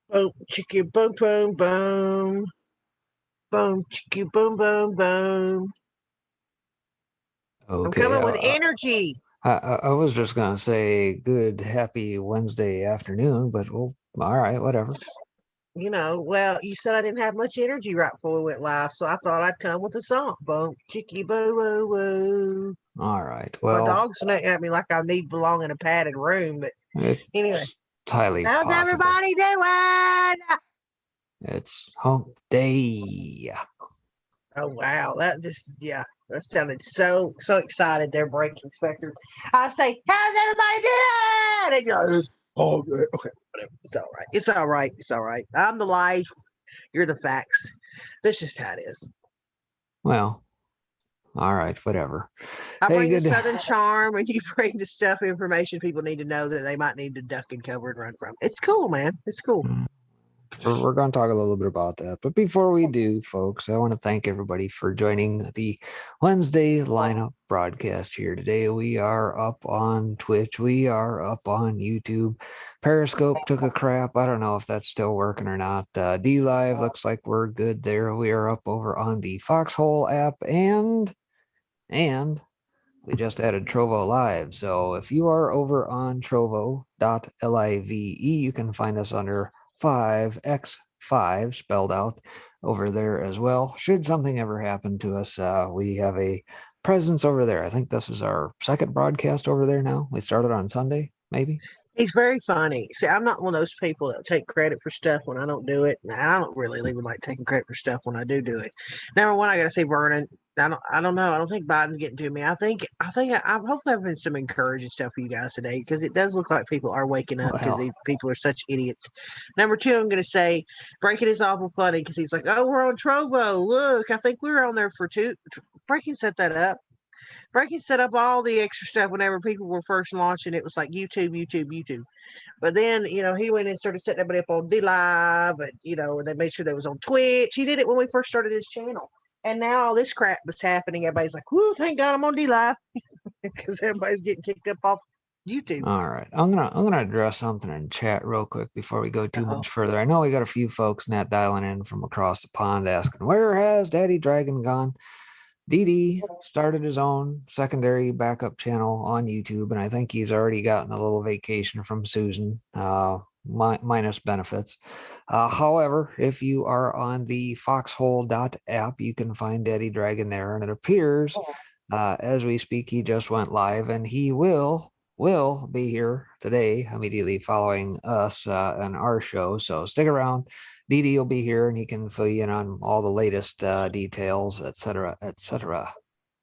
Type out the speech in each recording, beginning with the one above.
Boom, chicka, boom, boom, boom. Boom, chicka, boom, boom, boom. I'm Okay, coming with energy. I was just gonna say good, happy Wednesday afternoon, but well, all right, whatever. Well, you said I didn't have much energy right before we went live, so I thought I'd come with a song. Boom, chicky, boo, woo, woo. All right, My well, dog's looking at me like I need belong in a padded room, but anyway. it's highly How's possible. everybody doing? It's hump day. Oh wow, that sounded so excited there, Breaking Spectre. I say, how's everybody doing? And you're like, oh, okay, whatever. It's all right. It's all right. It's all right. I'm the life. You're the facts. That's just how it is. Well, all right, whatever. I Hey, bring the good. Southern charm, and you bring the stuff, information people need to know that they might need to duck and cover and run from. It's cool, man. It's cool. We're going to talk a little bit about that. But before we do, folks, I want to thank everybody for joining the Wednesday lineup broadcast here today. We are up on Twitch. We are up on YouTube. Periscope took a crap. I don't know if that's still working or not. D Live looks like we're good there. We are up over on the Foxhole app and we just added Trovo Live. So if you are over on trovo.live, you can find us under 5x5 spelled out over there as well. Should something ever happen to us, we have a presence over there. I think this is our second broadcast over there now. We started on Sunday, maybe. He's very funny. See, I'm not one of those people that take credit for stuff when I don't do it. And I don't really even like taking credit for stuff when I do it. Number one, I got to say, Vernon. I don't know. I don't think Biden's getting to me. I'm hopefully having some encouraging stuff for you guys today because it does look like people are waking up because Well, these people are such idiots. Number two, I'm going to say, Breaking is awful funny because he's like, oh, we're on Trovo. Look, I think we were on there for two. Breaking set that up. Breaking set up all the extra stuff whenever people were first launching. It was like YouTube, YouTube, YouTube. But then, he went and started setting everybody up on D Live, and they made sure they was on Twitch. He did it when we first started this channel. And now all this crap was happening. Everybody's like, whoo, thank God I'm on D Live. Because everybody's getting kicked up off YouTube. all right. I'm gonna address something in chat real quick before we go too Uh-oh. much further. I know we got a few folks not dialing in from across the pond asking, where has Daddy Dragon gone? DD started his own secondary backup channel on YouTube, and I think he's already gotten a little vacation from Susan, minus benefits. However, if you are on the foxhole.app, you can find Daddy Dragon there, and it appears as we speak, he just went live, and he will be here today immediately following us and our show. So stick around. Didi will be here and he can fill you in on all the latest details, etc., etc.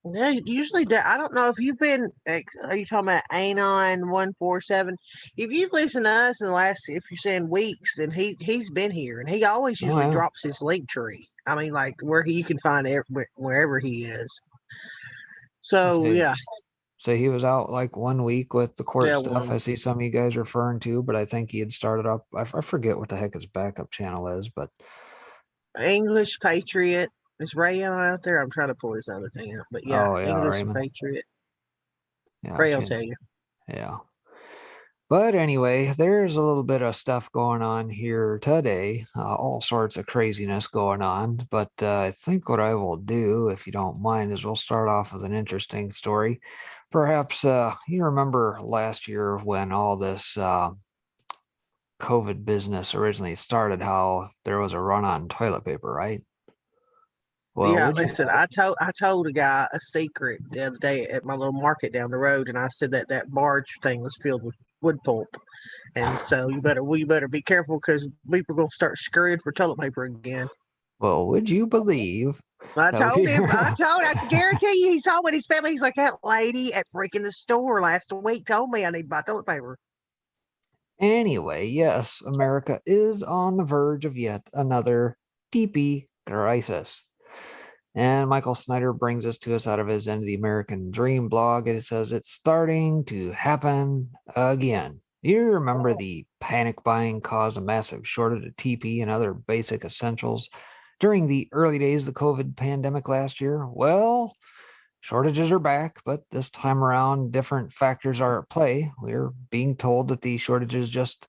Yeah, usually I don't know if you've been. Are you talking about Anon 147? If you've listened to us in the last, if you're saying weeks, then he's been here, and he always Oh usually yeah. drops his link tree. I mean, like you can find it wherever he is. So So, yeah, so he was out like 1 week with the court yeah, stuff. one I see some of you guys referring to, but I think he had started up. I forget what the heck his backup channel is, but English Patriot. Is Ray out there? I'm trying to pull this other thing out, but yeah, oh yeah, English Raymond. Patriot. Yeah, Ray will tell chance. you. Yeah. But anyway, there's a little bit of stuff going on here today, all sorts of craziness going on. But I think what I will do, if you don't mind, is we'll start off with an interesting story. Perhaps you remember last year when all this COVID business originally started, how there was a run on toilet paper, right? Well, Yeah, would you? listen, I told a guy a secret the other day at my little market down the road, and I said that barge thing was filled with wood pulp, and so you better be careful because people are gonna start scurrying for toilet paper again. Well, would you believe I that told we? him, I can guarantee you, he saw with his family. He's like, that lady at freaking the store last week told me I need to buy toilet paper. Anyway, yes, America is on the verge of yet another TP crisis. And Michael Snyder brings us to us out of his End of the American Dream blog. And it says it's starting to happen again. You remember the panic buying caused a massive shortage of TP and other basic essentials during the early days of the COVID pandemic last year? Well, shortages are back, but this time around, different factors are at play. We're being told that the shortages just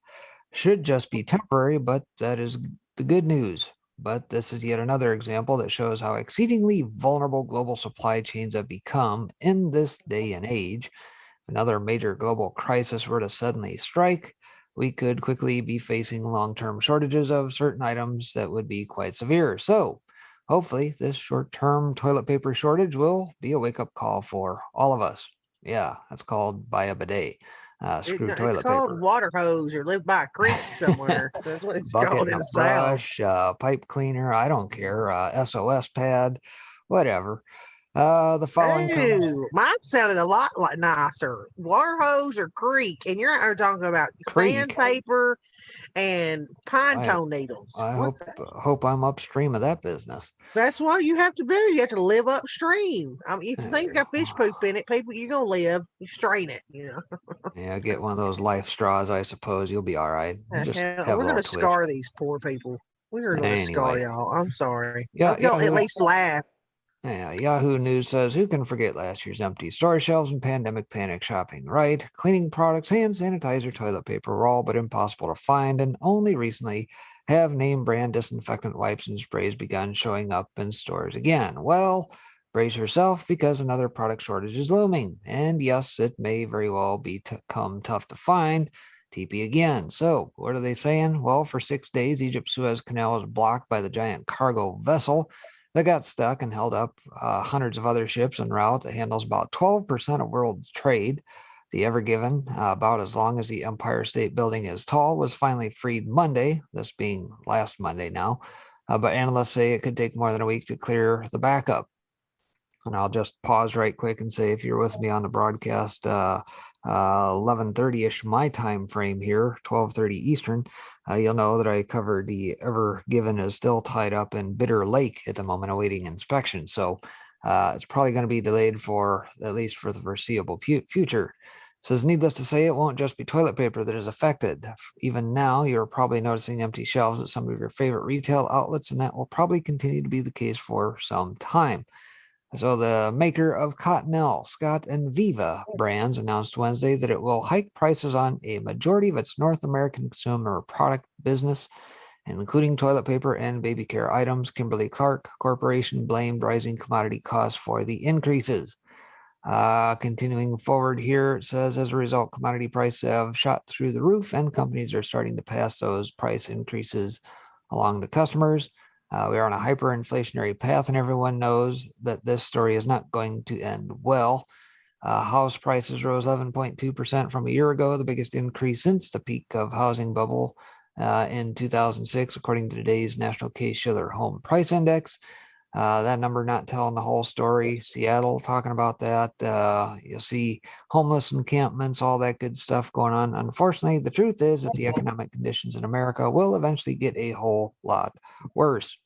should just be temporary, but that is the good news. But this is yet another example that shows how exceedingly vulnerable global supply chains have become in this day and age. If another major global crisis were to suddenly strike, we could quickly be facing long-term shortages of certain items that would be quite severe. So, hopefully, this short-term toilet paper shortage will be a wake-up call for all of us. Yeah, that's called buy a bidet. Screw It's toilet called paper. water hose or live by a creek somewhere. That's what it's Bucket called and in a the South. brush, pipe cleaner, I don't care, SOS pad, whatever. The following comes Ooh, mine sounded a lot like nicer. Water hose or creek, and you're out there talking about Creek. sandpaper and pine I cone needles. I What's hope that? hope I'm upstream of that business. That's what you have to do. You have to live upstream. I mean, if the thing's Uh, got fish poop in it, people, you're gonna live. You strain it. Yeah, get one of those life straws, I suppose. You'll be all right. Just Hell, have a we're little gonna twitch. scar these poor people. We're gonna scar Anyway, y'all. I'm sorry. I yeah, hope y'all at least laugh. Yahoo News says, who can forget last year's empty store shelves and pandemic panic shopping, right? Cleaning products, hand sanitizer, toilet paper were all but impossible to find, and only recently have name brand disinfectant wipes and sprays begun showing up in stores again. Well, brace yourself because another product shortage is looming. And yes, it may very well become tough to find. TP again. So, what are they saying? Well, for 6 days, Egypt's Suez Canal was blocked by the giant cargo vessel that got stuck and held up hundreds of other ships en route that handles about 12% of world trade. The Ever Given, about as long as the Empire State Building is tall, was finally freed Monday, this being last Monday now. But analysts say it could take more than a week to clear the backup. And I'll just pause right quick and say, if you're with me on the broadcast, 11:30ish my time frame here, 12:30 Eastern, you'll know that I covered the Ever Given is still tied up in Bitter Lake at the moment, awaiting inspection. So it's probably going to be delayed for at least for the foreseeable future. Says, needless to say, it won't just be toilet paper that is affected. Even now, you're probably noticing empty shelves at some of your favorite retail outlets, and that will probably continue to be the case for some time. So the maker of Cottonelle, Scott, and Viva brands announced Wednesday that it will hike prices on a majority of its North American consumer product business, including toilet paper and baby care items. Kimberly-Clark Corporation blamed rising commodity costs for the increases. Continuing forward here, it says, as a result, commodity prices have shot through the roof, and companies are starting to pass those price increases along to customers. We are on a hyperinflationary path, and everyone knows that this story is not going to end well. House prices rose 11.2% from a year ago, the biggest increase since the peak of housing bubble in 2006, according to today's National Case-Shiller Home Price Index. That number not telling the whole story. Seattle talking about that. You'll see homeless encampments, all that good stuff going on. Unfortunately, the truth is that the economic conditions in America will eventually get a whole lot worse.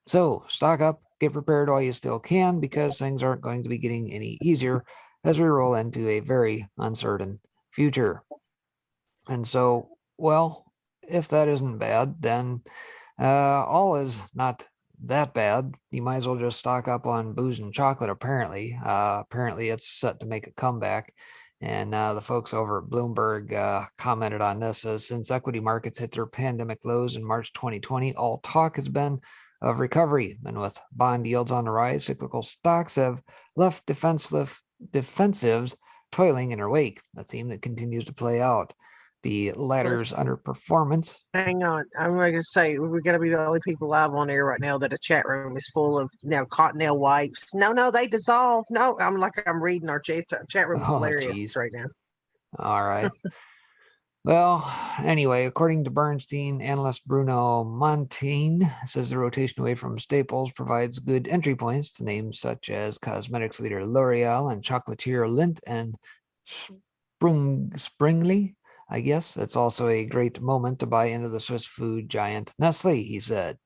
So stock up, get prepared while you still can, because things aren't going to be getting any easier as we roll into a very uncertain future. And so, well, if that isn't bad, then all is not that bad. You might as well just stock up on booze and chocolate, apparently. Apparently, it's set to make a comeback. And the folks over at Bloomberg commented on this as, since equity markets hit their pandemic lows in March 2020, all talk has been of recovery. And with bond yields on the rise, cyclical stocks have left defensives toiling in their wake, a theme that continues to play out. The latter's underperformance. Hang on. I'm going to say we're going to be the only people live on air right now that a chat room is full of now Cottonelle wipes. No, they dissolve. No, I'm reading our chat. Chat room is hilarious Geez. right now. All right. Well, anyway, according to Bernstein, analyst Bruno Montaigne says the rotation away from staples provides good entry points to names such as cosmetics leader L'Oreal and chocolatier Lindt and Springly. I guess it's also a great moment to buy into the Swiss food giant Nestle, he said.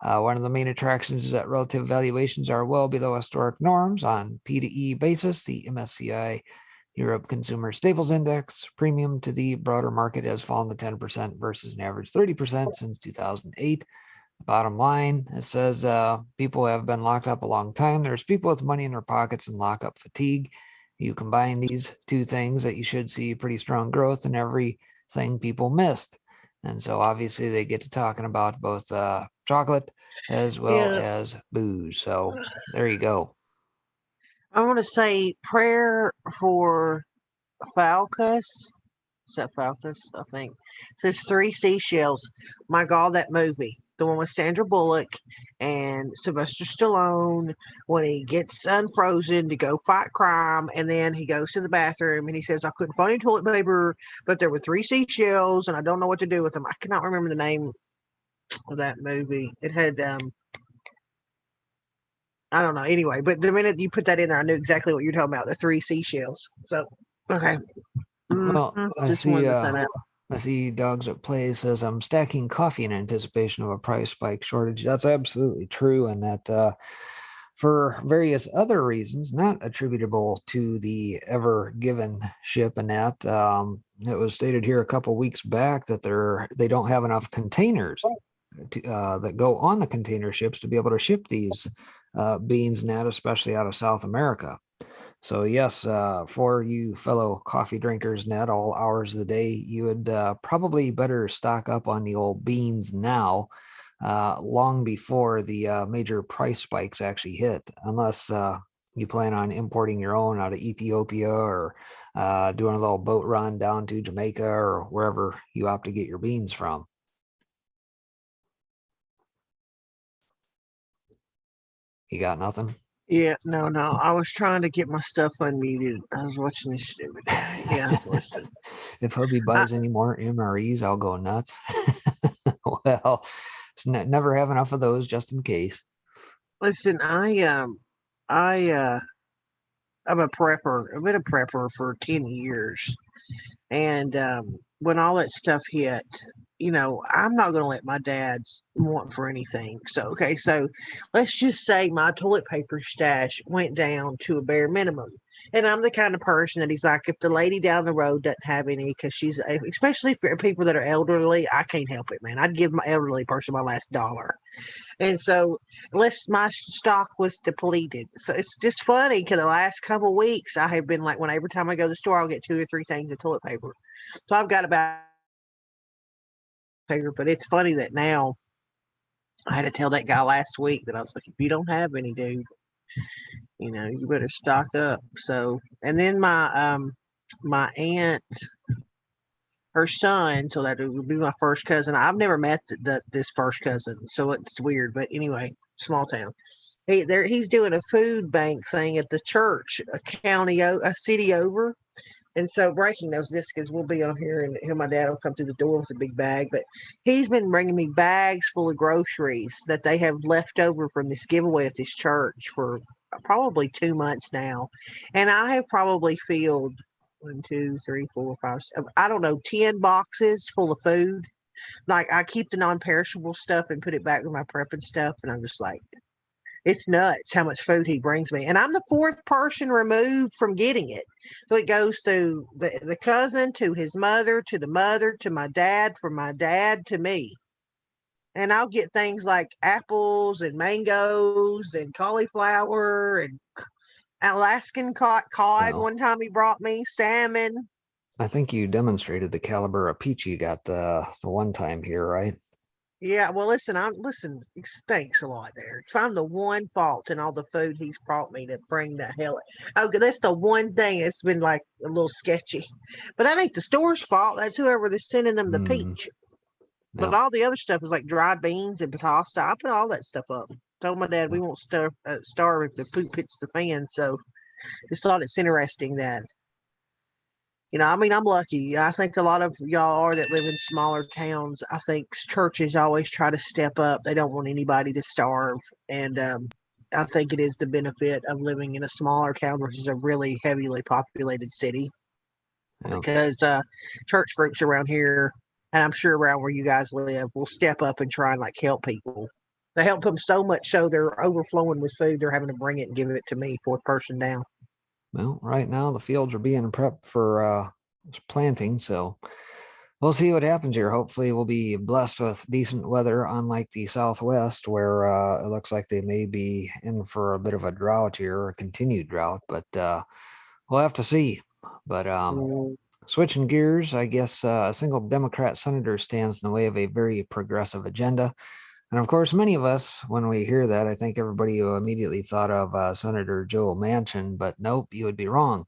One of the main attractions is that relative valuations are well below historic norms. On P/E basis, the MSCI Europe Consumer Staples Index premium to the broader market has fallen to 10% versus an average 30% since 2008. Bottom line, it says people have been locked up a long time. There's people with money in their pockets and lockup fatigue. You combine these two things that you should see pretty strong growth in everything people missed. And so obviously they get to talking about both chocolate as well Yeah. as booze. So there you go. I want to say prayer for Falcus. Is that Falcus? I think. It says three seashells. My God, that movie. The one with Sandra Bullock and Sylvester Stallone when he gets unfrozen to go fight crime, and then he goes to the bathroom and he says, I couldn't find any toilet paper, but there were three seashells and I don't know what to do with them. I cannot remember the name of that movie. It had I don't know. Anyway, but the minute you put that in there, I knew exactly what you're talking about. The three seashells. So okay. Well, Just wanted to sign up. I see Dogs at Play says I'm stacking coffee in anticipation of a price spike shortage. That's absolutely true, and that for various other reasons, not attributable to the Ever Given ship and that. It was stated here a couple weeks back that they don't have enough containers that go on the container ships to be able to ship these beans and that, especially out of South America. So yes, for you fellow coffee drinkers and at all hours of the day, you would probably better stock up on the old beans now, long before the major price spikes actually hit, unless you plan on importing your own out of Ethiopia or doing a little boat run down to Jamaica or wherever you opt to get your beans from. You got nothing? Yeah, no. I was trying to get my stuff unmuted. I was watching this stupid. Yeah, listen. If hubby I, buys any more MREs, I'll go nuts. Well, never have enough of those just in case. listen, I I'm a prepper. I've been a prepper for 10 years. And when all that stuff hit, I'm not going to let my dad's want for anything. So, okay, so let's just say my toilet paper stash went down to a bare minimum. And I'm the kind of person that he's like, if the lady down the road doesn't have any, because especially for people that are elderly, I can't help it, man. I'd give my elderly person my last dollar. And so, unless my stock was depleted. So it's just funny because the last couple of weeks I have been like, when every time I go to the store, I'll get 2 or 3 things of toilet paper. So I've got about paper, but it's funny that now I had to tell that guy last week that I was like, if you don't have any, dude, you better stock up. So, and then my aunt, her son, so that would be my first cousin. I've never met this first cousin, so it's weird. But anyway, small town. He's doing a food bank thing at the church, a city over. And so breaking those discs will be on here, and my dad will come through the door with a big bag. But he's been bringing me bags full of groceries that they have left over from this giveaway at this church for probably 2 months now. And I have probably filled 1, 2, 3, 4, 5, I don't know, 10 boxes full of food. Like I keep the non-perishable stuff and put it back with my prepping stuff. And I'm just like, it's nuts how much food he brings me. And I'm the fourth person removed from getting it. So it goes through the cousin to his mother, to the mother, to my dad, from my dad to me. And I'll get things like apples and mangoes and cauliflower and Alaskan cod Well, one time he brought me, salmon. I think you demonstrated the caliber of peach you got the one time here, right? Yeah, well, listen. It stinks a lot there. If I'm the one fault in all the food he's brought me to bring the hell. Okay, that's the one thing that's been like a little sketchy. But that ain't the store's fault. That's whoever is sending them the Mm, peach. But yeah. all the other stuff is like dried beans and pasta. I put all that stuff up. Told my dad we won't starve if the poop hits the fan. So just thought it's interesting that I mean, I'm lucky. I think a lot of y'all are that live in smaller towns. I think churches always try to step up. They don't want anybody to starve. And I think it is the benefit of living in a smaller town versus a really heavily populated city Yeah. because church groups around here, and I'm sure around where you guys live, will step up and try and like help people. They help them so much so they're overflowing with food. They're having to bring it and give it to me, fourth person down. Well, right now the fields are being prepped for planting, so we'll see what happens here. Hopefully, we'll be blessed with decent weather, unlike the Southwest, where it looks like they may be in for a bit of a drought here, a continued drought. But we'll have to see. But Switching gears, I guess a single Democrat senator stands in the way of a very progressive agenda. And of course, many of us, when we hear that, I think everybody immediately thought of Senator Joe Manchin, but nope, you would be wrong.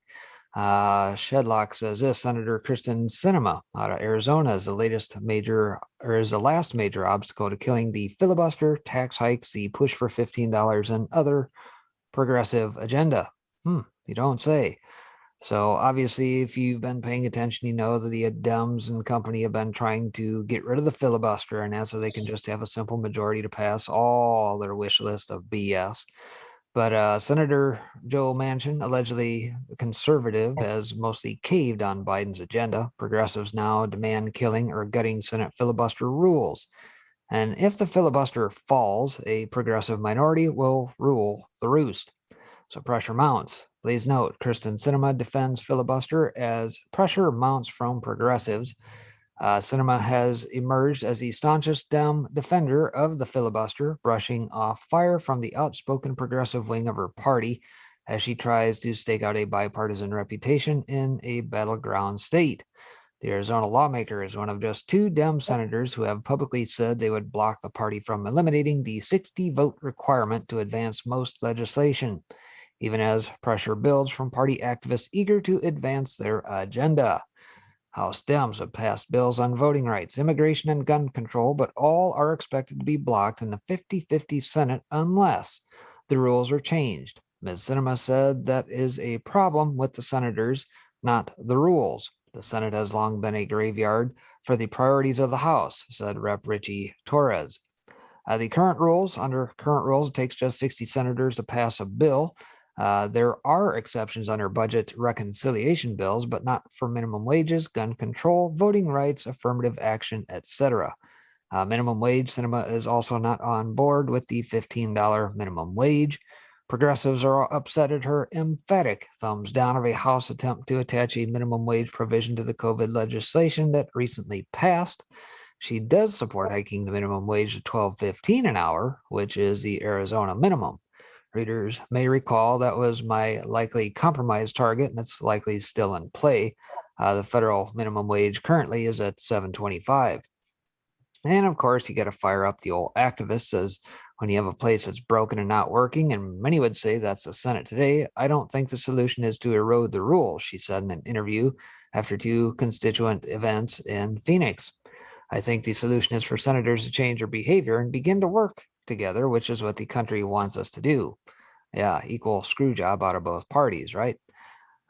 Shedlock says this: Senator Kristen Sinema out of Arizona is the last major obstacle to killing the filibuster, tax hikes, the push for $15, and other progressive agenda. You don't say. So obviously, if you've been paying attention, you know that the Dems and company have been trying to get rid of the filibuster, and so they can just have a simple majority to pass all their wish list of BS. But Senator Joe Manchin, allegedly conservative, has mostly caved on Biden's agenda. Progressives now demand killing or gutting Senate filibuster rules. And if the filibuster falls, a progressive minority will rule the roost. So pressure mounts. Please note, Kristen Sinema defends filibuster as pressure mounts from progressives. Sinema has emerged as the staunchest Dem defender of the filibuster, brushing off fire from the outspoken progressive wing of her party as she tries to stake out a bipartisan reputation in a battleground state. The Arizona lawmaker is one of just 2 Dem senators who have publicly said they would block the party from eliminating the 60-vote requirement to advance most legislation, even as pressure builds from party activists eager to advance their agenda. House Dems have passed bills on voting rights, immigration, and gun control, but all are expected to be blocked in the 50-50 Senate unless the rules are changed. Ms. Sinema said that is a problem with the senators, not the rules. The Senate has long been a graveyard for the priorities of the House, said Rep. Richie Torres. Under current rules, it takes just 60 senators to pass a bill. There are exceptions under budget reconciliation bills, but not for minimum wages, gun control, voting rights, affirmative action, etc. Minimum wage, Sinema is also not on board with the $15 minimum wage. Progressives are upset at her emphatic thumbs down of a House attempt to attach a minimum wage provision to the COVID legislation that recently passed. She does support hiking the minimum wage to $12.15 an hour, which is the Arizona minimum. Readers may recall that was my likely compromise target, and it's likely still in play. The federal minimum wage currently is at $7.25. And of course, you got to fire up the old activists, as when you have a place that's broken and not working, and many would say that's the Senate today, I don't think the solution is to erode the rules, she said in an interview after 2 constituent events in Phoenix. I think the solution is for senators to change their behavior and begin to work together, which is what the country wants us to do. Yeah, equal screw job out of both parties, right?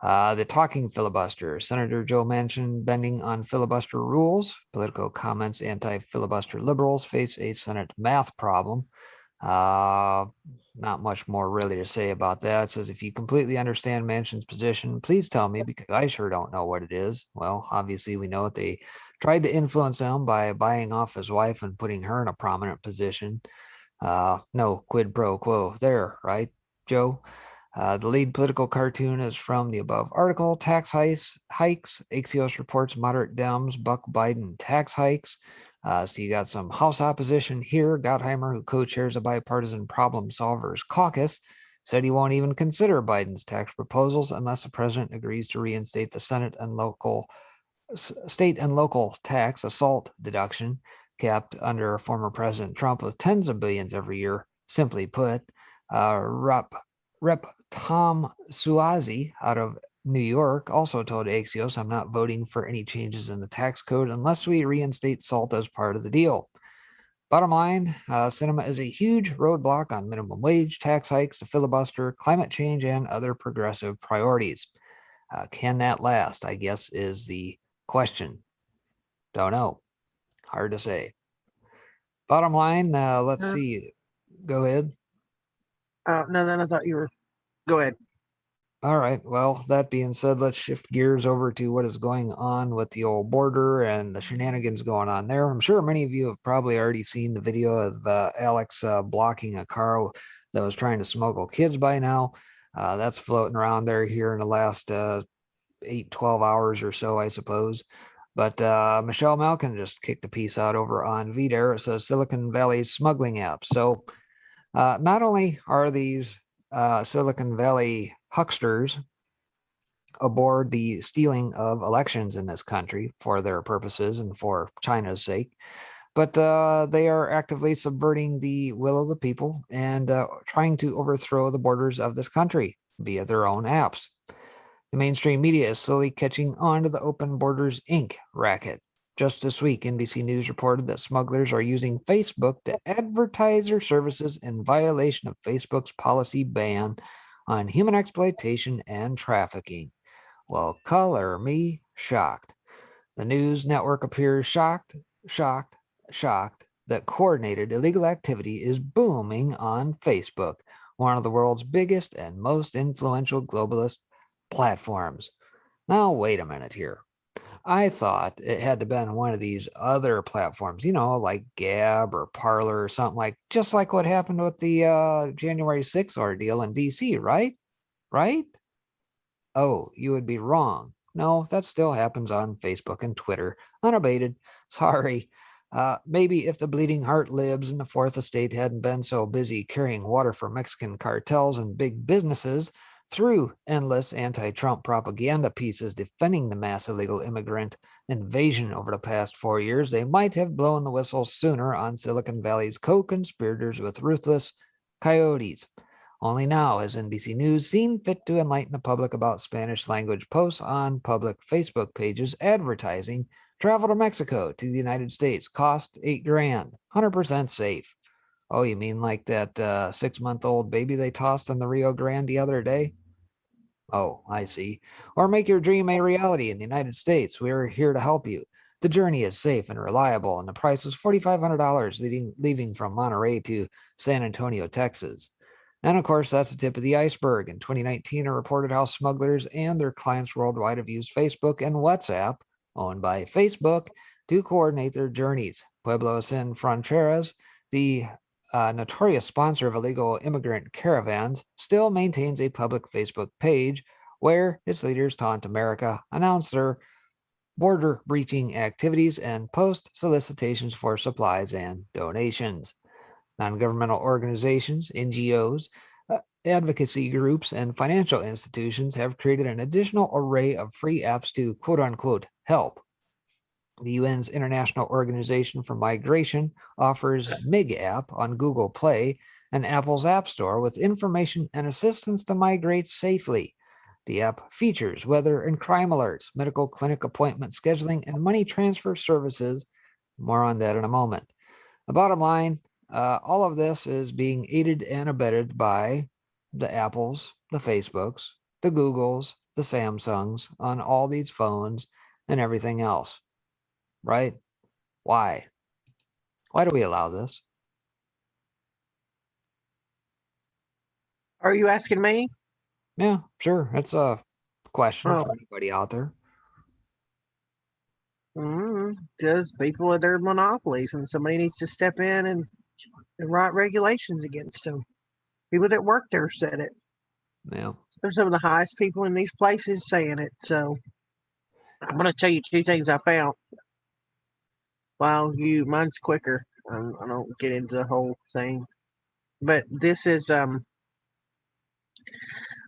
The talking filibuster. Senator Joe Manchin bending on filibuster rules. Politico comments anti-filibuster liberals face a Senate math problem. Not much more really to say about that. It says, if you completely understand Manchin's position, please tell me, because I sure don't know what it is. Well, obviously we know it. They tried to influence him by buying off his wife and putting her in a prominent position. No quid pro quo there, right, Joe? The lead political cartoon is from the above article. Tax hikes. Axios reports moderate Dems buck Biden tax hikes. So you got some House opposition here. Gottheimer, who co-chairs a bipartisan problem solvers caucus, said he won't even consider Biden's tax proposals unless the president agrees to reinstate the state and local tax assault deduction capped under former President Trump with tens of billions every year. Simply put, Rep. Tom Suozzi out of New York also told Axios, I'm not voting for any changes in the tax code unless we reinstate SALT as part of the deal. Bottom line, Sinema is a huge roadblock on minimum wage, tax hikes, the filibuster, climate change, and other progressive priorities. Can that last, I guess, is the question. Don't know. Hard to say. Bottom line, let's see. Go ahead. No, I thought you were. Go ahead. All right. Well, that being said, let's shift gears over to what is going on with the old border and the shenanigans going on there. I'm sure many of you have probably already seen the video of Alex blocking a car that was trying to smuggle kids by now. That's floating around there here in the last 12 hours or so, I suppose. But Michelle Malkin just kicked a piece out over on VDare. It says Silicon Valley's smuggling app. So not only are these Silicon Valley hucksters aboard the stealing of elections in this country for their purposes and for China's sake. But they are actively subverting the will of the people and trying to overthrow the borders of this country via their own apps. The mainstream media is slowly catching on to the Open Borders Inc. racket. Just this week, NBC News reported that smugglers are using Facebook to advertise their services in violation of Facebook's policy ban on human exploitation and trafficking. Well, color me shocked. The news network appears shocked that coordinated illegal activity is booming on Facebook, one of the world's biggest and most influential globalist platforms. Now, wait a minute here. I thought it had to been one of these other platforms, like Gab or Parler or something just like what happened with the January 6th ordeal in DC, right? Right? Oh, you would be wrong. No, that still happens on Facebook and Twitter, unabated. Sorry. Maybe if the Bleeding Heart Libs and the Fourth Estate hadn't been so busy carrying water for Mexican cartels and big businesses through endless anti-Trump propaganda pieces defending the mass illegal immigrant invasion over the past 4 years, they might have blown the whistle sooner on Silicon Valley's co-conspirators with ruthless coyotes. Only now has NBC News seen fit to enlighten the public about Spanish language posts on public Facebook pages advertising travel to Mexico to the United States, cost $8,000, 100% safe. Oh, you mean like that 6-month-old baby they tossed in the Rio Grande the other day? Oh, I see. Or make your dream a reality in the United States. We're here to help you. The journey is safe and reliable, and the price was $4,500 leaving from Monterey to San Antonio, Texas. And of course, that's the tip of the iceberg. In 2019, it reported how smugglers and their clients worldwide have used Facebook and WhatsApp, owned by Facebook, to coordinate their journeys. Pueblo Sin Fronteras, the notorious sponsor of illegal immigrant caravans, still maintains a public Facebook page where its leaders taunt America, announce their border breaching activities, and post solicitations for supplies and donations. Non-governmental organizations, NGOs, advocacy groups, and financial institutions have created an additional array of free apps to quote-unquote help. The UN's International Organization for Migration offers MIG app on Google Play and Apple's App Store with information and assistance to migrate safely. The app features weather and crime alerts, medical clinic appointment scheduling, and money transfer services. More on that in a moment. The bottom line, all of this is being aided and abetted by the Apples, the Facebooks, the Googles, the Samsungs on all these phones and everything else. Right? Why? Why do we allow this? Are you asking me? Yeah, sure. It's a question for anybody out there. Just people with their monopolies, and somebody needs to step in and write regulations against them. People that work there said it. Yeah. They're some of the highest people in these places saying it. So I'm going to tell you 2 things I found. Wow, mine's quicker. I don't get into the whole thing, but this is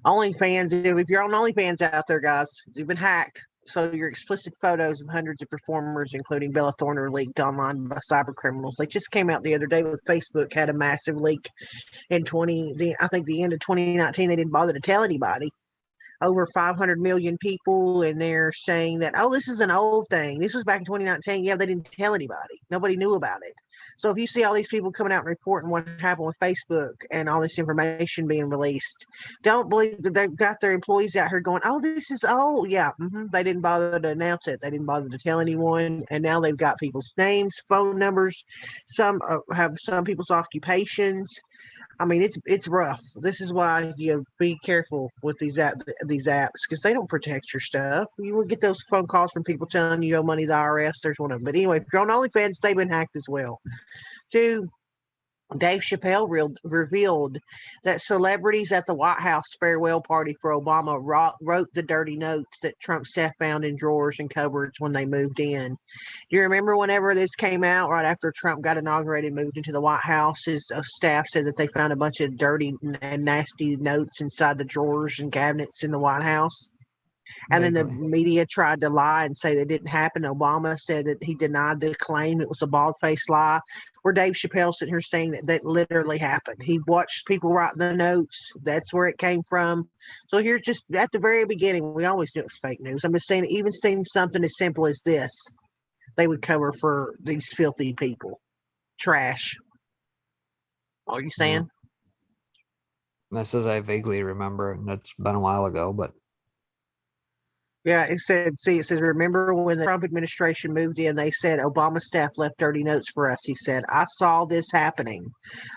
OnlyFans. If you're on OnlyFans out there, guys, you've been hacked. So your explicit photos of hundreds of performers, including Bella Thorne, are leaked online by cyber criminals. They just came out the other day with Facebook had a massive leak in I think the end of 2019. They didn't bother to tell anybody. Over 500 million people, and they're saying that, oh, this is an old thing. This was back in 2019. Yeah, they didn't tell anybody. Nobody knew about it. So if you see all these people coming out and reporting what happened with Facebook and all this information being released, don't believe that they've got their employees out here going, oh, this is old. Yeah, they didn't bother to announce it. They didn't bother to tell anyone. And now they've got people's names, phone numbers. Some have some people's occupations. I mean, it's rough. This is why you be careful with these apps because they don't protect your stuff. You will get those phone calls from people telling you owe money to the IRS. There's one of them. But anyway, if you're on OnlyFans, they've been hacked as well. 2, Dave Chappelle revealed that celebrities at the White House farewell party for Obama wrote the dirty notes that Trump staff found in drawers and cupboards when they moved in. Do you remember whenever this came out, right after Trump got inaugurated and moved into the White House, his staff said that they found a bunch of dirty and nasty notes inside the drawers and cabinets in the White House? And then the Vaguely. media tried to lie and say that didn't happen. Obama said that he denied the claim. It was a bald-faced lie. Where Dave Chappelle sitting here saying that literally happened. He watched people write the notes. That's where it came from. So here's just at the very beginning, we always knew it was fake news. I'm just saying, even seeing something as simple as this, they would cover for these filthy people. Trash. Are you saying? This is I vaguely remember, and it's been a while ago, but Yeah, it says, remember when the Trump administration moved in, they said Obama staff left dirty notes for us. He said, I saw this happening.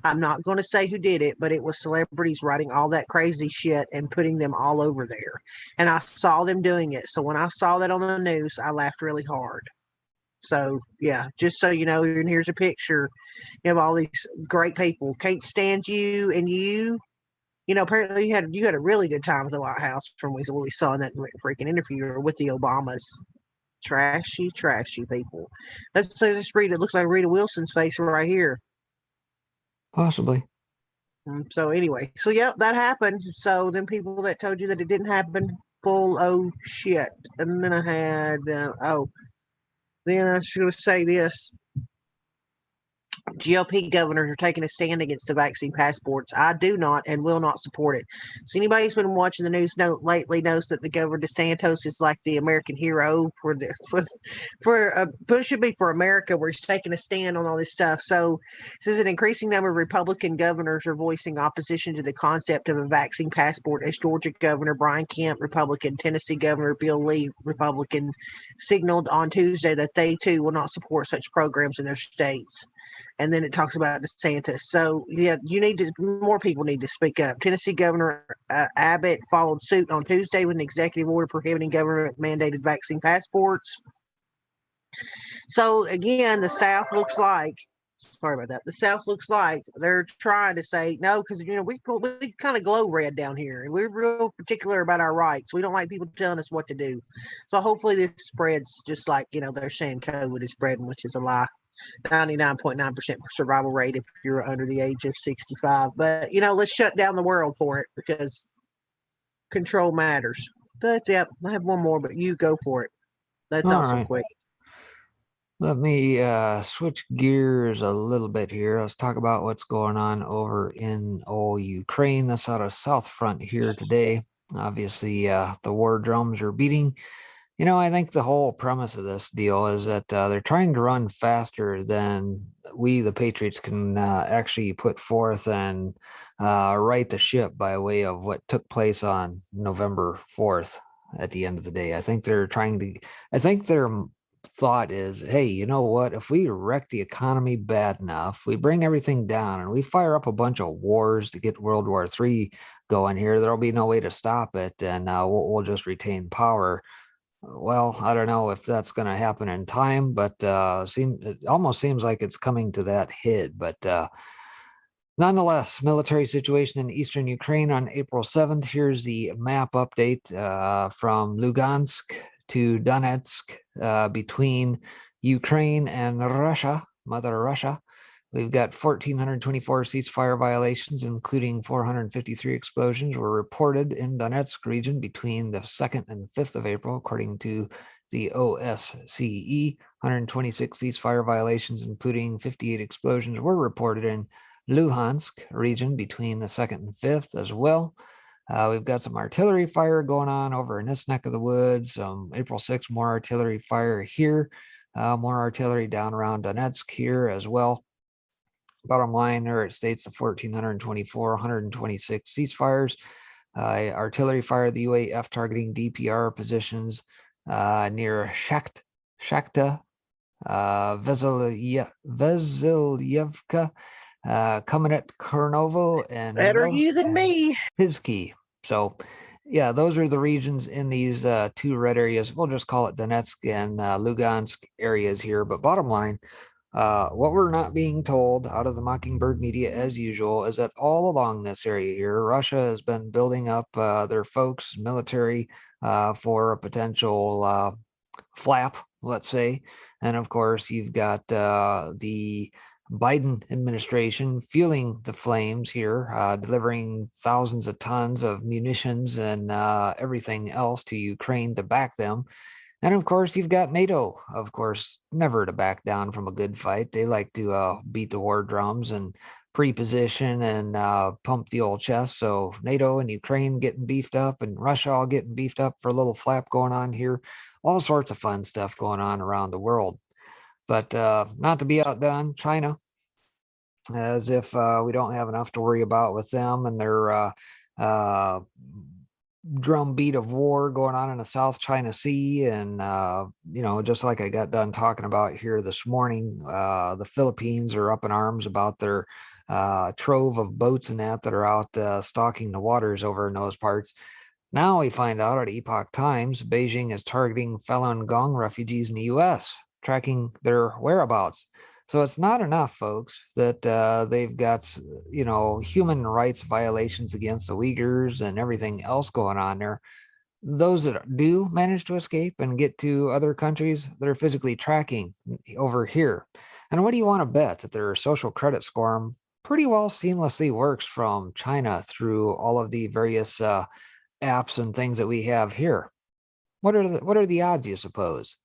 I'm not going to say who did it, but it was celebrities writing all that crazy shit and putting them all over there. And I saw them doing it. So when I saw that on the news, I laughed really hard. So, yeah, just so you know, and here's a picture of all these great people. Can't stand you and you. Apparently you had a really good time at the White House from what we saw in that freaking interview with the Obamas. Trashy, trashy people. Let's just read it. Looks like Rita Wilson's face right here. possibly. So anyway, so yep, that happened. So then people that told you that it didn't happen, full oh shit. And then I had then I should say this. GOP governors are taking a stand against the vaccine passports. I do not and will not support it. So anybody who's been watching the news lately knows that the governor DeSantis is like the American hero for this should be for America, where he's taking a stand on all this stuff. So this is an increasing number of Republican governors are voicing opposition to the concept of a vaccine passport, as Georgia Governor Brian Kemp, Republican, Tennessee Governor Bill Lee, Republican, signaled on Tuesday that they too will not support such programs in their states. And then it talks about DeSantis. So yeah, more people need to speak up. Tennessee Governor Abbott followed suit on Tuesday with an executive order prohibiting government mandated vaccine passports. So again, the South looks like. Sorry about that. The South looks like they're trying to say no, because we kind of glow red down here, and we're real particular about our rights. We don't like people telling us what to do. So hopefully this spreads just like they're saying COVID is spreading, which is a lie. 99.9% survival rate if you're under the age of 65. But, let's shut down the world for it, because control matters. That's it. I have one more, but you go for it. That's All also right. quick. Let me switch gears a little bit here. Let's talk about what's going on over in Ukraine. That's out of South Front here today. Obviously, the war drums are beating. I think the whole premise of this deal is that they're trying to run faster than we, the Patriots, can actually put forth and right the ship by way of what took place on November 4th at the end of the day. I think their thought is, hey, you know what? If we wreck the economy bad enough, we bring everything down and we fire up a bunch of wars to get World War III going here, there'll be no way to stop it, and we'll just retain power. Well, I don't know if that's going to happen in time, but it almost seems like it's coming to that hit. But nonetheless, military situation in eastern Ukraine on April 7th. Here's the map update from Lugansk to Donetsk between Ukraine and Russia, Mother Russia. We've got 1,424 ceasefire violations, including 453 explosions, were reported in Donetsk region between the 2nd and 5th of April, according to the OSCE. 126 ceasefire violations, including 58 explosions, were reported in Luhansk region between the 2nd and 5th as well. We've got some artillery fire going on over in this neck of the woods. April 6th, more artillery fire here. More artillery down around Donetsk here as well. Bottom line there, it states the 1,424, 126 ceasefires. Artillery fire, the UAF targeting DPR positions near Shakhta, Vasilyevka, Kamenet Kornovo, and Better you than me. Pivsky. So, yeah, those are the regions in these two red areas. We'll just call it Donetsk and Lugansk areas here. But bottom line, what we're not being told out of the Mockingbird media, as usual, is that all along this area here, Russia has been building up their folks, military, for a potential flap, let's say. And of course, you've got the Biden administration fueling the flames here, delivering thousands of tons of munitions and everything else to Ukraine to back them. And of course, you've got NATO, of course, never to back down from a good fight. They like to beat the war drums and pre-position and pump the old chest. So NATO and Ukraine getting beefed up and Russia all getting beefed up for a little flap going on here. All sorts of fun stuff going on around the world. But not to be outdone, China, as if we don't have enough to worry about with them and their drumbeat of war going on in the South China Sea. And, just like I got done talking about here this morning, the Philippines are up in arms about their trove of boats and that are out stalking the waters over in those parts. Now we find out at Epoch Times, Beijing is targeting Falun Gong refugees in the U.S., tracking their whereabouts. So it's not enough, folks, that they've got, human rights violations against the Uyghurs and everything else going on there. Those that do manage to escape and get to other countries, they're physically tracking over here. And what do you want to bet that their social credit score pretty well seamlessly works from China through all of the various apps and things that we have here? What are the odds, you suppose?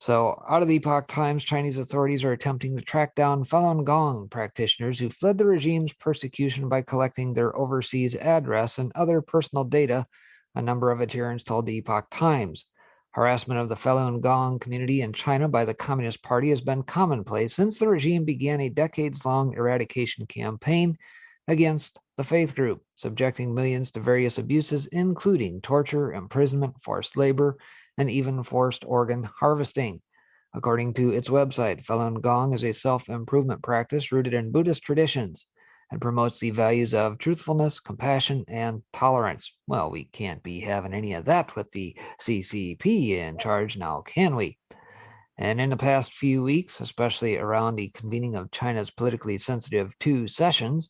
So, out of the Epoch Times, Chinese authorities are attempting to track down Falun Gong practitioners who fled the regime's persecution by collecting their overseas address and other personal data, a number of adherents told the Epoch Times. Harassment of the Falun Gong community in China by the Communist Party has been commonplace since the regime began a decades-long eradication campaign against the faith group, subjecting millions to various abuses, including torture, imprisonment, forced labor, and even forced organ harvesting. According to its website, Falun Gong is a self-improvement practice rooted in Buddhist traditions and promotes the values of truthfulness, compassion, and tolerance. Well, we can't be having any of that with the CCP in charge now, can we? And in the past few weeks, especially around the convening of China's politically sensitive two sessions,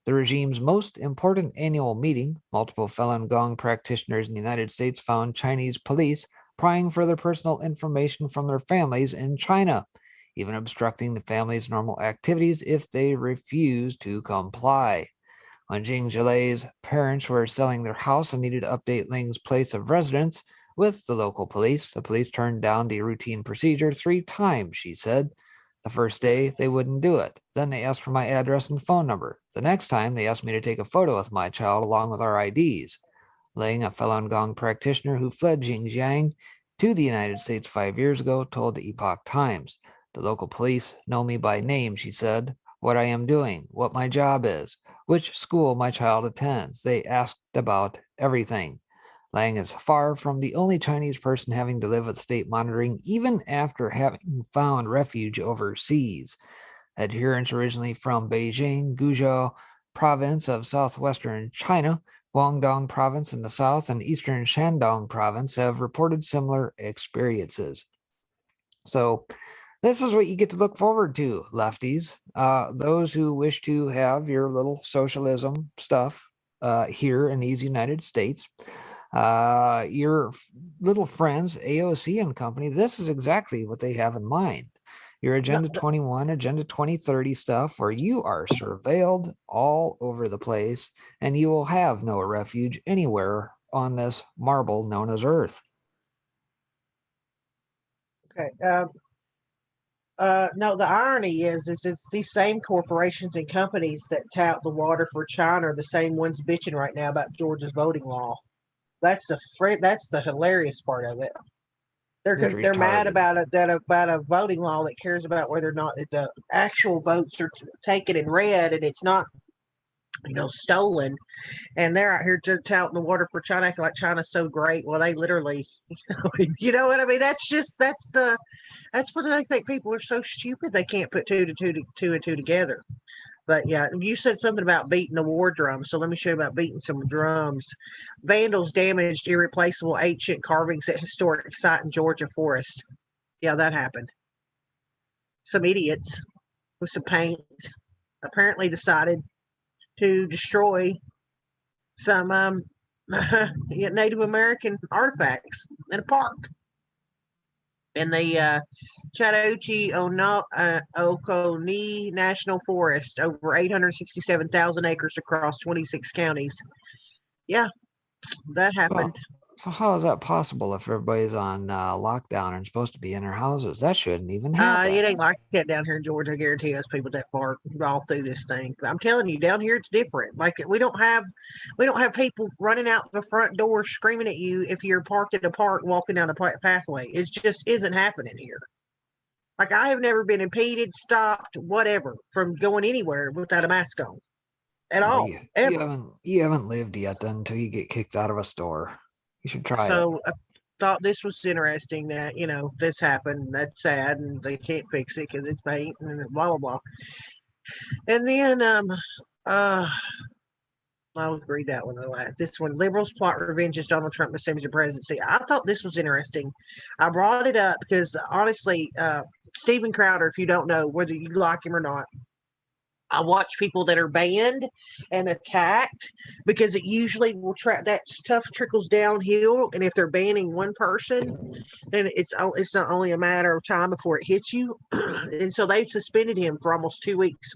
the regime's most important annual meeting, multiple Falun Gong practitioners in the United States found Chinese police prying for their personal information from their families in China, even obstructing the family's normal activities if they refuse to comply. When Jing Jilei's parents were selling their house and needed to update Ling's place of residence with the local police, the police turned down the routine procedure 3 times, she said. The first day, they wouldn't do it. Then they asked for my address and phone number. The next time, they asked me to take a photo with my child along with our IDs. Ling, a Falun Gong practitioner who fled Xinjiang to the United States 5 years ago, told the Epoch Times. The local police know me by name, she said, what I am doing, what my job is, which school my child attends. They asked about everything. Lang is far from the only Chinese person having to live with state monitoring, even after having found refuge overseas. Adherents originally from Beijing, Guizhou province of southwestern China, Guangdong province in the south, and eastern Shandong province have reported similar experiences. So, this is what you get to look forward to, lefties. Those who wish to have your little socialism stuff here in these United States. Your little friends, AOC and company, this is exactly what they have in mind. Your Agenda 21, Agenda 2030 stuff, where you are surveilled all over the place and you will have no refuge anywhere on this marble known as Earth. Okay. No, the irony is it's these same corporations and companies that tout the water for China are the same ones bitching right now about Georgia's voting law. That's the hilarious part of it. They're mad about a voting law that cares about whether or not the actual votes are taken and read, and it's not stolen. And they're out here touting the water for China, acting like China's so great. Well, they literally, you know what I mean? That's what they think. People are so stupid they can't put two and two together. But yeah, you said something about beating the war drum. So let me show you about beating some drums. Vandals damaged irreplaceable ancient carvings at historic site in Georgia forest. Yeah, that happened. Some idiots with some paint apparently decided to destroy some Native American artifacts in a park. in the Chattahoochee Oconee National Forest, over 867,000 acres across 26 counties. Yeah, that happened. So how is that possible if everybody's on lockdown and supposed to be in their houses? That shouldn't even happen. It ain't like that down here in Georgia. I guarantee us people that far all through this thing. I'm telling you, down here it's different. Like we don't have people running out the front door screaming at you if you're parked at a park walking down a pathway. It just isn't happening here. Like I have never been impeded, stopped, whatever, from going anywhere without a mask on at Well, all, ever. you haven't lived yet then until you get kicked out of a store. You should try it. So I thought this was interesting that this happened. That's sad, and they can't fix it because it's paint and blah blah blah. And then I'll read that one the last. This one, liberals plot revenge as Donald Trump assumes the presidency. I thought this was interesting. I brought it up because honestly, Steven Crowder, if you don't know whether you like him or not, I watch people that are banned and attacked because it usually will that stuff trickles downhill. And if they're banning one person, then it's not only a matter of time before it hits you. And so they suspended him for almost 2 weeks.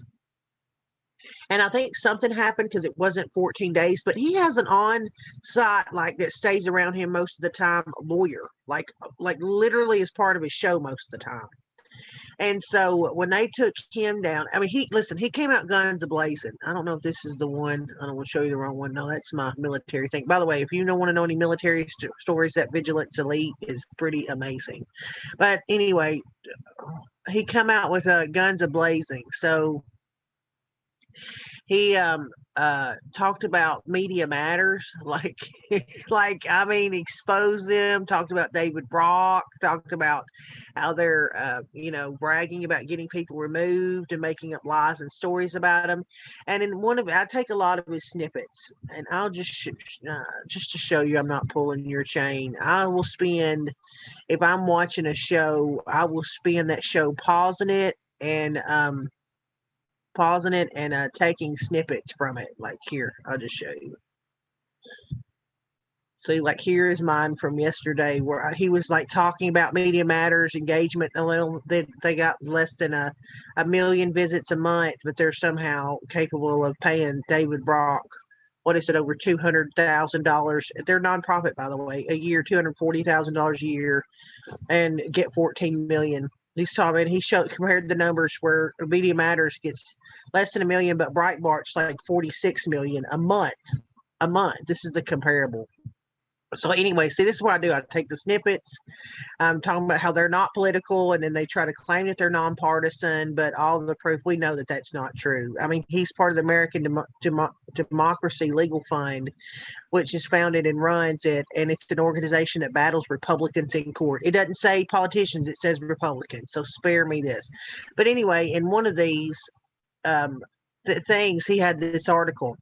And I think something happened because it wasn't 14 days, but he has an on-site like that stays around him most of the time, lawyer, like literally as part of his show most of the time. And so when they took him down, I mean, he came out guns a-blazing. I don't know if this is the one. I don't want to show you the wrong one. No, that's my military thing. By the way, if you don't want to know any military stories, that Vigilance Elite is pretty amazing. But anyway, he come out with guns a-blazing. So he talked about Media Matters, like I mean, expose them. Talked about David Brock. Talked about how they're bragging about getting people removed and making up lies and stories about them. And in I take a lot of his snippets, and I'll just to show you I'm not pulling your chain. I will spend, if I'm watching a show, I will spend that show pausing it and taking snippets from it. Like here, I'll just show you. See, like here is mine from yesterday where he was like talking about Media Matters engagement. They got less than a million visits a month, but they're somehow capable of paying David Brock, what is it, over $200,000. They're nonprofit, by the way, a year, $240,000 a year, and get 14 million. He's talking. He compared the numbers where Media Matters gets less than a million, but Breitbart's like 46 million a month. A month. This is the comparable. So anyway, see, this is what I do. I take the snippets. I'm talking about how they're not political, and then they try to claim that they're nonpartisan, but all the proof, we know that that's not true. I mean, he's part of the American Democracy Legal Fund, which is founded and runs it, and it's an organization that battles Republicans in court. It doesn't say politicians, it says Republicans, so spare me this. But anyway, in one of these things, he had this article,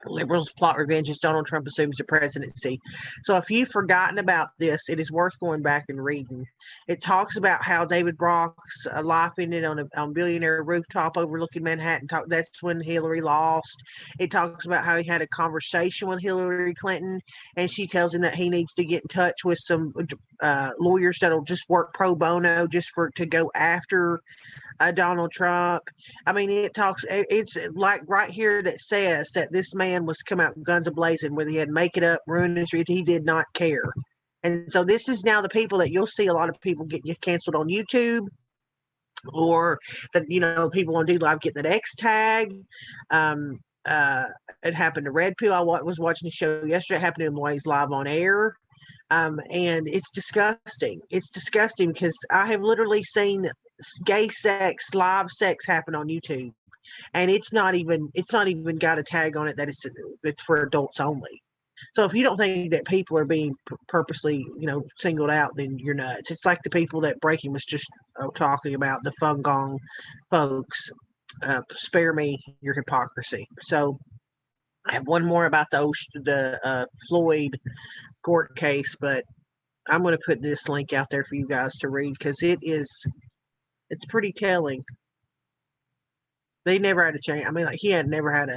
Liberals plot revenge as Donald Trump assumes the presidency. So if you've forgotten about this, it is worth going back and reading. It talks about how David Brock's life ended on billionaire rooftop overlooking Manhattan. That's when Hillary lost. It talks about how he had a conversation with Hillary Clinton, and she tells him that he needs to get in touch with some lawyers that'll just work pro bono just to go after Donald Trump. I mean, it's like right here that says that this man was come out guns a-blazing, whether he had make it up, ruin his read, he did not care. And so this is now the people that you'll see a lot of people get canceled on YouTube, or that, people on DLive get that X tag. It happened to Red Pill. I was watching the show yesterday. It happened to him while he's live on air. And it's disgusting. It's disgusting because I have literally seen gay sex, live sex happen on YouTube, and it's not even got a tag on it that it's for adults only. So if you don't think that people are being purposely, singled out, then you're nuts. It's like the people that Breaking was just talking about, the Fun Gong folks. Spare me your hypocrisy. So I have one more about the Floyd court case, but I'm going to put this link out there for you guys to read because it's pretty telling. They never had a change. I mean, like he had never had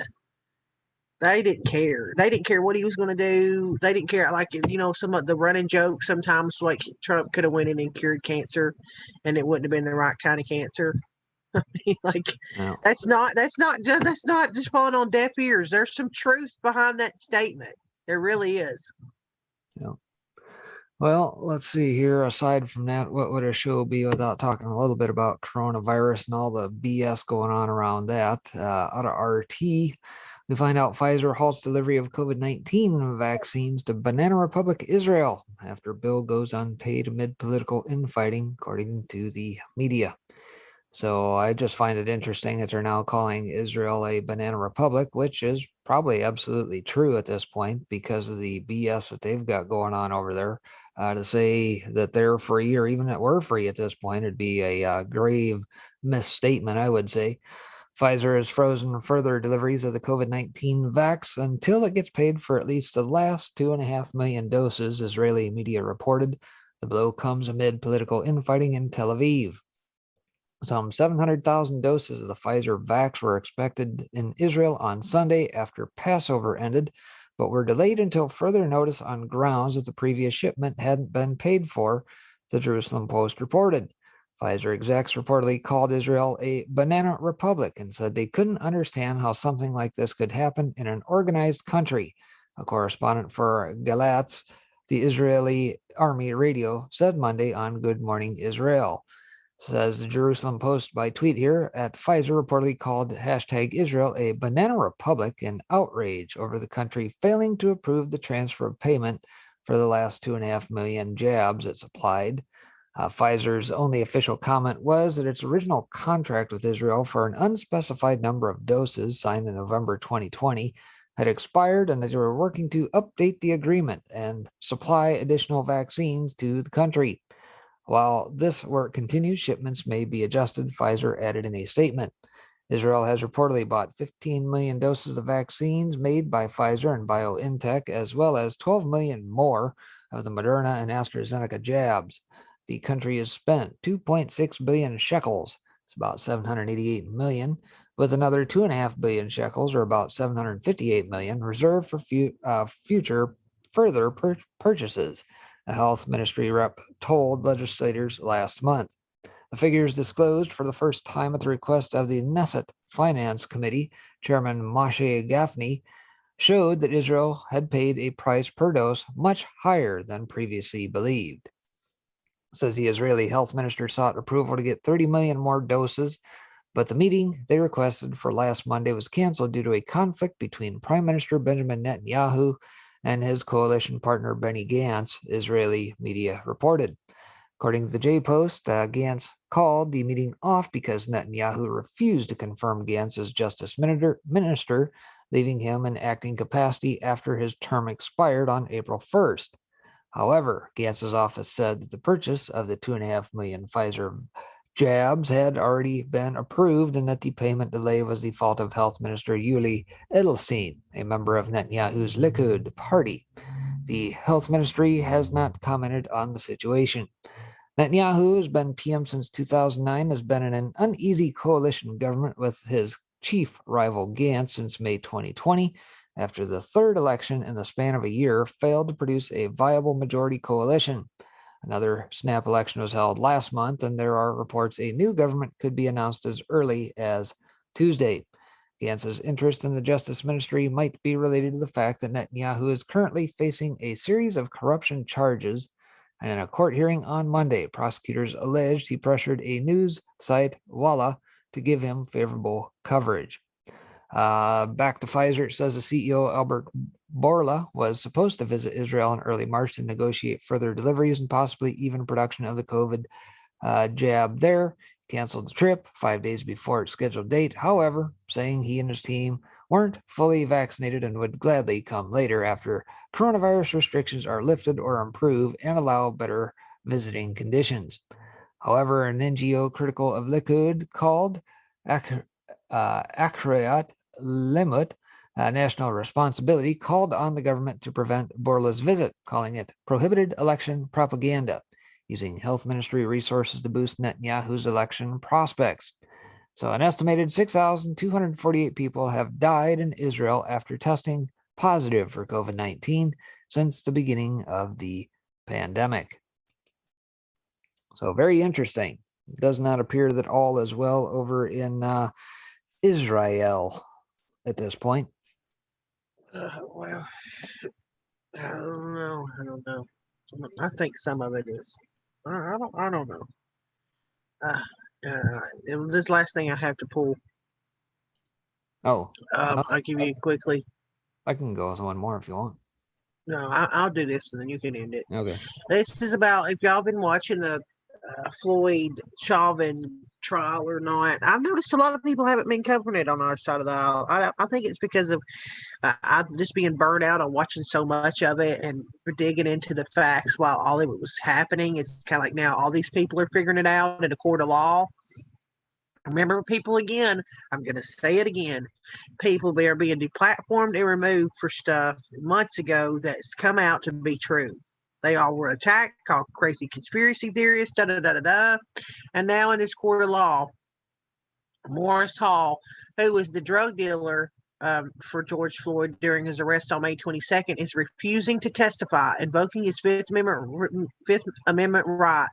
They didn't care. They didn't care what he was going to do. They didn't care. Like, some of the running jokes sometimes, like Trump could have went in and cured cancer, and it wouldn't have been the right kind of cancer. Like, No. that's not just falling on deaf ears. There's some truth behind that statement. There really is. No. Well, let's see here. Aside from that, what would a show be without talking a little bit about coronavirus and all the BS going on around that? Out of RT, we find out Pfizer halts delivery of COVID-19 vaccines to Banana Republic Israel after bill goes unpaid amid political infighting, according to the media. So I just find it interesting that they're now calling Israel a banana republic, which is probably absolutely true at this point because of the BS that they've got going on over there. To say that they're free or even that we're free at this point would be a grave misstatement, I would say. Pfizer has frozen further deliveries of the COVID-19 vax until it gets paid for at least the last 2.5 million doses, Israeli media reported. The blow comes amid political infighting in Tel Aviv. Some 700,000 doses of the Pfizer vax were expected in Israel on Sunday after Passover ended, but were delayed until further notice on grounds that the previous shipment hadn't been paid for, the Jerusalem Post reported. Pfizer execs reportedly called Israel a banana republic and said they couldn't understand how something like this could happen in an organized country. A correspondent for Galatz, the Israeli Army radio, said Monday on Good Morning Israel. Says the Jerusalem Post by tweet here at Pfizer reportedly called hashtag Israel a banana republic in outrage over the country failing to approve the transfer of payment for the last 2.5 million jabs it supplied. Pfizer's only official comment was that its original contract with Israel for an unspecified number of doses signed in November 2020 had expired and that they were working to update the agreement and supply additional vaccines to the country. While this work continues, shipments may be adjusted, Pfizer added in a statement. Israel has reportedly bought 15 million doses of vaccines made by Pfizer and BioNTech, as well as 12 million more of the Moderna and AstraZeneca jabs. The country has spent 2.6 billion shekels, it's about 788 million, with another 2.5 billion shekels, or about 758 million, reserved for future further purchases, a health ministry rep told legislators last month. The figures disclosed for the first time at the request of the Knesset Finance Committee Chairman Moshe Gafni showed that Israel had paid a price per dose much higher than previously believed. Says the Israeli health minister sought approval to get 30 million more doses, but the meeting they requested for last Monday was canceled due to a conflict between Prime Minister Benjamin Netanyahu and his coalition partner Benny Gantz, Israeli media reported. According to the J-Post, Gantz called the meeting off because Netanyahu refused to confirm Gantz as justice minister, leaving him in acting capacity after his term expired on April 1st. However, Gantz's office said that the purchase of the 2.5 million Pfizer jabs had already been approved and that the payment delay was the fault of Health Minister Yuli Edelstein, a member of Netanyahu's Likud party. The health ministry has not commented on the situation. Netanyahu has been PM since 2009, has been in an uneasy coalition government with his chief rival Gantz since May 2020, after the third election in the span of a year failed to produce a viable majority coalition. Another snap election was held last month, and there are reports a new government could be announced as early as Tuesday. Gantz's interest in the Justice Ministry might be related to the fact that Netanyahu is currently facing a series of corruption charges, and in a court hearing on Monday, prosecutors alleged he pressured a news site, Walla, to give him favorable coverage. Back to Pfizer, it says the CEO, Albert Bourla, was supposed to visit Israel in early March to negotiate further deliveries and possibly even production of the COVID jab there. Canceled the trip 5 days before its scheduled date, however, saying he and his team weren't fully vaccinated and would gladly come later after coronavirus restrictions are lifted or improve and allow better visiting conditions. However, an NGO critical of Likud called Akrayat Limut National Responsibility called on the government to prevent Bourla's visit, calling it prohibited election propaganda, using health ministry resources to boost Netanyahu's election prospects. So an estimated 6,248 people have died in Israel after testing positive for COVID-19 since the beginning of the pandemic. So very interesting. It does not appear that all is well over in Israel at this point. Well, I don't know. I don't know. I think some of it is. I don't know. This last thing I have to pull. Oh, I'll give you quickly. I can go with one more if you want. No, I'll do this and then you can end it. Okay. This is about if y'all been watching the Floyd Chauvin trial or not. I've noticed a lot of people haven't been covering it on our side of the aisle. I think it's because of I've just being burned out on watching so much of it and digging into the facts while all of it was happening. It's kind of like now all these people are figuring it out in a court of law. Remember, people, again, I'm going to say it again. People, they are being deplatformed and removed for stuff months ago that's come out to be true. They all were attacked, called crazy conspiracy theorists, da-da-da-da-da. And now in this court of law, Morris Hall, who was the drug dealer for George Floyd during his arrest on May 22nd, is refusing to testify, invoking his Fifth Amendment right.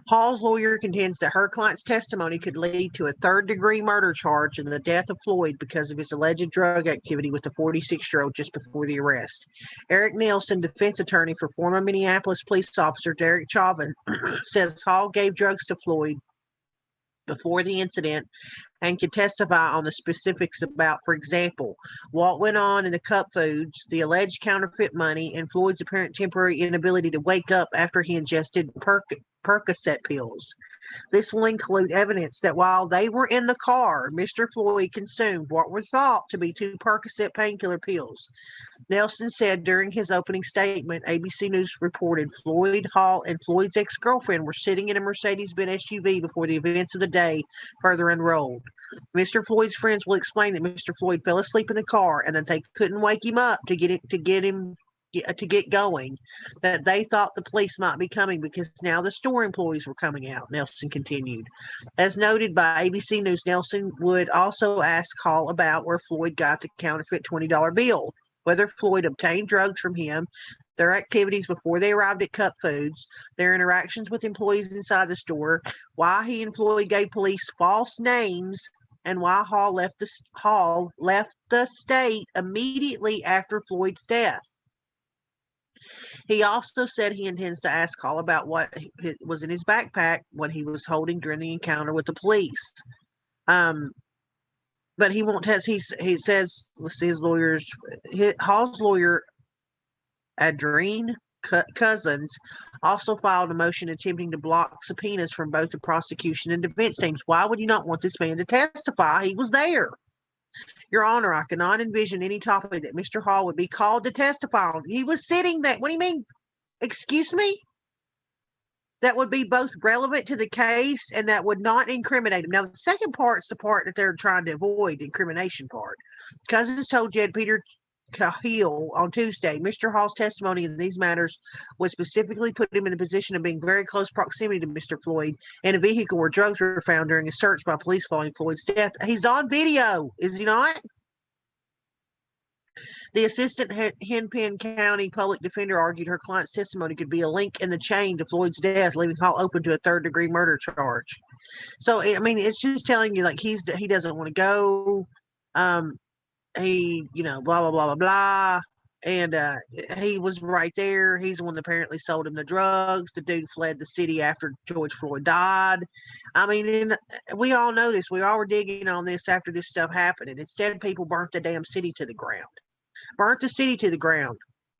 Hall's lawyer contends that her client's testimony could lead to a third-degree murder charge in the death of Floyd because of his alleged drug activity with the 46-year-old just before the arrest. Eric Nelson, defense attorney for former Minneapolis police officer Derek Chauvin, says Hall gave drugs to Floyd before the incident and could testify on the specifics about, for example, what went on in the cup foods, the alleged counterfeit money, and Floyd's apparent temporary inability to wake up after he ingested Percocet pills. This will include evidence that while they were in the car, Mr. Floyd consumed what were thought to be 2 Percocet painkiller pills. Nelson said during his opening statement, ABC News reported Floyd Hall and Floyd's ex-girlfriend were sitting in a Mercedes-Benz SUV before the events of the day further unrolled. Mr. Floyd's friends will explain that Mr. Floyd fell asleep in the car and that they couldn't wake him up to get going, that they thought the police might be coming because now the store employees were coming out, Nelson continued. As noted by ABC News, Nelson would also ask Hall about where Floyd got the counterfeit $20 bill, whether Floyd obtained drugs from him, their activities before they arrived at Cup Foods, their interactions with employees inside the store, why he and Floyd gave police false names, and why Hall left the state immediately after Floyd's death. He also said he intends to ask Hall about what was in his backpack, what he was holding during the encounter with the police. But he won't test. He says, let's see, Hall's lawyer, Adrien Cousins, also filed a motion attempting to block subpoenas from both the prosecution and defense teams. Why would you not want this man to testify? He was there. Your Honor, I cannot envision any topic that Mr. Hall would be called to testify on. He was sitting there. What do you mean? Excuse me? That would be both relevant to the case and that would not incriminate him. Now, the second part's the part that they're trying to avoid, the incrimination part. Cousins told Jed Peter Cahill on Tuesday, Mr. Hall's testimony in these matters would specifically put him in the position of being very close proximity to Mr. Floyd in a vehicle where drugs were found during a search by police following Floyd's death. He's on video, is he not? The assistant Hennepin County public defender argued her client's testimony could be a link in the chain to Floyd's death, leaving Hall open to a third-degree murder charge. So, I mean, it's just telling you, like, he doesn't want to go. He, blah, blah, blah, blah, blah. And he was right there. He's the one that apparently sold him the drugs. The dude fled the city after George Floyd died. I mean, we all know this. We all were digging on this after this stuff happened. And instead, people burnt the damn city to the ground. Burnt the city to the ground.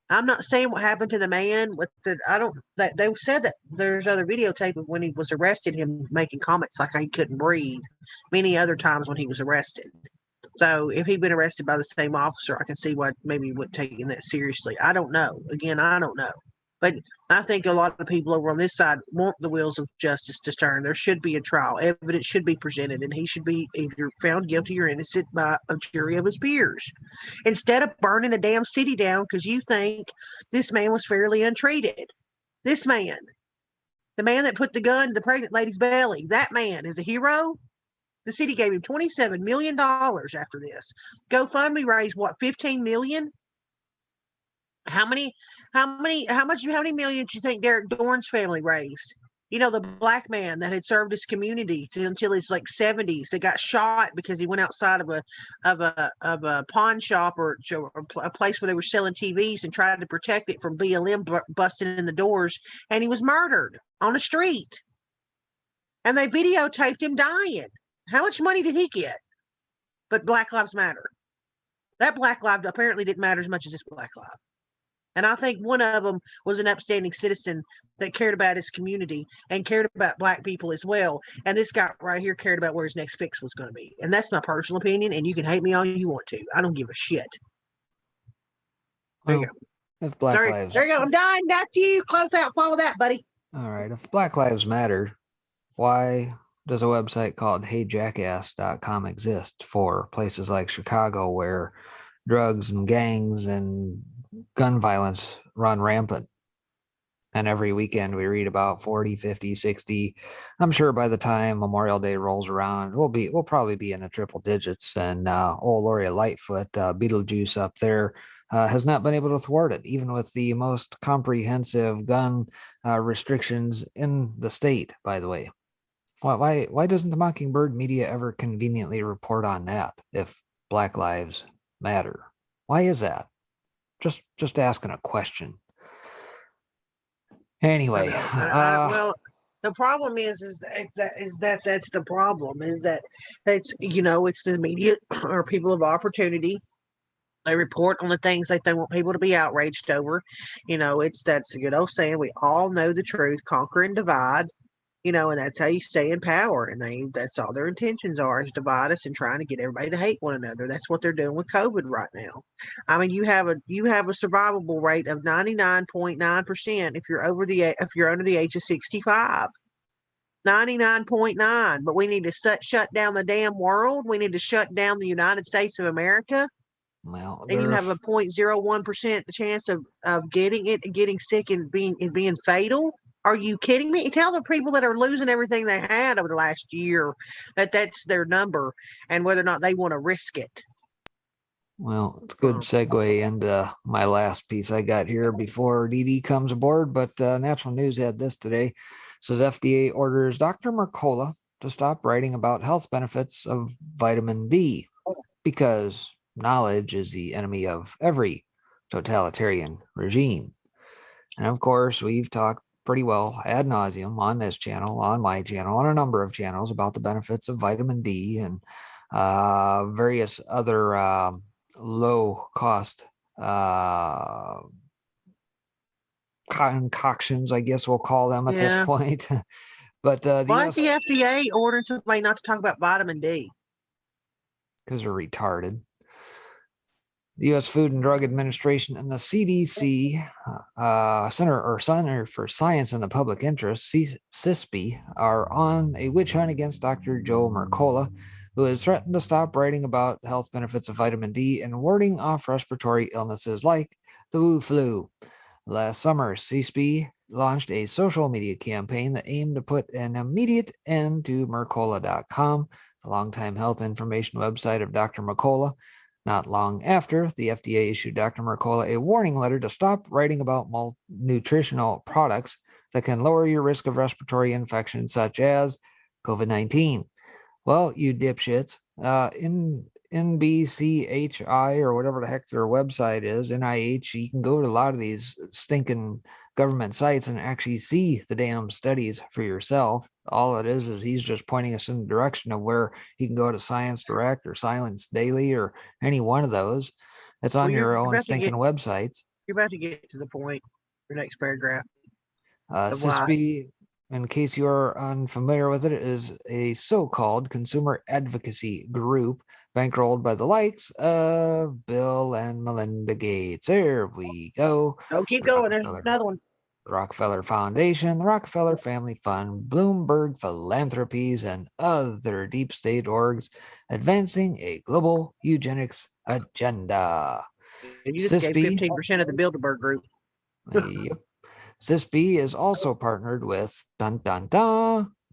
I'm not saying what happened to the man with they said that there's other videotape of when he was arrested, him making comments like he couldn't breathe many other times when he was arrested. So if he'd been arrested by the same officer, I can see why maybe he wouldn't take that seriously. I don't know. Again, I don't know. But I think a lot of people over on this side want the wheels of justice to turn. There should be a trial. Evidence should be presented, and he should be either found guilty or innocent by a jury of his peers. Instead of burning a damn city down because you think this man was fairly untreated. This man, the man that put the gun in the pregnant lady's belly, that man is a hero. The city gave him $27 million after this. GoFundMe raised what, 15 million? How many million do you think Derek Dorn's family raised? You know, the black man that had served his community until his like 70s, that got shot because he went outside of a pawn shop or a place where they were selling TVs and tried to protect it from BLM busting in the doors, and he was murdered on the street. And they videotaped him dying. How much money did he get? But Black Lives Matter. That Black Lives apparently didn't matter as much as this Black Lives. And I think one of them was an upstanding citizen that cared about his community and cared about black people as well. And this guy right here cared about where his next fix was going to be. And that's my personal opinion. And you can hate me all you want to. I don't give a shit. There you go. If Black Lives... There you go. I'm done. That's you. Close out. Follow that, buddy. All right. If Black Lives Matter, why does a website called heyjackass.com exist for places like Chicago where drugs and gangs and gun violence run rampant? And every weekend we read about 40, 50, 60. I'm sure by the time Memorial Day rolls around, we'll probably be in the triple digits. And old Lori Lightfoot, Beetlejuice up there, has not been able to thwart it, even with the most comprehensive gun restrictions in the state, by the way. Why doesn't the Mockingbird media ever conveniently report on that if Black Lives Matter? Why is that? Just asking a question. Anyway, well, the problem is that that's the problem, is that it's, you know, it's the media or people of opportunity. They report on the things that they want people to be outraged over. You know, that's a good old saying. We all know the truth, conquer and divide. You know, and that's how you stay in power. And that's all their intentions are, is divide us and trying to get everybody to hate one another. That's what they're doing with COVID right now. I mean, you have a survivable rate of 99.9% if you're under the age of 65. 99.9. But we need to shut down the damn world. We need to shut down the United States of America. Well, and you have a 0.01% chance of getting sick and being fatal. Are you kidding me? Tell the people that are losing everything they had over the last year that's their number, and whether or not they want to risk it. Well, it's a good segue into my last piece I got here before DD comes aboard. But Natural News had this today. It says FDA orders Dr. Mercola to stop writing about health benefits of vitamin D because knowledge is the enemy of every totalitarian regime. And of course, we've talked pretty well ad nauseum on this channel, on my channel, on a number of channels about the benefits of vitamin D and various other low cost concoctions, I guess we'll call them at this point. But why is the FDA ordering somebody not to talk about vitamin D? Because they're retarded. The U.S. Food and Drug Administration and the CDC, Center for Science and the Public Interest, CISP, are on a witch hunt against Dr. Joe Mercola, who has threatened to stop writing about the health benefits of vitamin D and warding off respiratory illnesses like the Wu flu. Last summer, CISP launched a social media campaign that aimed to put an immediate end to Mercola.com, the longtime health information website of Dr. Mercola. Not long after, the FDA issued Dr. Mercola a warning letter to stop writing about nutritional products that can lower your risk of respiratory infections such as COVID-19. Well, you dipshits, in NBCHI or whatever the heck their website is, NIH, you can go to a lot of these stinking government sites and actually see the damn studies for yourself. All it is he's just pointing us in the direction of where you can go to Science Direct or Science Daily or any one of those. It's on your own stinking websites. You're about to get to the point. Your next paragraph. CISP, in case you're unfamiliar with it, is a so-called consumer advocacy group bankrolled by the likes of Bill and Melinda Gates. There we go. Oh, keep going. There's another one. The Rockefeller Foundation, the Rockefeller Family Fund, Bloomberg Philanthropies, and other deep state orgs advancing a global eugenics agenda. And you just gave 15% of the Bilderberg group. Yep. CISP is also partnered with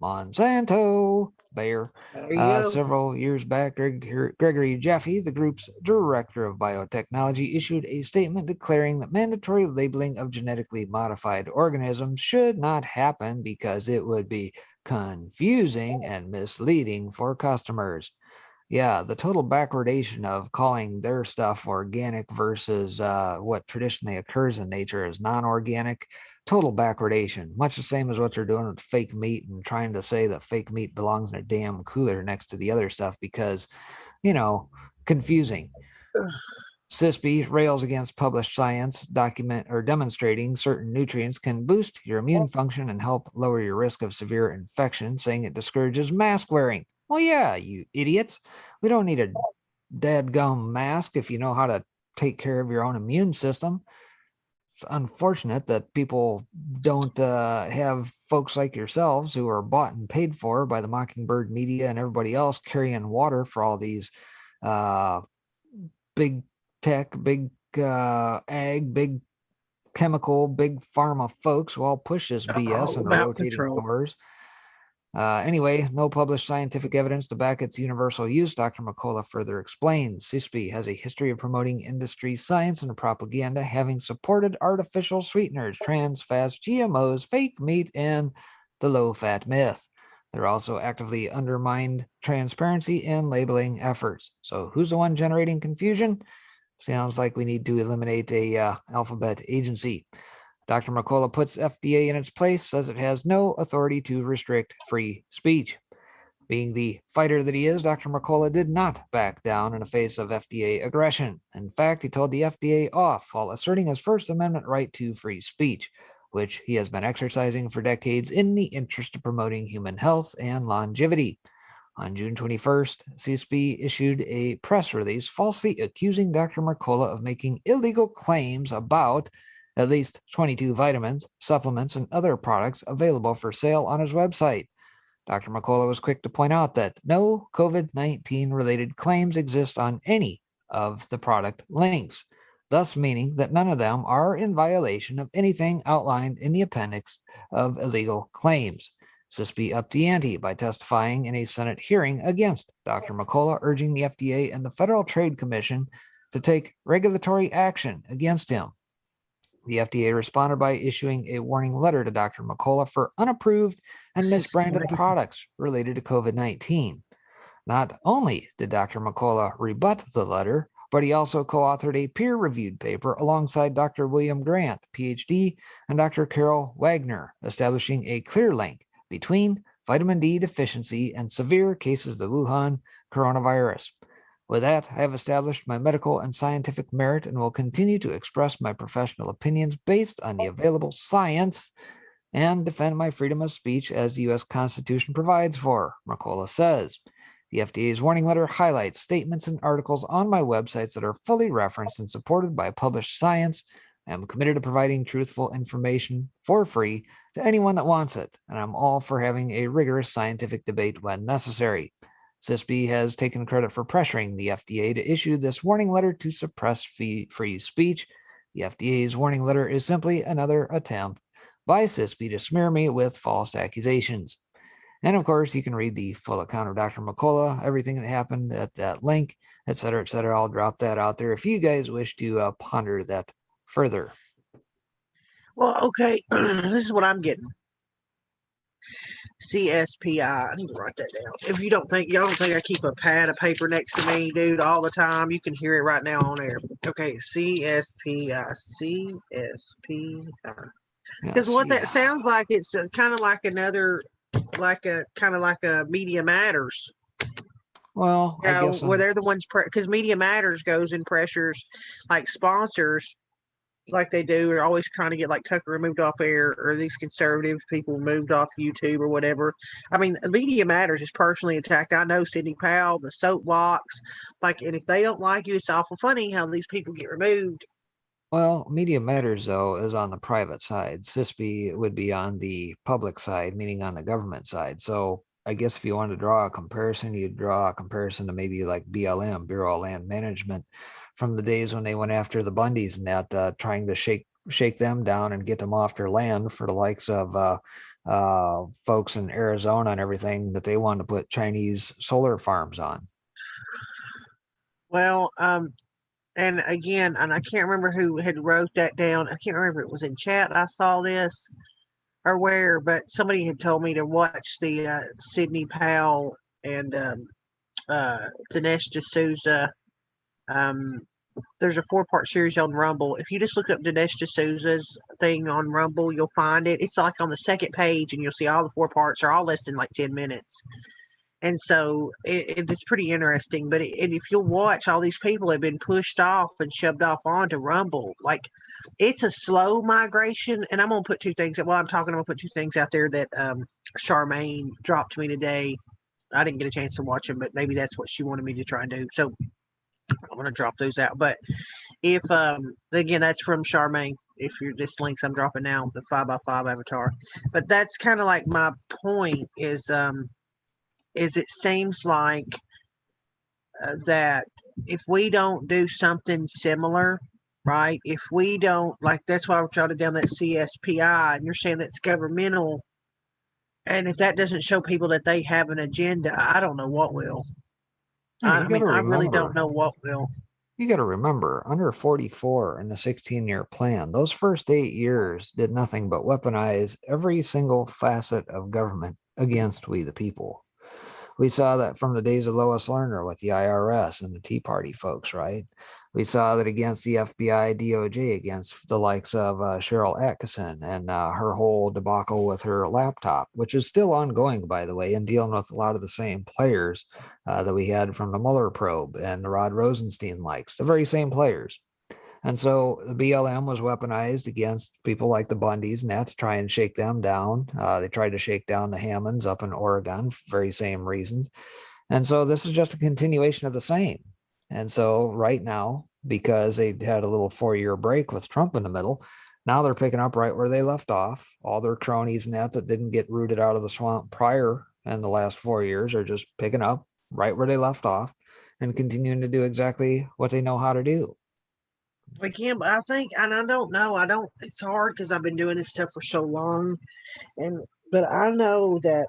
Monsanto. Bayer. There you go. Several years back, Gregory Jaffe, the group's director of biotechnology, issued a statement declaring that mandatory labeling of genetically modified organisms should not happen because it would be confusing and misleading for customers. Yeah, the total backwardation of calling their stuff organic versus what traditionally occurs in nature as non-organic, total backwardation. Much the same as what they're doing with fake meat and trying to say that fake meat belongs in a damn cooler next to the other stuff because, confusing. CISP rails against published science demonstrating certain nutrients can boost your immune function and help lower your risk of severe infection, saying it discourages mask wearing. Well, yeah, you idiots. We don't need a dadgum mask if you know how to take care of your own immune system. It's unfortunate that people don't have folks like yourselves who are bought and paid for by the Mockingbird media and everybody else carrying water for all these big tech, big ag, big chemical, big pharma folks who all push this BS in the rotating doors. Anyway, no published scientific evidence to back its universal use, Dr. McCullough further explains. CISP has a history of promoting industry science and propaganda, having supported artificial sweeteners, trans fats, GMOs, fake meat, and the low-fat myth. They're also actively undermined transparency in labeling efforts. So who's the one generating confusion? Sounds like we need to eliminate a alphabet agency. Dr. McCullough puts FDA in its place, says it has no authority to restrict free speech. Being the fighter that he is, Dr. McCullough did not back down in the face of FDA aggression. In fact, he told the FDA off while asserting his First Amendment right to free speech, which he has been exercising for decades in the interest of promoting human health and longevity. On June 21st, CSP issued a press release falsely accusing Dr. McCullough of making illegal claims about at least 22 vitamins, supplements, and other products available for sale on his website. Dr. McCullough was quick to point out that no COVID-19 related claims exist on any of the product links, thus meaning that none of them are in violation of anything outlined in the appendix of illegal claims. CISP upped the ante by testifying in a Senate hearing against Dr. McCullough, urging the FDA and the Federal Trade Commission to take regulatory action against him. The FDA responded by issuing a warning letter to Dr. McCullough for unapproved and misbranded products related to COVID-19. Not only did Dr. McCullough rebut the letter, but he also co-authored a peer-reviewed paper alongside Dr. William Grant, PhD, and Dr. Carol Wagner, establishing a clear link between vitamin D deficiency and severe cases of the Wuhan coronavirus. With that, I have established my medical and scientific merit and will continue to express my professional opinions based on the available science and defend my freedom of speech as the U.S. Constitution provides for, McCullough says. The FDA's warning letter highlights statements and articles on my websites that are fully referenced and supported by published science. I am committed to providing truthful information for free to anyone that wants it, and I'm all for having a rigorous scientific debate when necessary. CISP has taken credit for pressuring the FDA to issue this warning letter to suppress free speech. The FDA's warning letter is simply another attempt by CISP to smear me with false accusations. And of course, you can read the full account of Dr. McCullough, everything that happened at that link, etc., etc. I'll drop that out there if you guys wish to ponder that further. Well, okay, this is what I'm getting. CSPI. I need to write that down. If y'all don't think I keep a pad of paper next to me, dude, all the time, you can hear it right now on air. Okay, CSPI. CSPI. Because what that sounds like, it's kind of like another, like a Media Matters. Well, I guess where they're the ones, because Media Matters goes and pressures like sponsors, like they do, are always trying to get like Tucker removed off air or these conservative people moved off YouTube or whatever. I mean, Media Matters is personally attacked. I know Sidney Powell, the soapbox, like, and if they don't like you, it's awful funny how these people get removed. Well, Media Matters, though, is on the private side. CISP would be on the public side, meaning on the government side. So I guess if you wanted to draw a comparison, you'd draw a comparison to maybe like BLM, Bureau of Land Management, from the days when they went after the Bundys and that, trying to shake shake them down and get them off their land for the likes of folks in Arizona and everything that they wanted to put Chinese solar farms on. Well, and again, and I can't remember who had wrote that down. I can't remember if it was in chat I saw this or where, but somebody had told me to watch the Sidney Powell and Dinesh D'Souza. There's a 4-part series on Rumble. If you just look up Dinesh D'Souza's thing on Rumble, you'll find it. It's like on the second page, and you'll see all the 4 parts are all less than like 10 minutes. And so it's pretty interesting. But if you'll watch, all these people have been pushed off and shoved off onto Rumble. Like, it's a slow migration. And I'm going to put 2 things. While I'm talking, I'm going to put 2 things out there that Charmaine dropped me today. I didn't get a chance to watch them, but maybe that's what she wanted me to try and do. So I'm going to drop those out. But if, again, that's from Charmaine. If you're this links I'm dropping now, the 5x5 avatar. But that's kind of like my point is it seems like that if we don't do something similar, right? If we don't, like, that's why we're jotted down that CSPI, and you're saying that's governmental. And if that doesn't show people that they have an agenda, I don't know what will. I really don't know what will. You got to remember, under 44 in the 16-year plan, those first 8 years did nothing but weaponize every single facet of government against we the people. We saw that from the days of Lois Lerner with the IRS and the Tea Party folks, right? We saw that against the FBI, DOJ, against the likes of Cheryl Atkinson and her whole debacle with her laptop, which is still ongoing, by the way, and dealing with a lot of the same players that we had from the Mueller probe and the Rod Rosenstein likes, the very same players. And so the BLM was weaponized against people like the Bundys and that to try and shake them down. They tried to shake down the Hammonds up in Oregon for very same reasons. And so this is just a continuation of the same. And so right now, because they had a little 4-year break with Trump in the middle, now they're picking up right where they left off. All their cronies and that didn't get rooted out of the swamp prior in the last 4 years are just picking up right where they left off and continuing to do exactly what they know how to do. Again, but I think, and I don't know, it's hard because I've been doing this stuff for so long. But I know that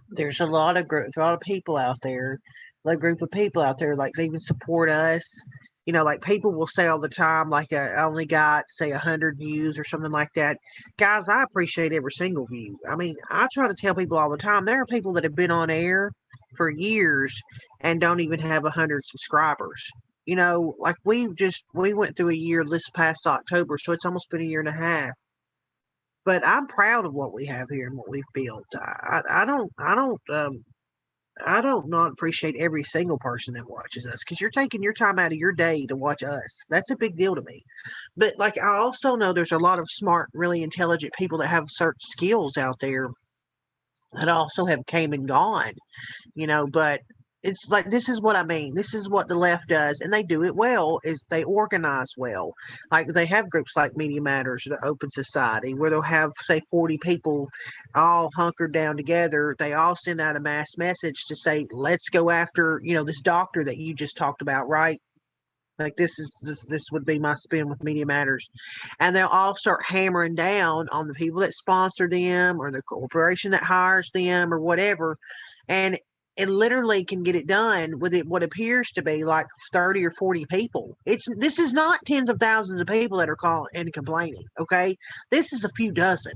there's a lot of people out there, a group of people out there, like they even support us. You know, like people will say all the time, like I only got, say, 100 views or something like that. Guys, I appreciate every single view. I mean, I try to tell people all the time, there are people that have been on air for years and don't even have 100 subscribers. You know, like we went through a year this past October, so it's almost been a year and a half. But I'm proud of what we have here and what we've built. I don't not appreciate every single person that watches us, because you're taking your time out of your day to watch us. That's a big deal to me. But like, I also know there's a lot of smart, really intelligent people that have certain skills out there that also have came and gone, you know, but it's like, this is what I mean. This is what the left does, and they do it well, is they organize well. Like, they have groups like Media Matters, the Open Society, where they'll have, say, 40 people all hunkered down together. They all send out a mass message to say, let's go after, you know, this doctor that you just talked about, right? Like, this would be my spin with Media Matters. And they'll all start hammering down on the people that sponsor them or the corporation that hires them or whatever. And it literally can get it done with what appears to be like 30 or 40 people. This is not tens of thousands of people that are calling and complaining. Okay. This is a few dozen.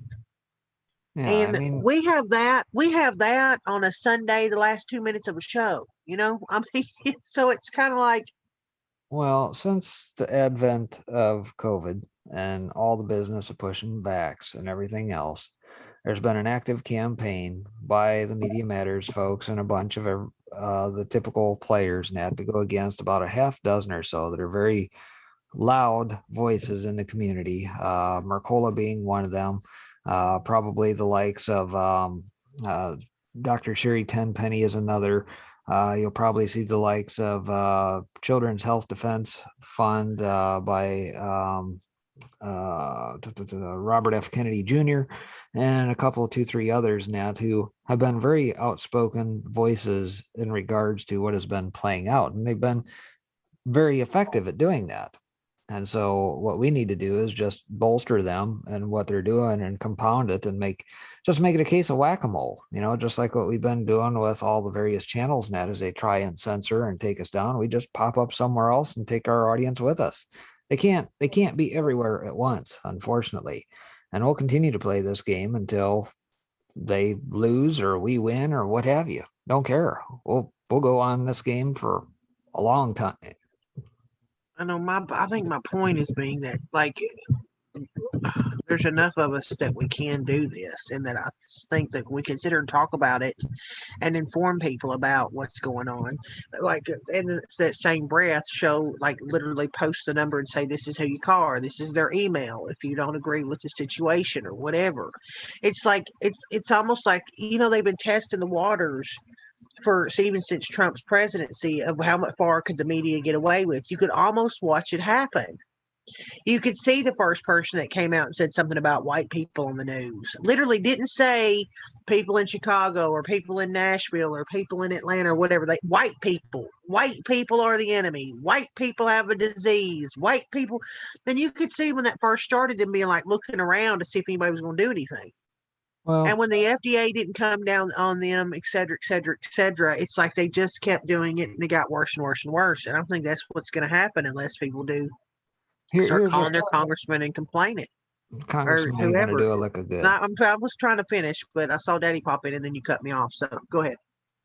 Yeah, and I mean, we have that on a Sunday, the last 2 minutes of a show, you know, I mean, so it's kind of like, well, since the advent of COVID and all the business of pushing vax and everything else, there's been an active campaign by the Media Matters folks and a bunch of the typical players now to go against about a half dozen or so that are very loud voices in the community. Mercola being one of them, probably the likes of Dr. Sherry Tenpenny is another. You'll probably see the likes of Children's Health Defense Fund by Robert F. Kennedy Jr. and a couple of 2-3 others now who have been very outspoken voices in regards to what has been playing out. And they've been very effective at doing that. And so what we need to do is just bolster them and what they're doing and compound it and make it a case of whack-a-mole, just like what we've been doing with all the various channels net as they try and censor and take us down. We just pop up somewhere else and take our audience with us. They can't be everywhere at once, unfortunately. And we'll continue to play this game until they lose or we win or what have you. Don't care. We'll go on this game for a long time. I know I think my point is being that there's enough of us that we can do this, and that I think that we consider and talk about it and inform people about what's going on. And it's that same breath, literally post the number and say, this is who you call, or this is their email if you don't agree with the situation or whatever. It's almost like, they've been testing the waters even since Trump's presidency of how far could the media get away with. You could almost watch it happen. You could see the first person that came out and said something about white people on the news. Literally didn't say people in Chicago or people in Nashville or people in Atlanta or whatever. White people. White people are the enemy. White people have a disease. White people. Then you could see when that first started them being looking around to see if anybody was going to do anything. Well, and when the FDA didn't come down on them, et cetera, et cetera, et cetera, it's like they just kept doing it and it got worse and worse and worse. And I think that's what's going to happen unless people do. Start calling their congressman and complaining. Congressman ain't going to do it like a good. I was trying to finish, but I saw Daddy pop in and then you cut me off. So go ahead.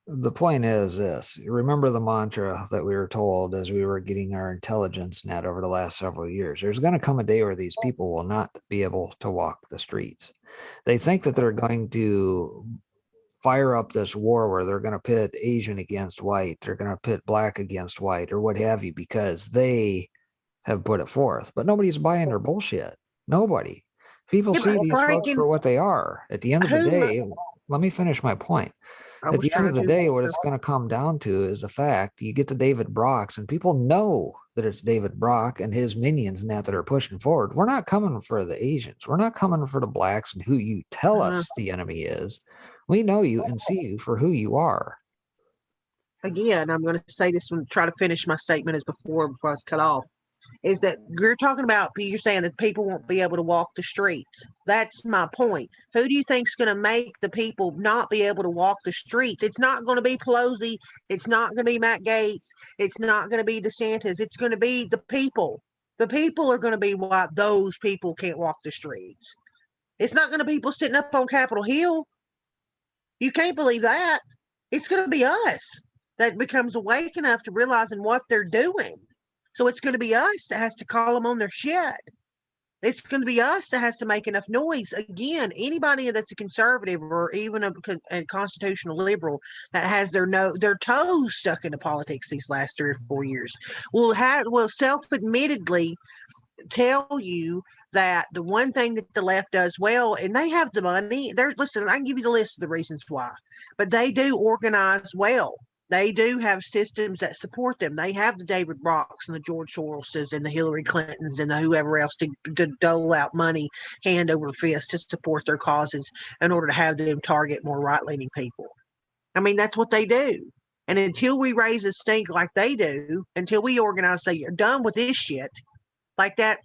The point is this. Remember the mantra that we were told as we were getting our intelligence net over the last several years. There's going to come a day where these people will not be able to walk the streets. They think that they're going to fire up this war where they're going to pit Asian against white. They're going to pit black against white or what have you, because they have put it forth. But nobody's buying their bullshit. Nobody. People see these folks for what they are. At the end of the day, let me finish my point. At the end of the day, what it's going to come down to is the fact you get to David Brock's and people know that it's David Brock and his minions now that are pushing forward. We're not coming for the Asians. We're not coming for the blacks and who you tell us the enemy is. We know you and see you for who you are. Again, I'm going to say this one, try to finish my statement as before I was cut off. Is that you're talking about, you're saying that people won't be able to walk the streets. That's my point. Who do you think is going to make the people not be able to walk the streets? It's not going to be Pelosi. It's not going to be Matt Gaetz. It's not going to be DeSantis. It's going to be the people. The people are going to be why those people can't walk the streets. It's not going to be people sitting up on Capitol Hill. You can't believe that. It's going to be us that becomes awake enough to realizing what they're doing. So it's going to be us that has to call them on their shit. It's going to be us that has to make enough noise. Again, anybody that's a conservative or even a constitutional liberal that has their toes stuck into politics these last 3 or 4 years will self-admittedly tell you that the one thing that the left does well, and they have the money. Listen, I can give you the list of the reasons why, but they do organize well. They do have systems that support them. They have the David Brocks and the George Soroses and the Hillary Clintons and the whoever else to dole out money hand over fist to support their causes in order to have them target more right-leaning people. I mean, that's what they do. And until we raise a stink like they do, until we organize, say, you're done with this shit, like that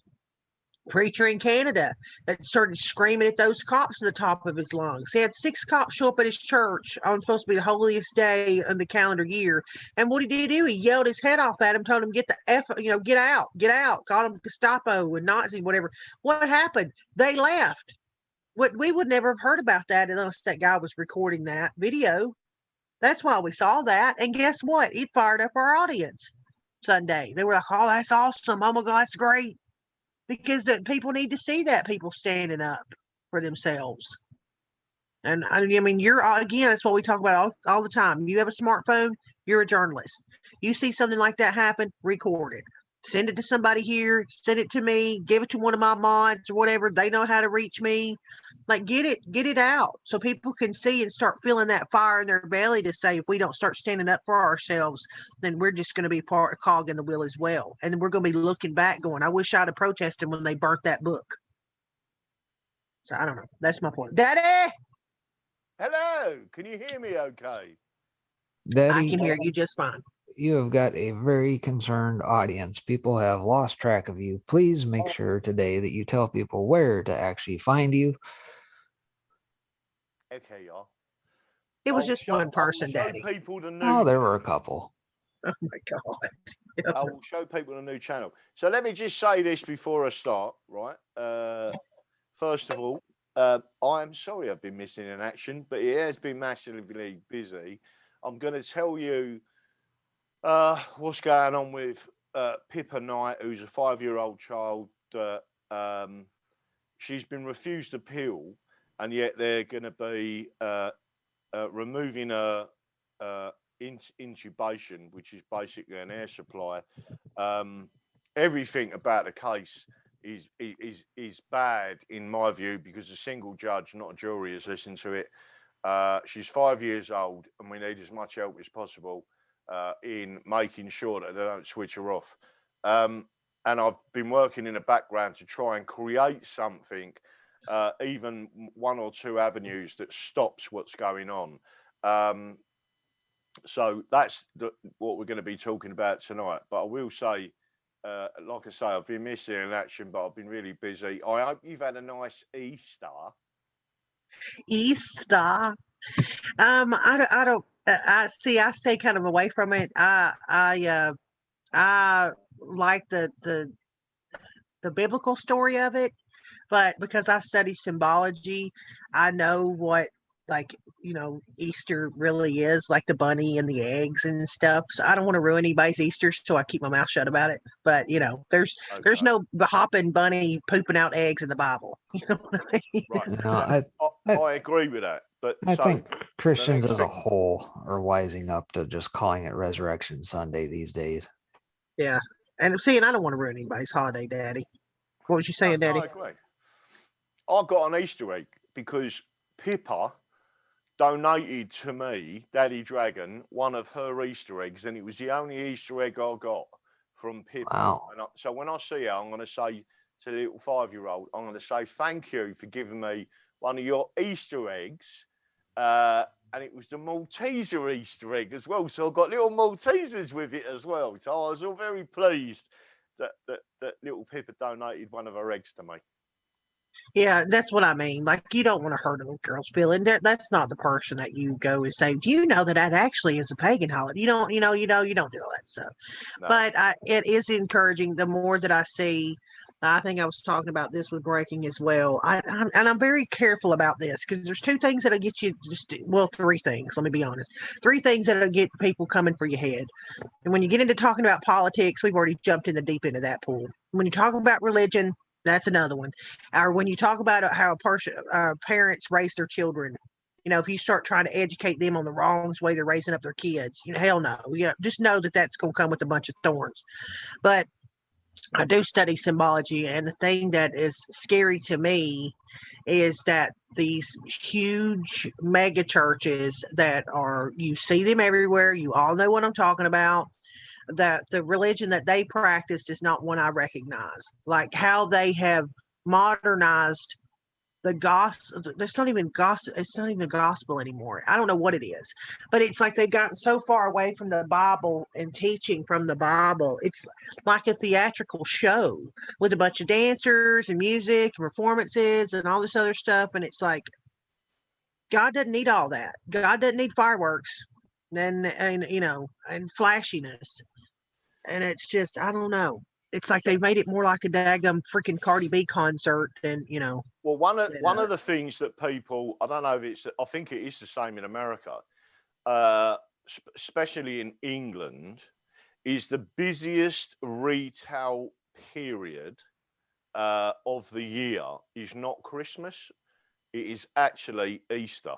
preacher in Canada that started screaming at those cops at the top of his lungs. He had 6 cops show up at his church on supposed to be the holiest day in the calendar year. And what did he do? He yelled his head off at him, told him, get out, called him Gestapo and Nazi, whatever. What happened? They left. We would never have heard about that unless that guy was recording that video. That's why we saw that. And guess what? It fired up our audience Sunday. They were like, oh, that's awesome. Oh my God, that's great. Because people need to see that, people standing up for themselves. And I mean, that's what we talk about all the time. You have a smartphone, you're a journalist. You see something like that happen, record it. Send it to somebody here, send it to me, give it to one of my mods or whatever. They know how to reach me. Like, get it out so people can see and start feeling that fire in their belly to say, if we don't start standing up for ourselves, then we're just going to be part of cog in the wheel as well. And then we're going to be looking back going, I wish I'd have protested when they burnt that book. So I don't know. That's my point. Daddy! Hello. Can you hear me okay? Daddy, I can hear you just fine. you have got a very concerned audience. People have lost track of you. Please make sure today that you tell people where to actually find you. Okay, y'all. It was just one person, I'll show Daddy. people the new. Oh, there were a couple. Oh my God. I will show people the new channel. So let me just say this before I start, right? First of all, I'm sorry I've been missing in action, but it has been massively busy. I'm going to tell you what's going on with Pippa Knight, who's a 5-year-old child. She's been refused appeal, and yet they're going to be removing her intubation, which is basically an air supply. Everything about the case is bad in my view, because a single judge, not a jury, has listened to it. She's 5 years old, and we need as much help as possible in making sure that they don't switch her off. And I've been working in the background to try and create something, even 1 or 2 avenues that stops what's going on. So that's what we're going to be talking about tonight. But I will say, like I say, I've been missing in action, but I've been really busy. I hope you've had a nice Easter. Easter. I don't. I see. I stay kind of away from it. I like the biblical story of it, but because I study symbology, I know what, like, Easter really is, like the bunny and the eggs and stuff. So I don't want to ruin anybody's Easter, so I keep my mouth shut about it. But there's no hopping bunny pooping out eggs in the Bible. You know what I mean? Right. I agree with that. But I think Christians as a whole are wising up to just calling it Resurrection Sunday these days. Yeah. And see, and I don't want to ruin anybody's holiday, Daddy. What was you saying, Daddy? I agree. I got an Easter egg because Pippa donated to me, Daddy Dragon, one of her Easter eggs, and it was the only Easter egg I got from Pippa. Wow. And so when I see her, I'm going to say to the little 5-year-old, I'm going to say thank you for giving me one of your Easter eggs. And it was the Malteser Easter egg as well. So I got little Maltesers with it as well. So I was all very pleased that little Pippa donated one of her eggs to me. Yeah, that's what I mean. Like, you don't want to hurt a little girl's feeling. That's not the person that you go and say, do you know that actually is a pagan holiday? You don't do all that stuff. No. But it is encouraging. The more that I see, I think I was talking about this with breaking as well. I'm very careful about this, because there's 2 things that'll get you 3 things. Let me be honest. 3 things that'll get people coming for your head. And when you get into talking about politics, we've already jumped in the deep end of that pool. When you talk about religion, that's another one. Or when you talk about how parents raise their children, if you start trying to educate them on the wrong way they're raising up their kids, hell no. Just know that that's going to come with a bunch of thorns. But I do study symbology, and the thing that is scary to me is that these huge mega churches you see them everywhere. You all know what I'm talking about. That the religion that they practiced is not one I recognize. Like how they have modernized the gospel. It's not even the gospel anymore. I don't know what it is, but it's like they've gotten so far away from the Bible and teaching from the Bible. It's like a theatrical show with a bunch of dancers and music and performances and all this other stuff. And it's like, God doesn't need all that. God doesn't need fireworks and flashiness. And it's just, I don't know. It's like they've made it more like a daggum freaking Cardi B concert than, Well, one of the things that people, I don't know if I think it is the same in America, especially in England, is the busiest retail period of the year is not Christmas. It is actually Easter.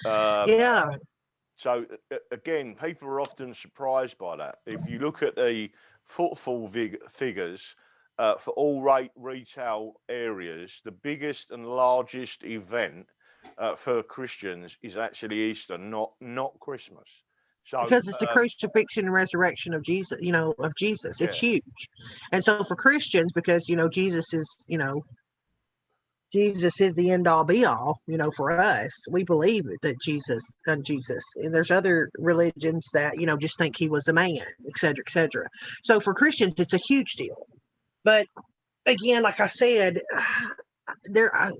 Yeah. So again, people are often surprised by that. If you look at the footfall figures for all retail areas, the biggest and largest event for Christians is actually Easter, not Christmas. So because it's the crucifixion and resurrection of Jesus. It's huge. And so for Christians, because Jesus is Jesus is the end all be all, for us. We believe that Jesus. And there's other religions that, just think he was a man, et cetera, et cetera. So for Christians, it's a huge deal. But again, like I said, I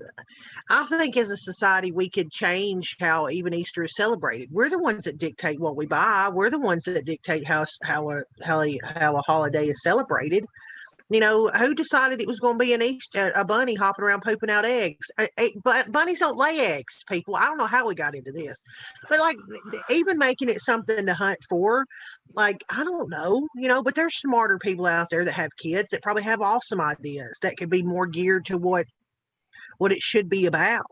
think as a society, we could change how even Easter is celebrated. We're the ones that dictate what we buy. We're the ones that dictate how a holiday is celebrated. Who decided it was going to be a bunny hopping around pooping out eggs? But bunnies don't lay eggs, people. I don't know how we got into this, but like even making it something to hunt for, like, I don't know, but there's smarter people out there that have kids that probably have awesome ideas that could be more geared to what it should be about.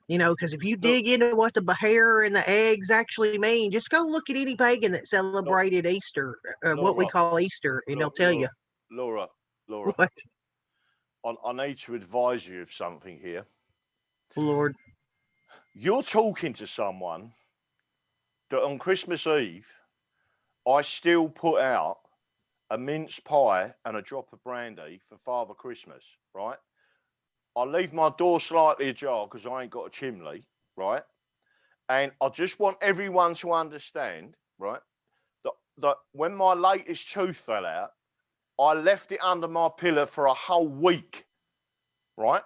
Because if you dig into what the hair and the eggs actually mean, just go look at any pagan that celebrated Easter, what we call Easter, and they'll tell you. Laura, What? I need to advise you of something here. Lord. You're talking to someone that on Christmas Eve, I still put out a mince pie and a drop of brandy for Father Christmas, right? I leave my door slightly ajar because I ain't got a chimney, right? And I just want everyone to understand, right, that when my latest tooth fell out, I left it under my pillow for a whole week, right?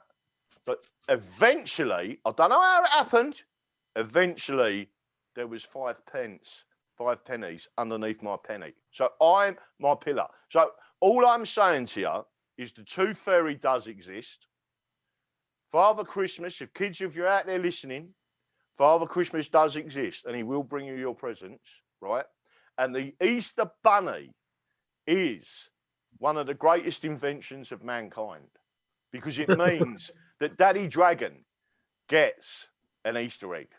But eventually, I don't know how it happened, eventually there was 5 pennies underneath my penny. So I'm my pillow. So all I'm saying to you is the tooth fairy does exist. Father Christmas, if you're out there listening, Father Christmas does exist and he will bring you your presents, right? And the Easter bunny is one of the greatest inventions of mankind because it means that Daddy Dragon gets an Easter egg.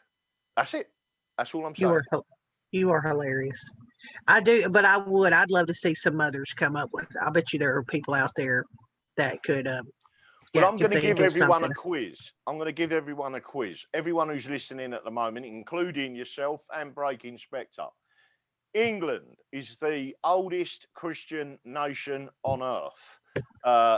That's it. That's all I'm saying. You are hilarious. I do, but I'd love to see some mothers come up with. I bet you there are people out there that could. Well, I'm going to give everyone a quiz. I'm going to give everyone a quiz. Everyone who's listening at the moment, including yourself and Breaking Spectre. England is the oldest Christian nation on earth.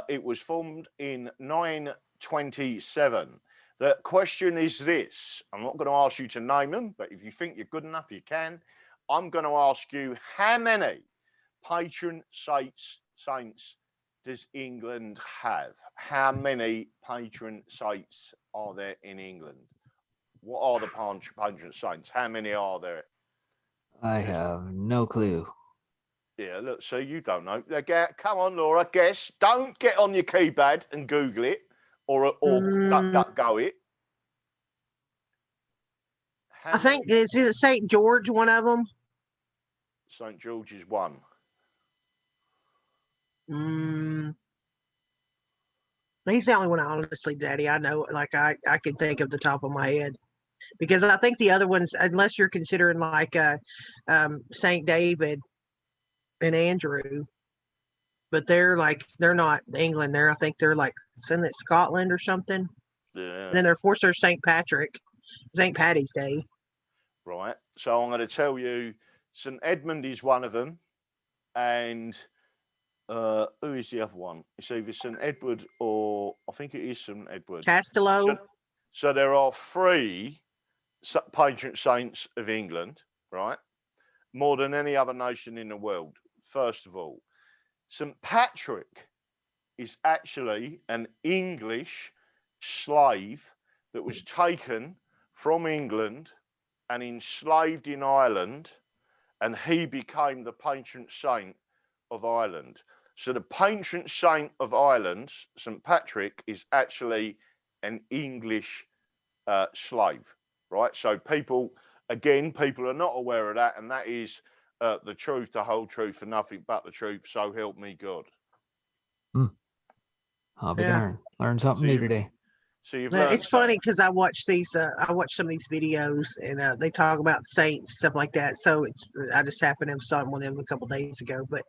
It was formed in 927. The question is this. I'm not going to ask you to name them, but if you think you're good enough, you can. I'm going to ask you, how many patron saints does England have? How many patron saints are there in England? What are the patron saints? How many are there? I have no clue. Yeah, look, so you don't know. Come on, Laura, guess. Don't get on your keypad and Google it or DuckDuckGo it. I think, is it St. George one of them? St. George is one. He's the only one, honestly, Daddy. I know, like, I can think of the top of my head. Because I think the other ones, unless you're considering like St. David and Andrew, but they're not England. I think they're like Scotland or something. Yeah. And then of course there's St. Patrick, St. Paddy's Day. Right. So I'm going to tell you, St. Edmund is one of them, and who is the other one? It's either St. Edward or I think it is St. Edward. Castello. So there are 3 patron saints of England, right? More than any other nation in the world. First of all, St. Patrick is actually an English slave that was taken from England and enslaved in Ireland, and he became the patron saint of Ireland. So the patron saint of Ireland, St. Patrick, is actually an English slave, right? So people are not aware of that, and that is the truth, the whole truth, and nothing but the truth. So help me God. I'll be darned. Learn something new today. So you've learned. It's funny because I watch some of these videos, and they talk about saints, stuff like that. So I just happened to have saw one of them a couple of days ago. But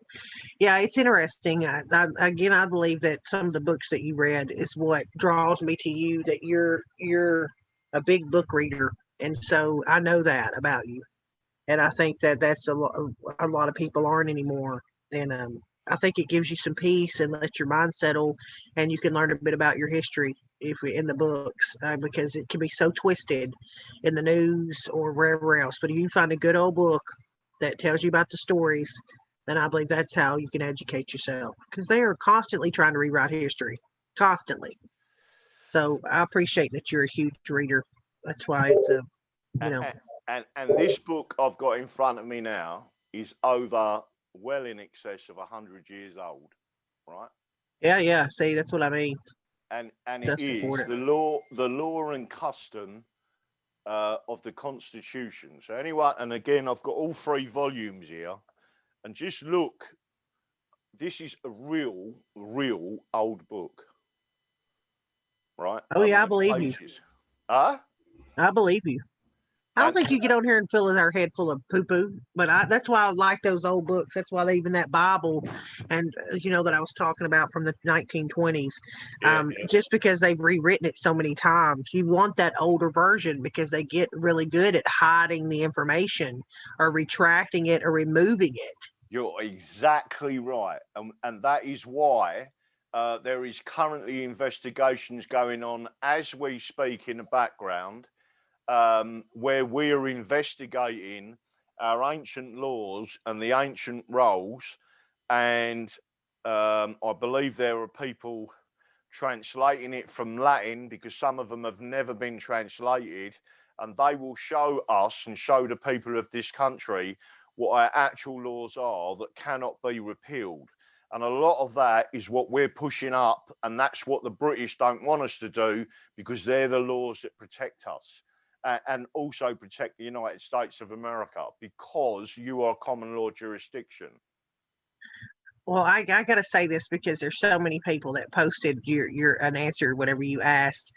yeah, it's interesting. I believe that some of the books that you read is what draws me to you. That you're a big book reader, and so I know that about you. And I think that's a lot of people aren't anymore. And I think it gives you some peace and lets your mind settle, and you can learn a bit about your history. if we, in the books, because it can be so twisted in the news or wherever else. But if you find a good old book that tells you about the stories, then I believe that's how you can educate yourself, because they are constantly trying to rewrite history, constantly. So I appreciate that you're a huge reader. That's why it's a, you know. And this book I've got in front of me now is over well in excess of 100 years old, right? Yeah. See, that's what I mean. And Stuff it is important. the law and custom of the Constitution. So anyone, and again, I've got all 3 volumes here, and just look. This is a real old book, right? Oh yeah, I believe you. Huh? I believe you. I don't think you get on here and fill our head full of poo poo, but that's why I like those old books. That's why even that Bible, and that I was talking about from the 1920s, just because they've rewritten it so many times, you want that older version because they get really good at hiding the information or retracting it or removing it. You're exactly right, and that is why there is currently investigations going on as we speak in the background. Where we're investigating our ancient laws and the ancient roles. And I believe there are people translating it from Latin, because some of them have never been translated, and they will show us and show the people of this country what our actual laws are that cannot be repealed. And a lot of that is what we're pushing up, and that's what the British don't want us to do, because they're the laws that protect us. And also protect the United States of America, because you are common law jurisdiction. Well, I got to say this because there's so many people that posted your an answer whatever you asked.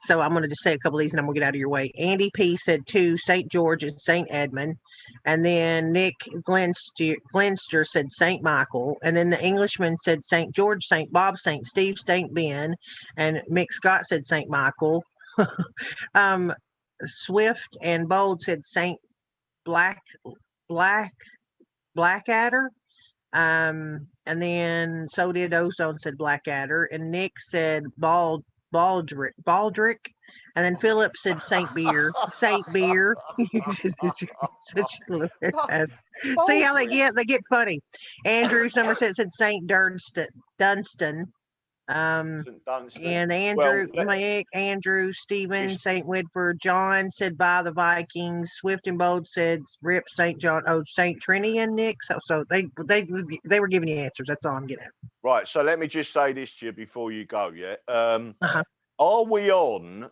So I'm going to just say a couple of these and I'm going to get out of your way. Andy P said 2 St. George and St. Edmund, and then Nick Glenster said St. Michael, and then the Englishman said St. George, St. Bob, St. Steve, St. Ben, and Mick Scott said St. Michael. Swift and Bold said St. Blackadder. And then so did Ozone said Blackadder, and Nick said Baldrick, and then Philip said Saint Beer. See how they get funny. Andrew Somerset said Saint Dunstan. And Andrew, Andrew, Stephen, St. Whitford, John said by the Vikings. Swift and Bold said rip St. John, St. Trinity and Nick. So they were giving you answers. That's all I'm getting at. Right. So let me just say this to you before you go. Yeah. Are we on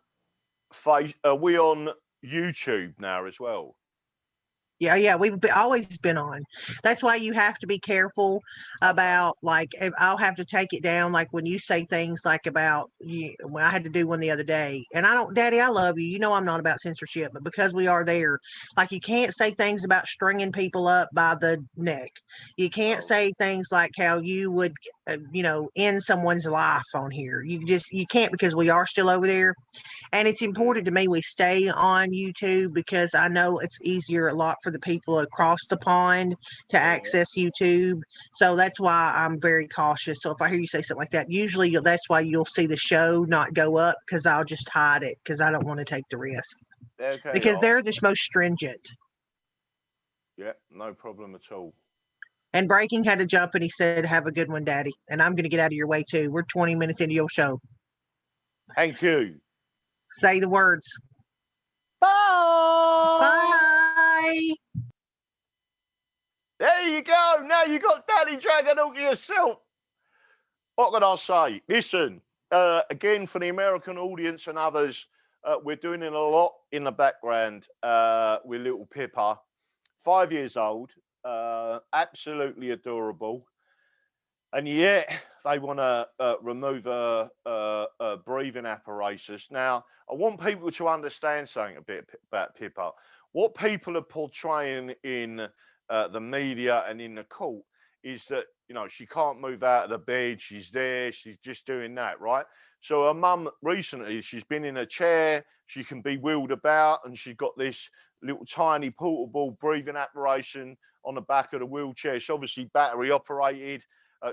YouTube now as well? Yeah, we've always been on. That's why you have to be careful about, like, I'll have to take it down. Like when you say things like about, I had to do one the other day, and Daddy, I love you. You know I'm not about censorship, but because we are there, like you can't say things about stringing people up by the neck. You can't say things like how you would, end someone's life on here. You can't, because we are still over there. And it's important to me we stay on YouTube, because I know it's easier a lot for the people across the pond to access YouTube. So that's why I'm very cautious. So if I hear you say something like that, usually that's why you'll see the show not go up, because I'll just hide it, because I don't want to take the risk. Okay, because they're the most stringent. Yeah, no problem at all. And Breaking had to jump, and he said, have a good one, Daddy. And I'm going to get out of your way, too. We're 20 minutes into your show. Thank you. Say the words. Bye. Bye. There you go. Now you got Daddy Dragon all to yourself. What can I say? Listen, again, for the American audience and others, we're doing a lot in the background with little Pippa, 5 years old, absolutely adorable. And yet they want to remove a breathing apparatus. Now, I want people to understand something a bit about Pippa. What people are portraying in the media and in the court is that, she can't move out of the bed. She's there. She's just doing that, right? So her mum recently, she's been in a chair. She can be wheeled about, and she's got this little tiny portable breathing apparatus on the back of the wheelchair. It's obviously battery operated.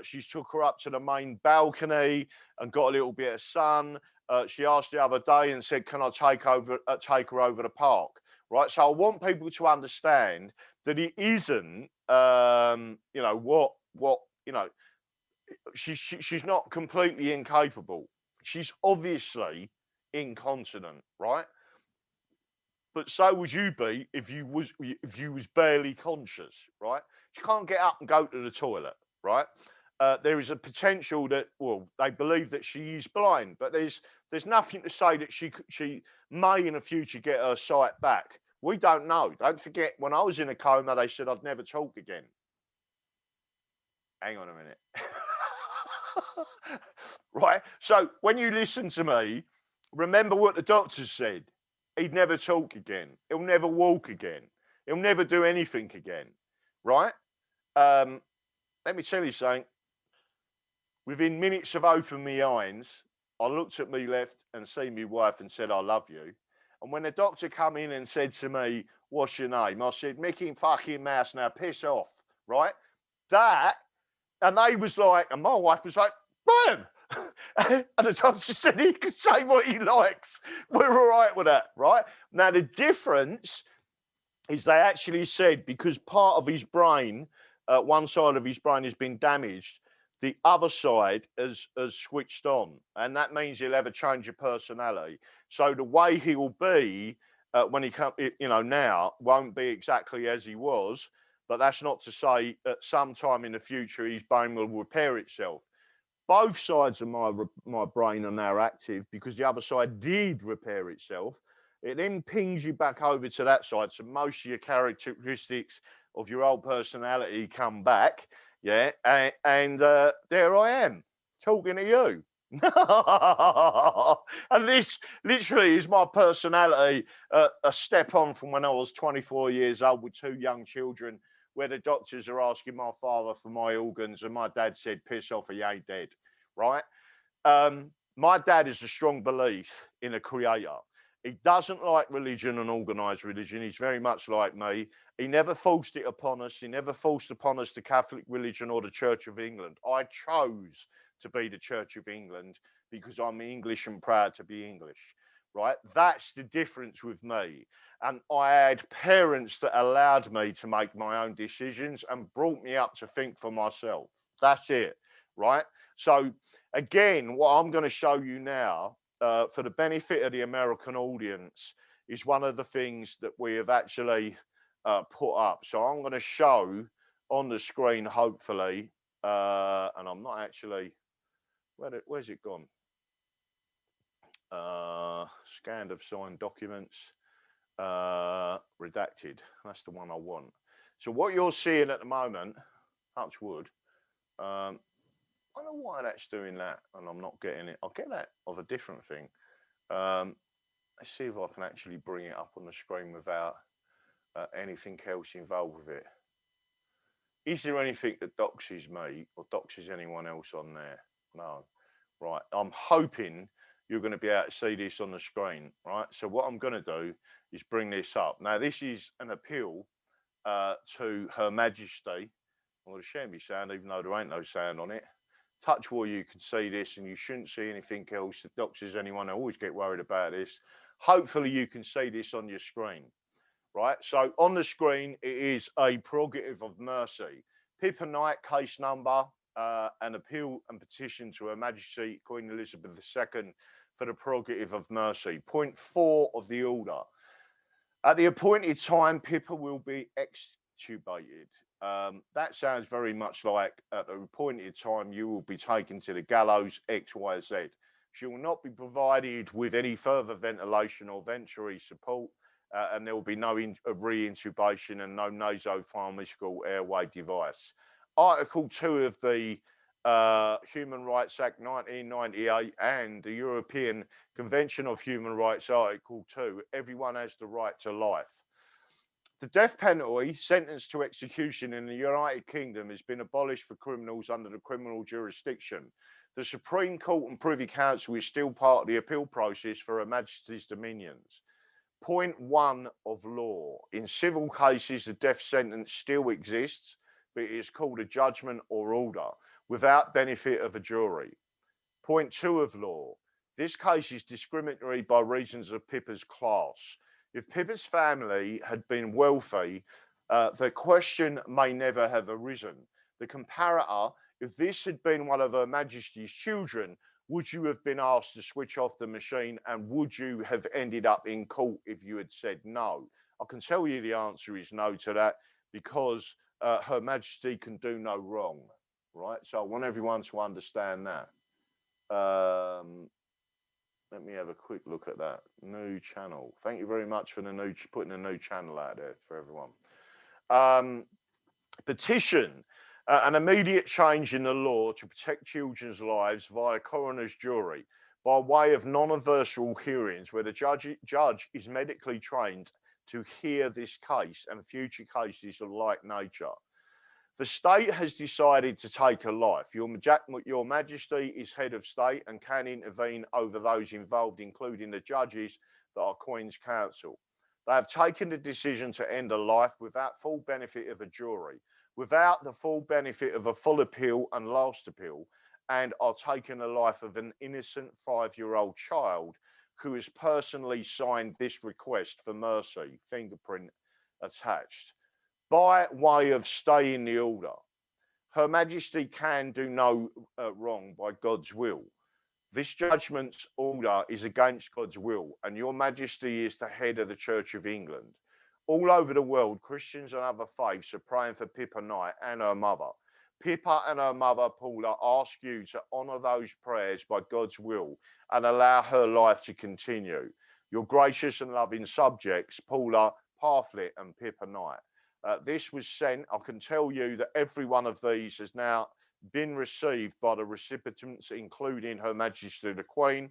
She's took her up to the main balcony and got a little bit of sun. She asked the other day and said, can I take her over the park? Right. So I want people to understand that it isn't, you know, you know, she's not completely incapable. She's obviously incontinent, right? But so would you be if you was barely conscious, right? She can't get up and go to the toilet, right? There is a potential that, well, they believe that she is blind, but there's nothing to say that she may in the future get her sight back. We don't know. Don't forget, when I was in a coma, they said I'd never talk again. Hang on a minute. Right? So when you listen to me, remember what the doctors said. He'd never talk again. He'll never walk again. He'll never do anything again. Right? Let me tell you something. Within minutes of opening my eyes, I looked at me left and seen my wife and said, I love you. And when the doctor come in and said to me, what's your name? I said, Mickey fucking Mouse, now piss off. Right? That, and they was like, and my wife was like, Brian. And the doctor said he can say what he likes. We're all right with that, right? Now, the difference is they actually said because part of his brain, one side of his brain has been damaged, the other side has switched on. And that means he'll have a change of personality. So the way he will be when he comes, you know, now won't be exactly as he was. But that's not to say at some time in the future his brain will repair itself. Both sides of my brain are now active because the other side did repair itself. It then pings you back over to that side. So most of your characteristics of your old personality come back. Yeah. And there I am talking to you. And this literally is my personality, a step on from when I was 24 years old with 2 young children, where the doctors are asking my father for my organs and my dad said, piss off, he ain't dead, right? My dad is a strong belief in a creator. He doesn't like religion and organised religion. He's very much like me. He never forced it upon us. He never forced upon us the Catholic religion or the Church of England. I chose to be the Church of England because I'm English and proud to be English. Right? That's the difference with me. And I had parents that allowed me to make my own decisions and brought me up to think for myself. That's it. Right? So again, what I'm going to show you now for the benefit of the American audience is one of the things that we have actually put up. So I'm going to show on the screen, hopefully, and I'm not actually, where's it gone? Scanned of signed documents, redacted. That's the one I want. So what you're seeing at the moment, touch wood, I don't know why that's doing that and I'm not getting it. I'll get that of a different thing. Let's see if I can actually bring it up on the screen without anything else involved with it. Is there anything that doxes me or doxes anyone else on there? No. Right. I'm hoping you're going to be able to see this on the screen, right? So what I'm going to do is bring this up. Now, this is an appeal to Her Majesty. I'm going to share my sound, even though there ain't no sound on it. Touch where you can see this, and you shouldn't see anything else that doxes anyone. I always get worried about this. Hopefully, you can see this on your screen, right? So on the screen, it is a prerogative of mercy. Pippa Knight, case number, an appeal and petition to Her Majesty Queen Elizabeth II for the prerogative of mercy. Point 4 of the order. At the appointed time, Pippa will be extubated. That sounds very much like at the appointed time you will be taken to the gallows XYZ. She will not be provided with any further ventilation or venturi support, and there will be no re-intubation and no nasopharyngeal airway device. Article 2 of the Human Rights Act 1998 and the European Convention of Human Rights, Article 2, everyone has the right to life. The death penalty, sentenced to execution in the United Kingdom, has been abolished for criminals under the criminal jurisdiction. The Supreme Court and Privy Council is still part of the appeal process for Her Majesty's dominions. Point 1 of law. In civil cases, the death sentence still exists, but it is called a judgment or order. without benefit of a jury. Point 2 of law. This case is discriminatory by reasons of Pippa's class. If Pippa's family had been wealthy, the question may never have arisen. The comparator, if this had been one of Her Majesty's children, would you have been asked to switch off the machine, and would you have ended up in court if you had said no? I can tell you the answer is no to that, because Her Majesty can do no wrong, right? So I want everyone to understand that. Let me have a quick look at that. New channel. Thank you very much for putting a new channel out there for everyone. Petition. An immediate change in the law to protect children's lives via coroner's jury by way of non-adversarial hearings where the judge is medically trained to hear this case and future cases of like nature. The state has decided to take a life. Your Majesty is head of state and can intervene over those involved, including the judges that are Queen's Counsel. They have taken the decision to end a life without full benefit of a jury, without the full benefit of a full appeal and last appeal, and are taking the life of an innocent 5-year-old child who has personally signed this request for mercy, fingerprint attached. By way of staying the order, Her Majesty can do no wrong by God's will. This judgment's order is against God's will, and Your Majesty is the head of the Church of England. All over the world, Christians and other faiths are praying for Pippa Knight and her mother. Pippa and her mother, Paula, ask you to honour those prayers by God's will and allow her life to continue. Your gracious and loving subjects, Paula, Parflet and Pippa Knight. This was sent. I can tell you that every one of these has now been received by the recipients, including Her Majesty the Queen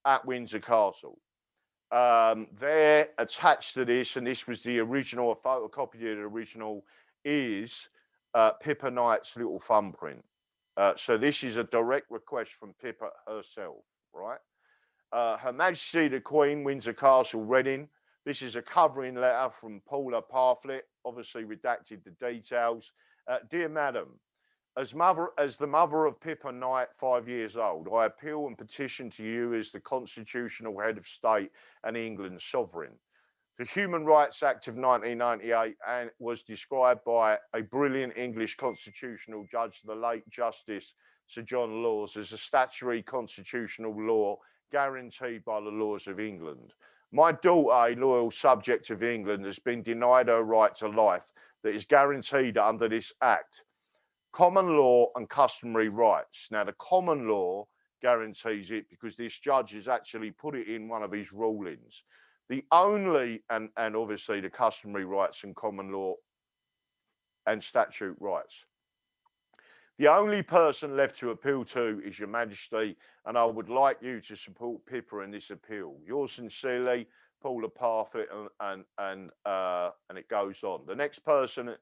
at Windsor Castle. They're attached to this, and this was the original, a photocopy of the original, is Pippa Knight's little thumbprint. So this is a direct request from Pippa herself, right? Her Majesty the Queen, Windsor Castle, Reading. This is a covering letter from Paula Parflet, obviously redacted the details. Dear Madam, as the mother of Pippa Knight, 5 years old, I appeal and petition to you as the constitutional head of state and England's sovereign. The Human Rights Act of 1998 and was described by a brilliant English constitutional judge, the late Justice Sir John Laws, as a statutory constitutional law guaranteed by the laws of England. My daughter, a loyal subject of England, has been denied her right to life that is guaranteed under this act. Common law and customary rights. Now, the common law guarantees it because this judge has actually put it in one of his rulings. The only, and obviously the customary rights and common law and statute rights. The only person left to appeal to is Your Majesty, and I would like you to support Pippa in this appeal. Yours sincerely, Paula Parflet, and it goes on. The next person,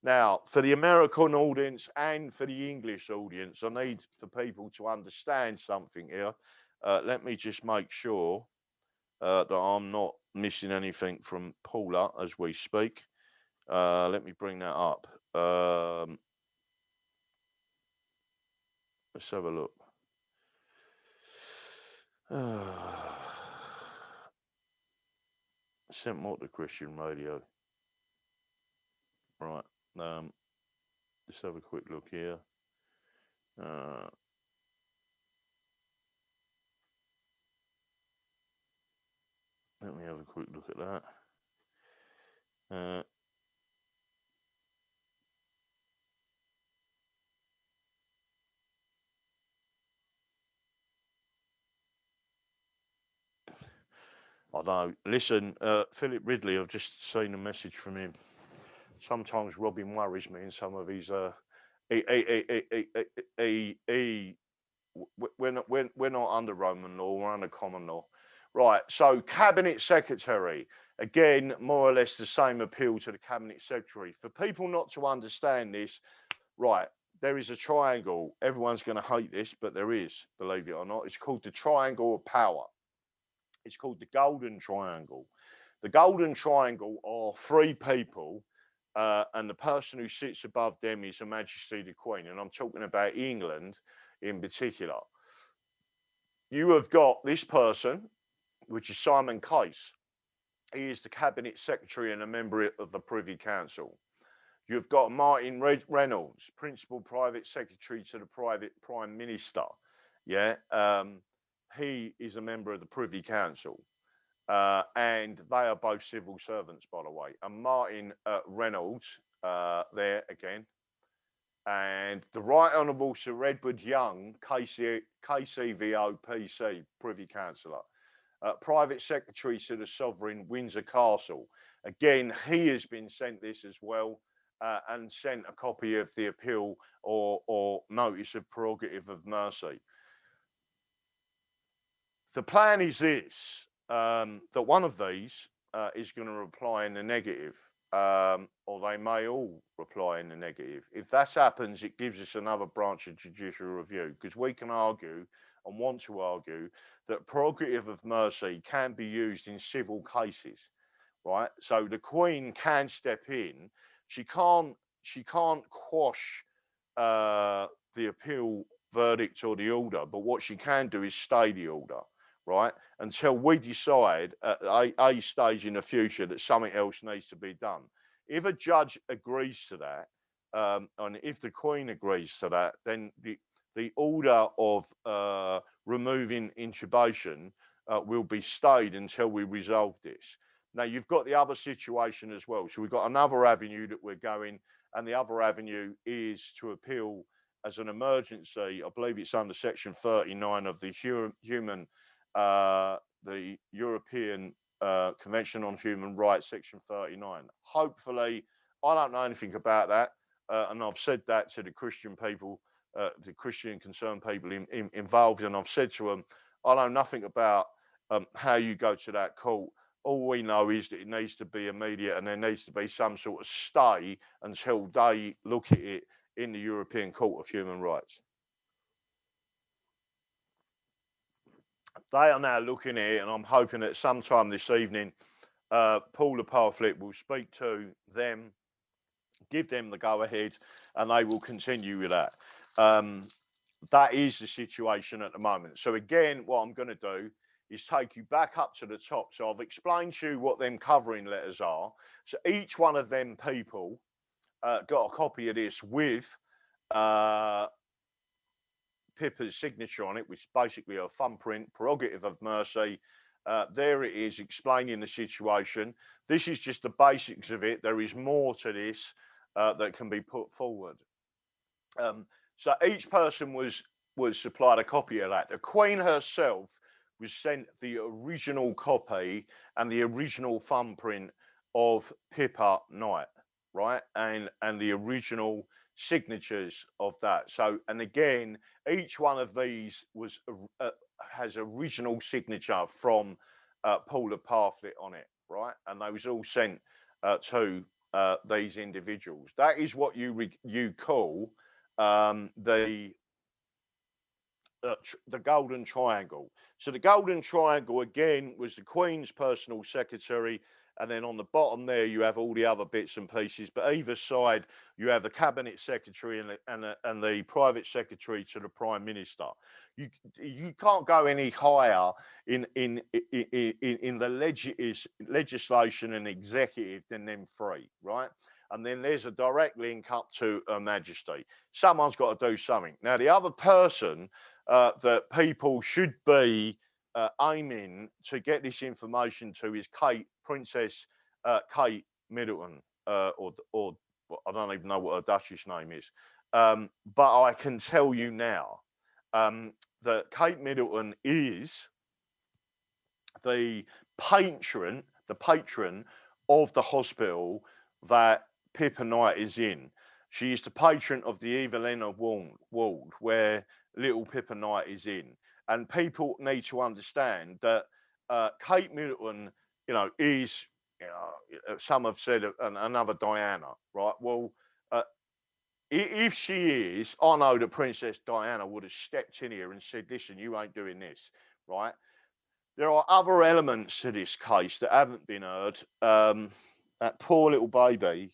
now for the American audience and for the English audience, I need for people to understand something here. Let me just make sure that I'm not missing anything from Paula as we speak. Let me bring that up. Let's have a look. Sent more to Christian Radio. Right. Let's have a quick look here. Let me have a quick look at that. I know. Listen, Philip Ridley, I've just seen a message from him. Sometimes Robin worries me in some of his. We're not under Roman law, we're under common law. Right, so Cabinet Secretary, again, more or less the same appeal to the Cabinet Secretary. For people not to understand this, right, there is a triangle. Everyone's going to hate this, but there is, believe it or not. It's called the Triangle of Power. It's called the Golden Triangle. The Golden Triangle are three people and the person who sits above them is Her Majesty the Queen. And I'm talking about England in particular. You have got this person, which is Simon Case. He is the Cabinet Secretary and a member of the Privy Council. You've got Martin Reynolds, Principal Private Secretary to the Prime Minister. Yeah, he is a member of the Privy Council. And they are both civil servants, by the way. And Martin Reynolds, there again. And the Right Honourable Sir Edward Young, KCVO PC, Privy Councillor. Private Secretary to the Sovereign, Windsor Castle. Again, he has been sent this as well and sent a copy of the appeal or notice of prerogative of mercy. The plan is this, that one of these is going to reply in the negative, or they may all reply in the negative. If that happens, it gives us another branch of judicial review, because we can argue and want to argue that prerogative of mercy can be used in civil cases, right? So the Queen can step in. She can't quash the appeal verdict or the order, but what she can do is stay the order, right? Until we decide at a stage in the future that something else needs to be done. If a judge agrees to that, and if the Queen agrees to that, then the order of removing intubation will be stayed until we resolve this. Now, you've got the other situation as well. So we've got another avenue that we're going, and the other avenue is to appeal as an emergency. I believe it's under Section 39 of the the European Convention on Human Rights, Section 39. Hopefully, I don't know anything about that, and I've said that to the Christian people, the Christian concerned people involved, and I've said to them, I know nothing about how you go to that court. All we know is that it needs to be immediate, and there needs to be some sort of stay until they look at it in the European Court of Human Rights. They are now looking at it, and I'm hoping that sometime this evening, Paul the Parflet will speak to them, give them the go-ahead, and they will continue with that. That is the situation at the moment. So again, what I'm going to do is take you back up to the top. So I've explained to you what them covering letters are. So each one of them people got a copy of this with Pippa's signature on it, which is basically a thumbprint, prerogative of mercy. There it is, explaining the situation. This is just the basics of it. There is more to this that can be put forward. So each person was supplied a copy of that. The Queen herself was sent the original copy and the original thumbprint of Pippa Knight, right? And the original signatures of that. So, and again, each one of these was has original signature from Paul the Parflet on it, right? And they was all sent to these individuals. That is what you call the Golden Triangle. So the Golden Triangle, again, was the Queen's personal secretary, and then on the bottom there you have all the other bits and pieces, but either side you have the Cabinet Secretary and the Private Secretary to the Prime Minister. You can't go any higher in the legislation and executive than them three, right? And then there's a direct link up to Her Majesty. Someone's got to do something. Now, the other person that people should be aiming to get this information to is Princess Kate Middleton, or I don't even know what her Dutch name is. But I can tell you now that Kate Middleton is the patron of the hospital that Pippa Knight is in. She is the patron of the Evelina ward where little Pippa Knight is in. And people need to understand that Kate Middleton, you know, is, you know, some have said another Diana, right? Well, if she is, I know that Princess Diana would have stepped in here and said, listen, you ain't doing this, right? There are other elements to this case that haven't been heard. That poor little baby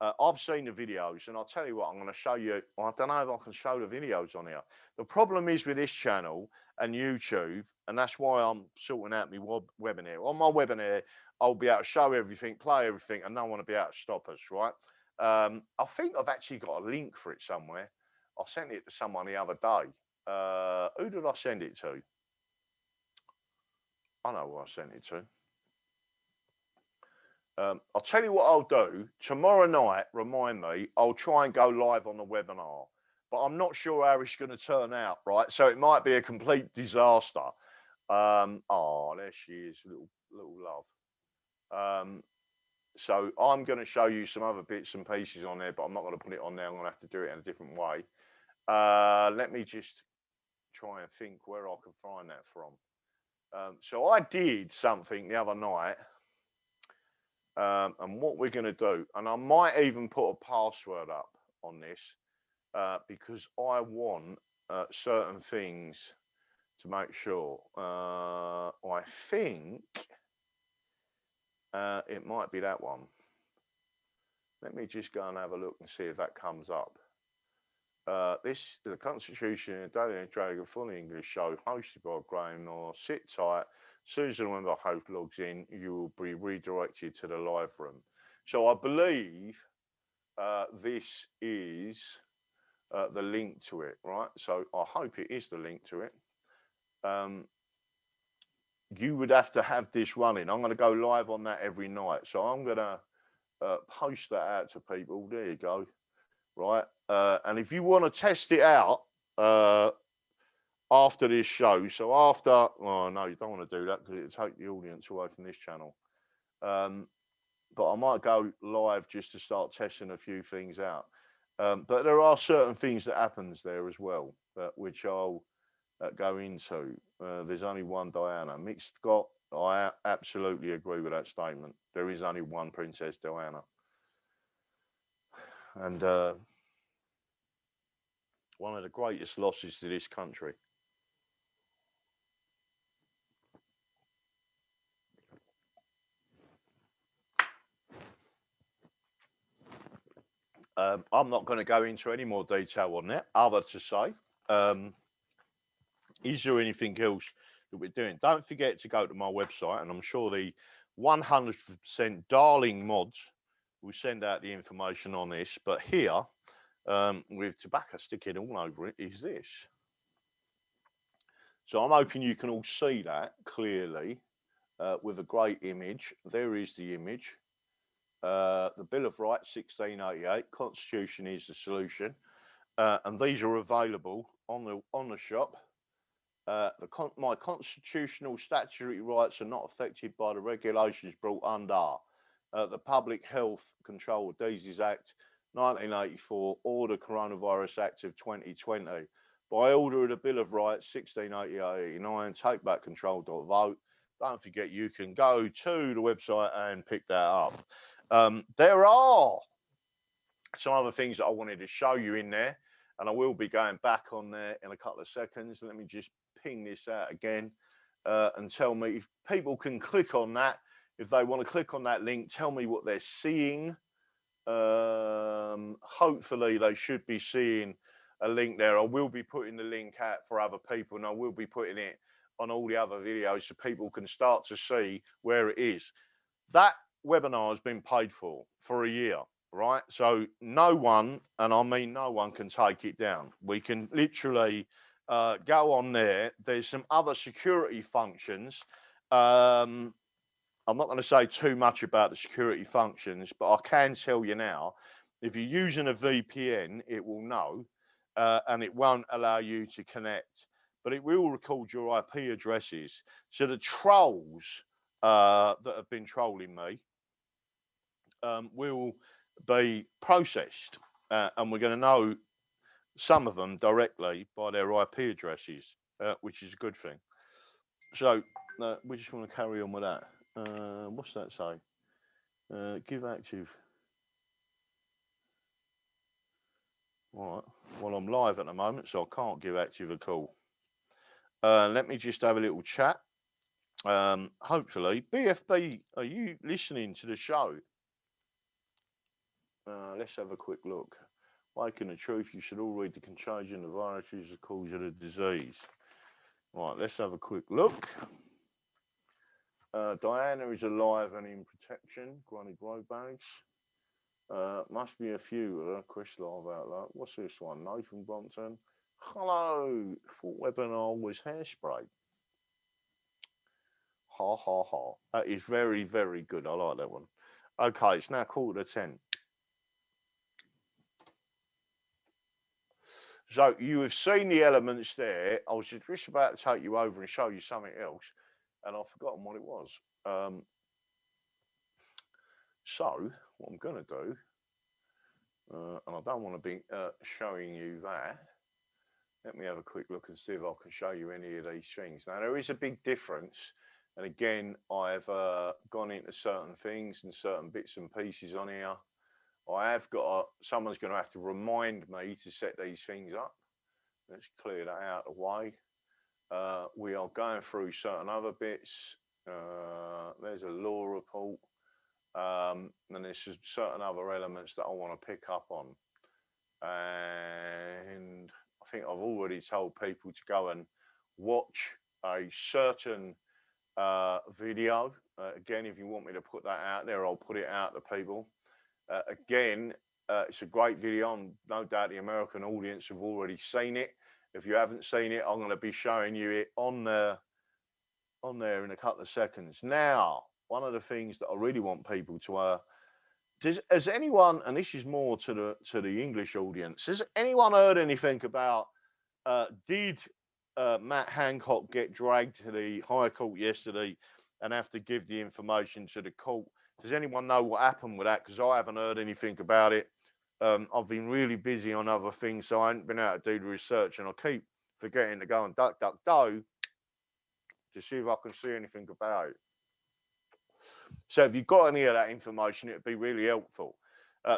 I've seen the videos, and I'll tell you what, I'm going to show you. I don't know if I can show the videos on here. The problem is with this channel and YouTube, and that's why I'm sorting out my webinar. On my webinar, I'll be able to show everything, play everything, and no one will be able to stop us, right? I think I've actually got a link for it somewhere. I sent it to someone the other day. Who did I send it to? I know who I sent it to. I'll tell you what I'll do. Tomorrow night, remind me, I'll try and go live on the webinar. But I'm not sure how it's going to turn out, right? So it might be a complete disaster. Oh, there she is, little love. So I'm going to show you some other bits and pieces on there, but I'm not going to put it on there. I'm going to have to do it in a different way. Let me just try and think where I can find that from. So I did something the other night. And what we're going to do, and I might even put a password up on this because I want certain things to make sure. I think it might be that one. Let me just go and have a look and see if that comes up. The Constitution, Daily Dragon, Full English show, hosted by Graham North. Sit tight. As soon as the member host logs in, you will be redirected to the live room. So I believe this is the link to it, right? So I hope it is the link to it. You would have to have this running. I'm going to go live on that every night. So I'm going to post that out to people. There you go. Right. And if you want to test it out after this show, so after, oh no, you don't want to do that because it'll take the audience away from this channel. But I might go live just to start testing a few things out. But there are certain things that happens there as well, which I'll go into. There's only one Diana. Mick Scott, I absolutely agree with that statement. There is only one Princess Diana. And one of the greatest losses to this country. I'm not going to go into any more detail on that, other to say, is there anything else that we're doing? Don't forget to go to my website, and I'm sure the 100% darling mods will send out the information on this. But here, with tobacco sticking all over it, is this. So I'm hoping you can all see that clearly with a great image. There is the image. The Bill of Rights, 1688, Constitution is the solution, and these are available on the shop. My constitutional statutory rights are not affected by the regulations brought under the Public Health Control Diseases Act 1984 or the Coronavirus Act of 2020. By order of the Bill of Rights 1688-89, take back control.vote. Don't forget you can go to the website and pick that up. There are some other things that I wanted to show you in there, and I will be going back on there in a couple of seconds. Let me just ping this out again and tell me if people can click on that. If they want to click on that link, tell me what they're seeing. Hopefully they should be seeing a link there. I will be putting the link out for other people, and I will be putting it on all the other videos so people can start to see where it is. That webinar has been paid for a year, right? So no one, and I mean no one, can take it down. We can literally go on there. There's some other security functions. I'm not going to say too much about the security functions, but I can tell you now, if you're using a VPN, it will know, and it won't allow you to connect, but it will record your IP addresses. So the trolls that have been trolling me will be processed, and we're going to know some of them directly by their IP addresses, which is a good thing. So we just want to carry on with that. What's that say? Give active. All right. Well, I'm live at the moment, so I can't give active a call. Let me just have a little chat. Hopefully, BFB, are you listening to the show? Let's have a quick look. Waking the truth, you should all read The Contagion of Virus is the cause of the disease. Right, let's have a quick look. Diana is alive and in protection. Granny Growbags. Must be a few. Chris Love Outlet. What's this one? Nathan Brompton. Hello. Thought webinar was hairspray. Ha ha ha. That is very, very good. I like that one. Okay, it's now 9:45. So you have seen the elements there. I was just about to take you over and show you something else, and I've forgotten what it was. So what I'm going to do, and I don't want to be showing you that. Let me have a quick look and see if I can show you any of these things. Now, there is a big difference. And again, I've gone into certain things and certain bits and pieces on here. I have got, someone's going to have to remind me to set these things up. Let's clear that out of the way. We are going through certain other bits. There's a law report. And there's certain other elements that I want to pick up on. And I think I've already told people to go and watch a certain video. Again, if you want me to put that out there, I'll put it out to people. Again, it's a great video. No doubt the American audience have already seen it. If you haven't seen it, I'm going to be showing you it on there in a couple of seconds. Now, one of the things that I really want people to has anyone, and this is more to the English audience, has anyone heard anything about did Matt Hancock get dragged to the High Court yesterday and have to give the information to the court? Does anyone know what happened with that? Because I haven't heard anything about it. I've been really busy on other things, so I haven't been able to do the research, and I keep forgetting to go and duck to see if I can see anything about it. So if you've got any of that information, it'd be really helpful.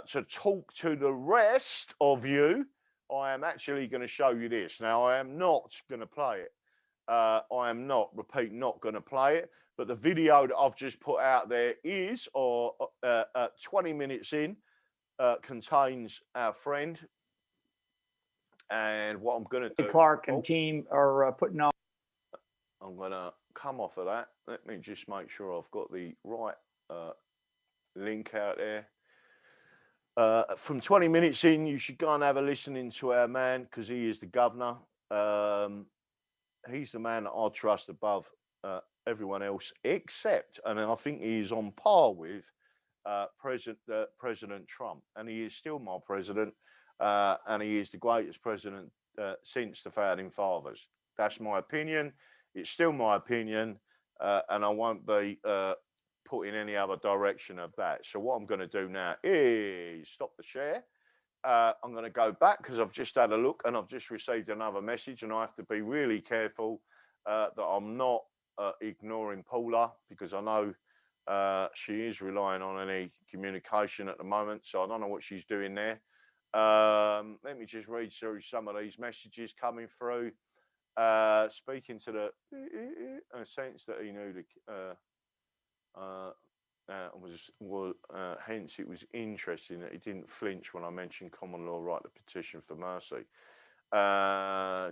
To talk to the rest of you, I am actually going to show you this. Now, I am not going to play it. I am not going to play it. But the video that I've just put out there is, 20 minutes in, contains our friend. And what I'm going to do... Clark and team are putting on... I'm going to come off of that. Let me just make sure I've got the right link out there. From 20 minutes in, you should go and have a listening to our man, because he is the governor. He's the man that I trust above everyone else, except, and I think he is on par with President Trump. And he is still my president, and he is the greatest president since the founding fathers. That's my opinion. It's still my opinion, and I won't be put in any other direction of that. So what I'm going to do now is stop the share. I'm going to go back because I've just had a look and I've just received another message, and I have to be really careful that I'm not ignoring Paula, because I know she is relying on any communication at the moment. So I don't know what she's doing there. Let me just read through some of these messages coming through. Speaking to the sense that he knew hence it was interesting that he didn't flinch when I mentioned common law right to petition for mercy.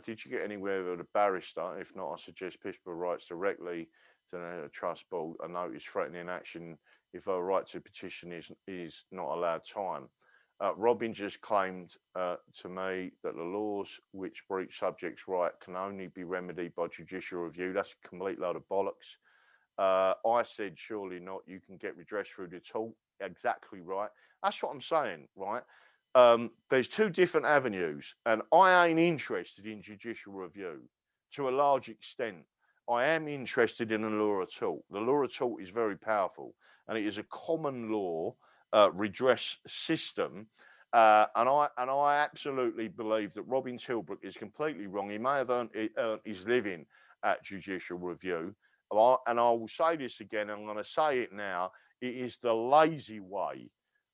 Did you get anywhere with a barrister? If not, I suggest Pittsburgh writes directly to the trust board a notice threatening action if a right to petition is not allowed time. Robin just claimed to me that the laws which breach subjects' right can only be remedied by judicial review. That's a complete load of bollocks. I said, surely not. You can get redress through the tort. Exactly right. That's what I'm saying, right? There's two different avenues, and I ain't interested in judicial review to a large extent. I am interested in the law of tort. The law of tort is very powerful, and it is a common law redress system, and I absolutely believe that Robin Tilbrook is completely wrong. He may have earned his living at judicial review, and I will say this again. I'm going to say it now. It is the lazy way,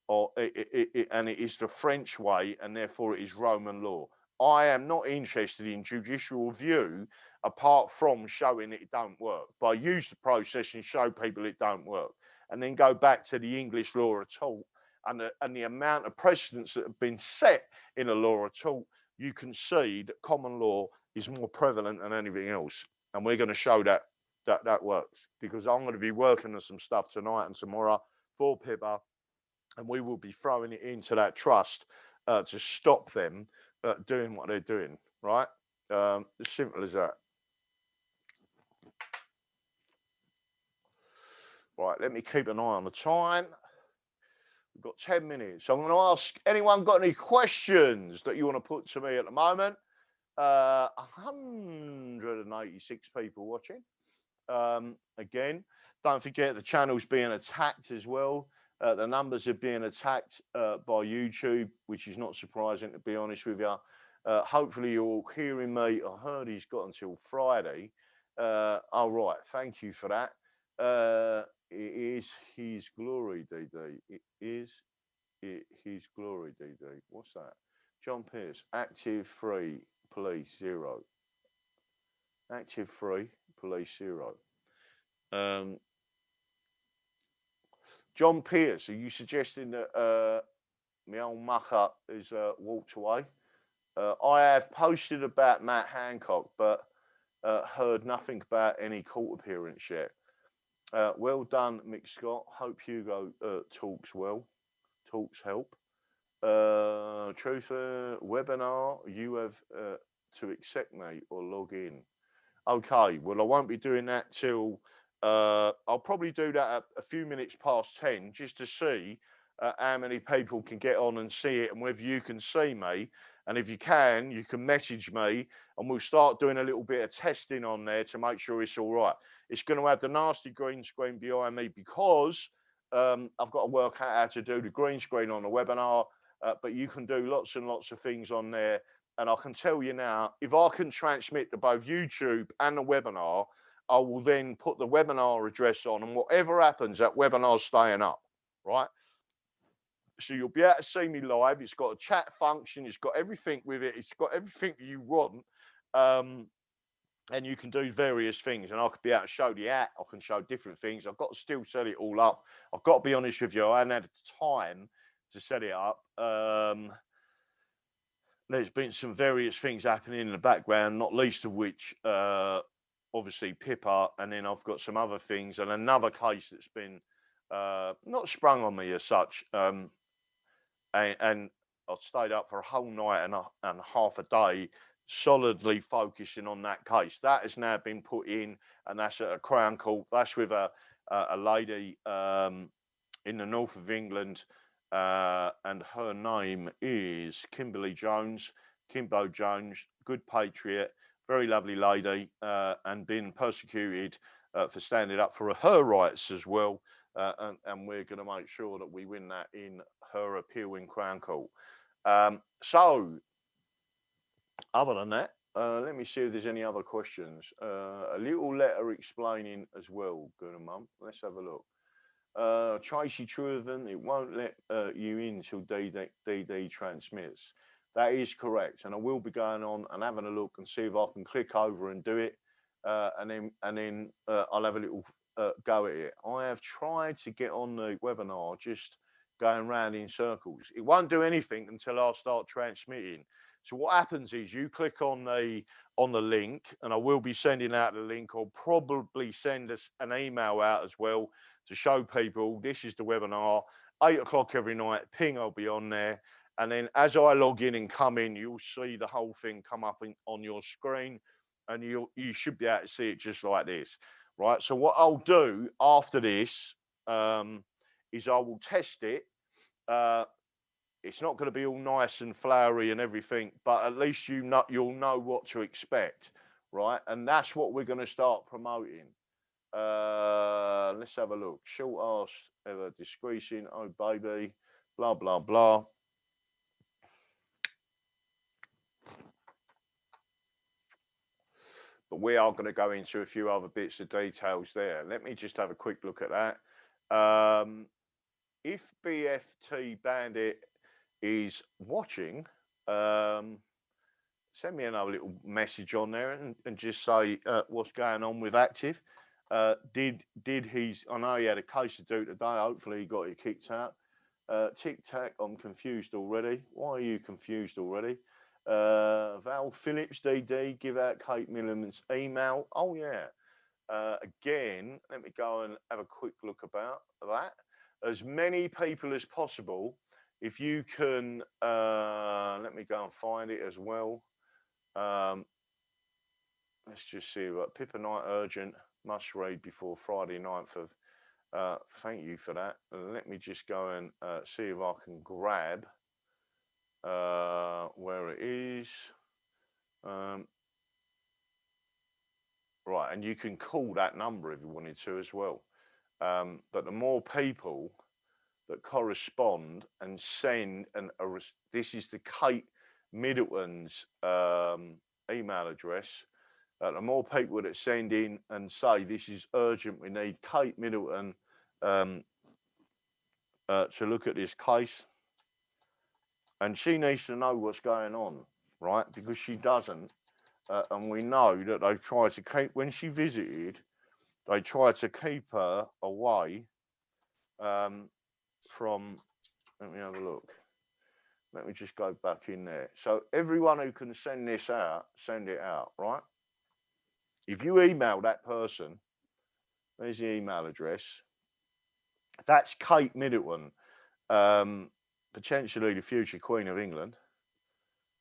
and it is the French way, and therefore it is Roman law. I am not interested in judicial review apart from showing that it don't work. But I use the process and show people it don't work, and then go back to the English law of tort and the amount of precedents that have been set in the law of tort, you can see that common law is more prevalent than anything else. And we're going to show that works, because I'm going to be working on some stuff tonight and tomorrow for Pippa, and we will be throwing it into that trust to stop them doing what they're doing, right? As simple as that. Right, let me keep an eye on the time. We've got 10 minutes. I'm going to ask, anyone got any questions that you want to put to me at the moment? 186 people watching. Again, don't forget the channel's being attacked as well. The numbers are being attacked by YouTube, which is not surprising, to be honest with you. Hopefully you're all hearing me. I heard he's got until Friday. All right, thank you for that. It is his glory, DD. It is his glory, DD. What's that? John Pierce, active 3, police 0. Active 3, police 0. John Pierce, are you suggesting that my old mucker has walked away? I have posted about Matt Hancock, but heard nothing about any court appearance yet. Well done, Mick Scott. Hope Hugo talks well. Talks help. Truther, webinar, you have to accept me or log in. Okay, well, I won't be doing that till, I'll probably do that at a few minutes past 10, just to see how many people can get on and see it, and whether you can see me. And if you can message me, and we'll start doing a little bit of testing on there to make sure it's all right. It's going to have the nasty green screen behind me, because I've got to work out how to do the green screen on the webinar, but you can do lots and lots of things on there. And I can tell you now, if I can transmit to both YouTube and the webinar, I will then put the webinar address on, and whatever happens, that webinar's staying up, right? So you'll be able to see me live. It's got a chat function. It's got everything with it. It's got everything you want. And you can do various things. And I could be able to show the app. I can show different things. I've got to still set it all up. I've got to be honest with you, I haven't had time to set it up. There's been some various things happening in the background, not least of which, obviously, Pippa. And then I've got some other things and another case that's been not sprung on me as such. And I stayed up for a whole night and half a day, solidly focusing on that case. That has now been put in, and that's at a Crown Court. That's with a lady in the north of England, and her name is Kimbo Jones, good patriot, very lovely lady, and been persecuted for standing up for her rights as well. And we're going to make sure that we win that in her appeal in Crown Court. So, other than that, let me see if there's any other questions. A little letter explaining as well, good mum. Let's have a look. Tracy Truven, it won't let you in till DD transmits. That is correct, and I will be going on and having a look and see if I can click over and do it, and then I'll have a little go at it. I have tried to get on the webinar, just going round in circles. It won't do anything until I start transmitting. So what happens is you click on the link, and I will be sending out the link. I'll probably send us an email out as well to show people this is the webinar. 8 o'clock every night, ping, I'll be on there. And then as I log in and come in, you'll see the whole thing come up on your screen, and you should be able to see it just like this. Right, so what I'll do after this is I will test it. It's not going to be all nice and flowery and everything, but at least you'll know what to expect, right? And that's what we're going to start promoting. Let's have a look. Short ass ever discretion. Oh baby, blah blah blah. But we are going to go into a few other bits of details there. Let me just have a quick look at that. If BFT Bandit is watching, send me another little message on there and just say what's going on with Active. Did he's? I know he had a case to do today. Hopefully he got it kicked out. Tic Tac, I'm confused already. Why are you confused already? Val Phillips, DD, give out Kate Milliman's email. Oh, yeah. Again, let me go and have a quick look about that. As many people as possible, if you can, let me go and find it as well. Let's just see what Pippa Knight Urgent must read before Friday 9th of. Thank you for that. Let me just go and see if I can grab where it is. Right, and you can call that number if you wanted to as well. But the more people that correspond and send, this is the Kate Middleton's email address. The more people that send in and say this is urgent, we need Kate Middleton to look at this case, and she needs to know what's going on, right? Because she doesn't, and we know that they tried to keep, when she visited, they tried to keep her away from. Let me have a look. Let me just go back in there. So everyone who can send this out, send it out, right? If you email that person, there's the email address. That's Kate Middleton, potentially the future Queen of England.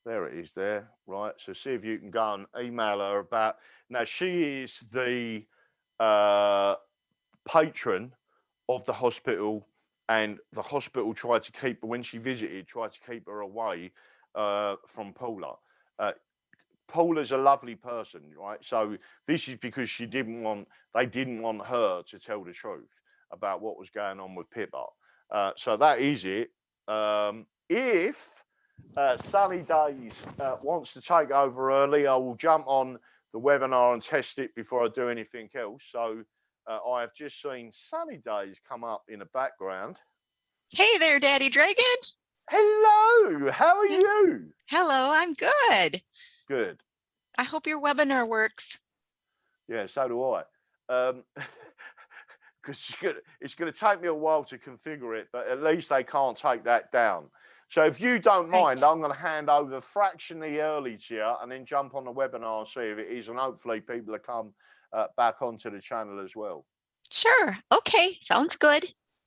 There it is there, right? So see if you can go and email her about. Now, she is the patron of the hospital, and the hospital tried to keep, when she visited, tried to keep her away from Paula. Paula's a lovely person, right? So this is because they didn't want her to tell the truth about what was going on with Pippa. So that is it. If Sunny Days wants to take over early, I will jump on the webinar and test it before I do anything else. So I have just seen Sunny Days come up in the background. Hey there, Daddy Dragon. Hello, how are you? Hello, I'm good. Good. I hope your webinar works. Yeah, so do I. Because it's going to take me a while to configure it, but at least they can't take that down. So if you don't mind, I'm going to hand over fractionally early to you and then jump on the webinar and see if it is, and hopefully people will come back onto the channel as well. Sure. Okay. Sounds good.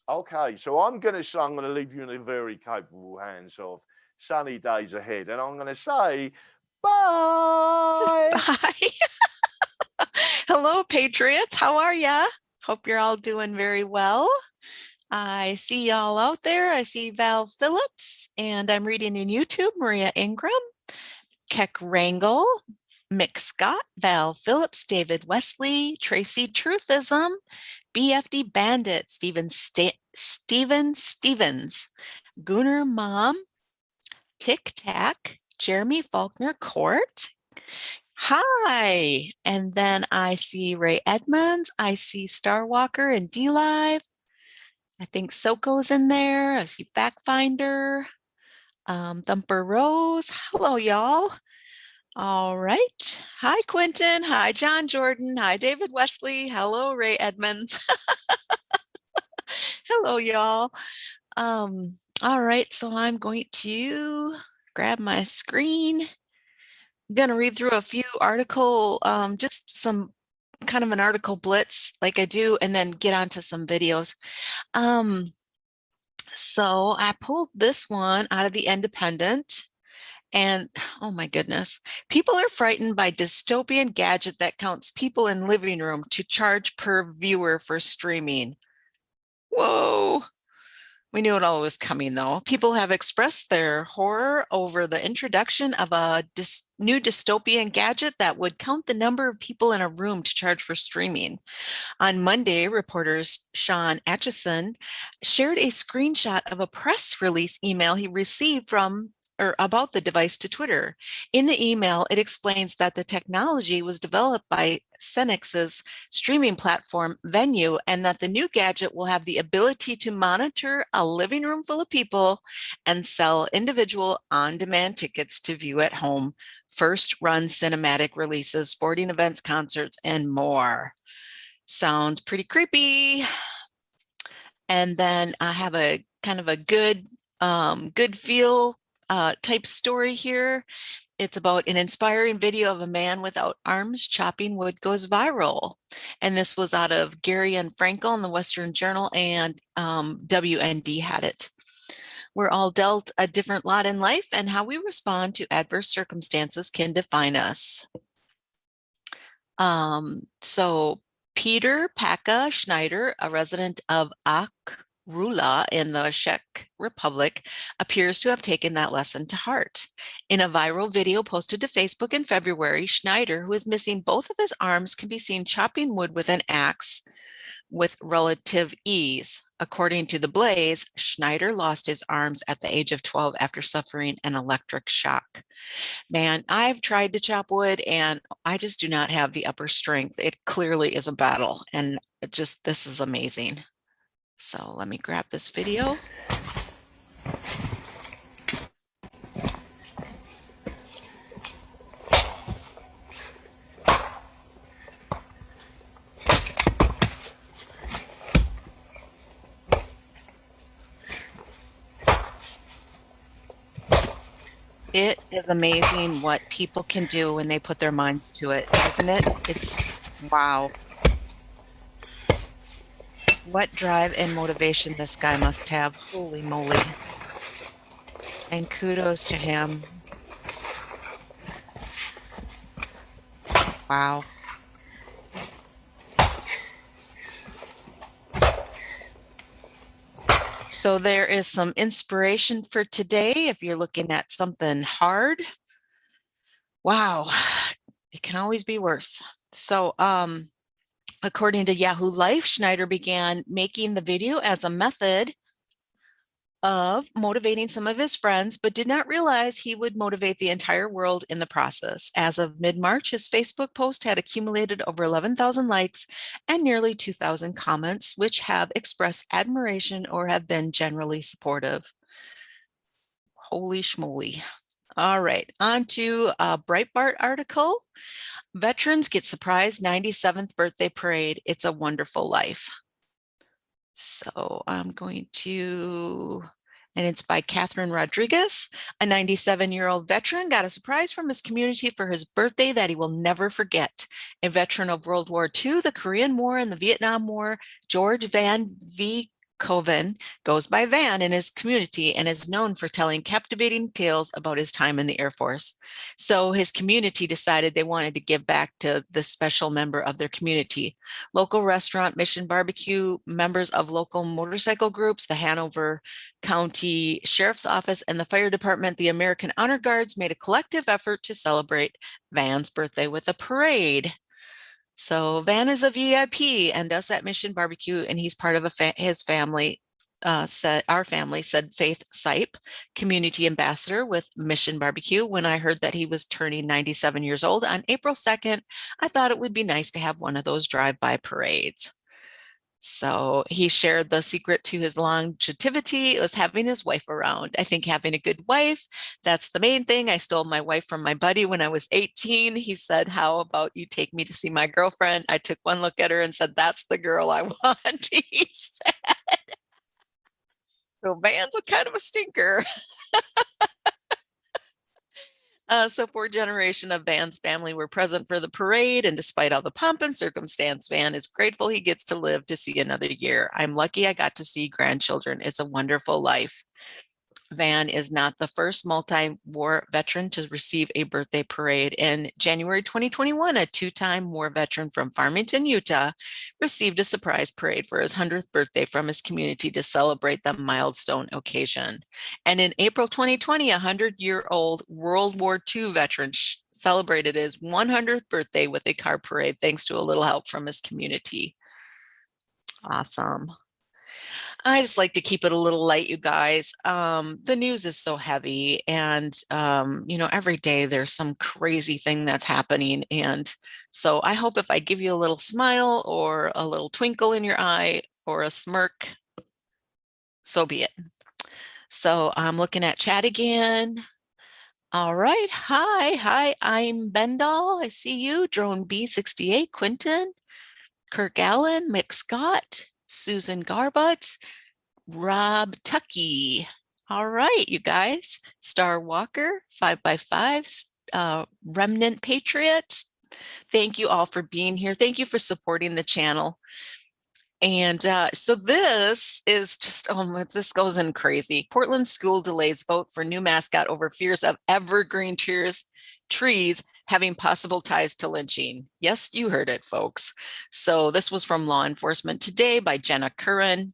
Okay, so I'm going to leave you in the very capable hands of Sunny Days Ahead, and I'm going to say bye. Bye. Hello, Patriots. How are ya? Hope you're all doing very well. I see y'all out there. I see Val Phillips, and I'm reading in YouTube, Maria Ingram, Keck Rangel, Mick Scott, Val Phillips, David Wesley, Tracy Truthism, BFD Bandit, Steven Stevens, Gunnar Mom, Tic Tac, Jeremy Faulkner Court. Hi. And then I see Ray Edmonds. I see Starwalker and D-Live. I think Soko's in there. I see Factfinder, Thumper Rose. Hello, y'all. All right. Hi, Quentin. Hi, John Jordan. Hi, David Wesley. Hello, Ray Edmonds. Hello, y'all. All right. So I'm going to grab my screen. I'm going to read through a few article, just some kind of an article blitz like I do, and then get onto some videos. So I pulled this one out of the Independent, and oh my goodness, people are frightened by dystopian gadget that counts people in living room to charge per viewer for streaming. Whoa. We knew it all was coming, though. People have expressed their horror over the introduction of a new dystopian gadget that would count the number of people in a room to charge for streaming. On Monday, reporters Sean Atchison shared a screenshot of a press release email he received about the device to Twitter. In the email, it explains that the technology was developed by Cenex's streaming platform Venue, and that the new gadget will have the ability to monitor a living room full of people and sell individual on-demand tickets to view at home, first-run cinematic releases, sporting events, concerts, and more. Sounds pretty creepy. And then I have a kind of a good feel type story here. It's about an inspiring video of a man without arms chopping wood goes viral. And this was out of Gary and Frankel in the Western Journal, and WND had it. We're all dealt a different lot in life, and how we respond to adverse circumstances can define us. So Peter Paka Schneider, a resident of Akrula in the Czech Republic, appears to have taken that lesson to heart. In a viral video posted to Facebook in February, Schneider, who is missing both of his arms, can be seen chopping wood with an axe with relative ease. According to The Blaze, Schneider lost his arms at the age of 12 after suffering an electric shock. Man, I've tried to chop wood and I just do not have the upper strength. It clearly is a battle, and this is amazing. So let me grab this video. It is amazing what people can do when they put their minds to it, isn't it? It's wow. What drive and motivation this guy must have. Holy moly. And kudos to him. Wow. So there is some inspiration for today if you're looking at something hard. Wow, it can always be worse. So according to Yahoo Life, Schneider began making the video as a method of motivating some of his friends, but did not realize he would motivate the entire world in the process. As of mid-March, his Facebook post had accumulated over 11,000 likes and nearly 2,000 comments, which have expressed admiration or have been generally supportive. Holy schmoly. All right, on to a Breitbart article. Veterans get surprise 97th birthday parade. It's a wonderful life. So I'm going to, and it's by Catherine Rodriguez. A 97-year-old veteran got a surprise from his community for his birthday that he will never forget. A veteran of World War II, the Korean War, and the Vietnam War, George Van V. Coven goes by Van in his community and is known for telling captivating tales about his time in the Air Force. So his community decided they wanted to give back to this special member of their community. Local restaurant Mission Barbecue, members of local motorcycle groups, the Hanover County Sheriff's Office, and the fire department, the American Honor Guards, made a collective effort to celebrate Van's birthday with a parade. So Van is a VIP and does at Mission Barbecue, and he's part of his family. Our family said Faith Sipe, community ambassador with Mission Barbecue. When I heard that he was turning 97 years old on April 2nd, I thought it would be nice to have one of those drive-by parades. So he shared the secret to his longevity was having his wife around. I think having a good wife, that's the main thing. I stole my wife from my buddy when I was 18. He said, how about you take me to see my girlfriend? I took one look at her and said, that's the girl I want, he said. So Van's a kind of a stinker. So 4 generations of Van's family were present for the parade, and despite all the pomp and circumstance, Van is grateful he gets to live to see another year. I'm lucky I got to see grandchildren. It's a wonderful life. Van is not the first multi-war veteran to receive a birthday parade. In January 2021, a 2-time war veteran from Farmington, Utah, received a surprise parade for his 100th birthday from his community to celebrate the milestone occasion. And in April 2020, a 100-year-old World War II veteran celebrated his 100th birthday with a car parade, thanks to a little help from his community. Awesome. I just like to keep it a little light, you guys. The news is so heavy, and every day there's some crazy thing that's happening. And so I hope if I give you a little smile or a little twinkle in your eye or a smirk, so be it. So I'm looking at chat again. All right. Hi, I'm Bendall. I see you. Drone B68, Quinton, Kirk Allen, Mick Scott, Susan Garbutt, Rob Tucky. All right, you guys. Star Walker, 5x5, Remnant Patriot. Thank you all for being here. Thank you for supporting the channel. And so this is just, this goes in crazy. Portland school delays vote for new mascot over fears of evergreen trees having possible ties to lynching. Yes, you heard it, folks. So this was from Law Enforcement Today by Jenna Curran.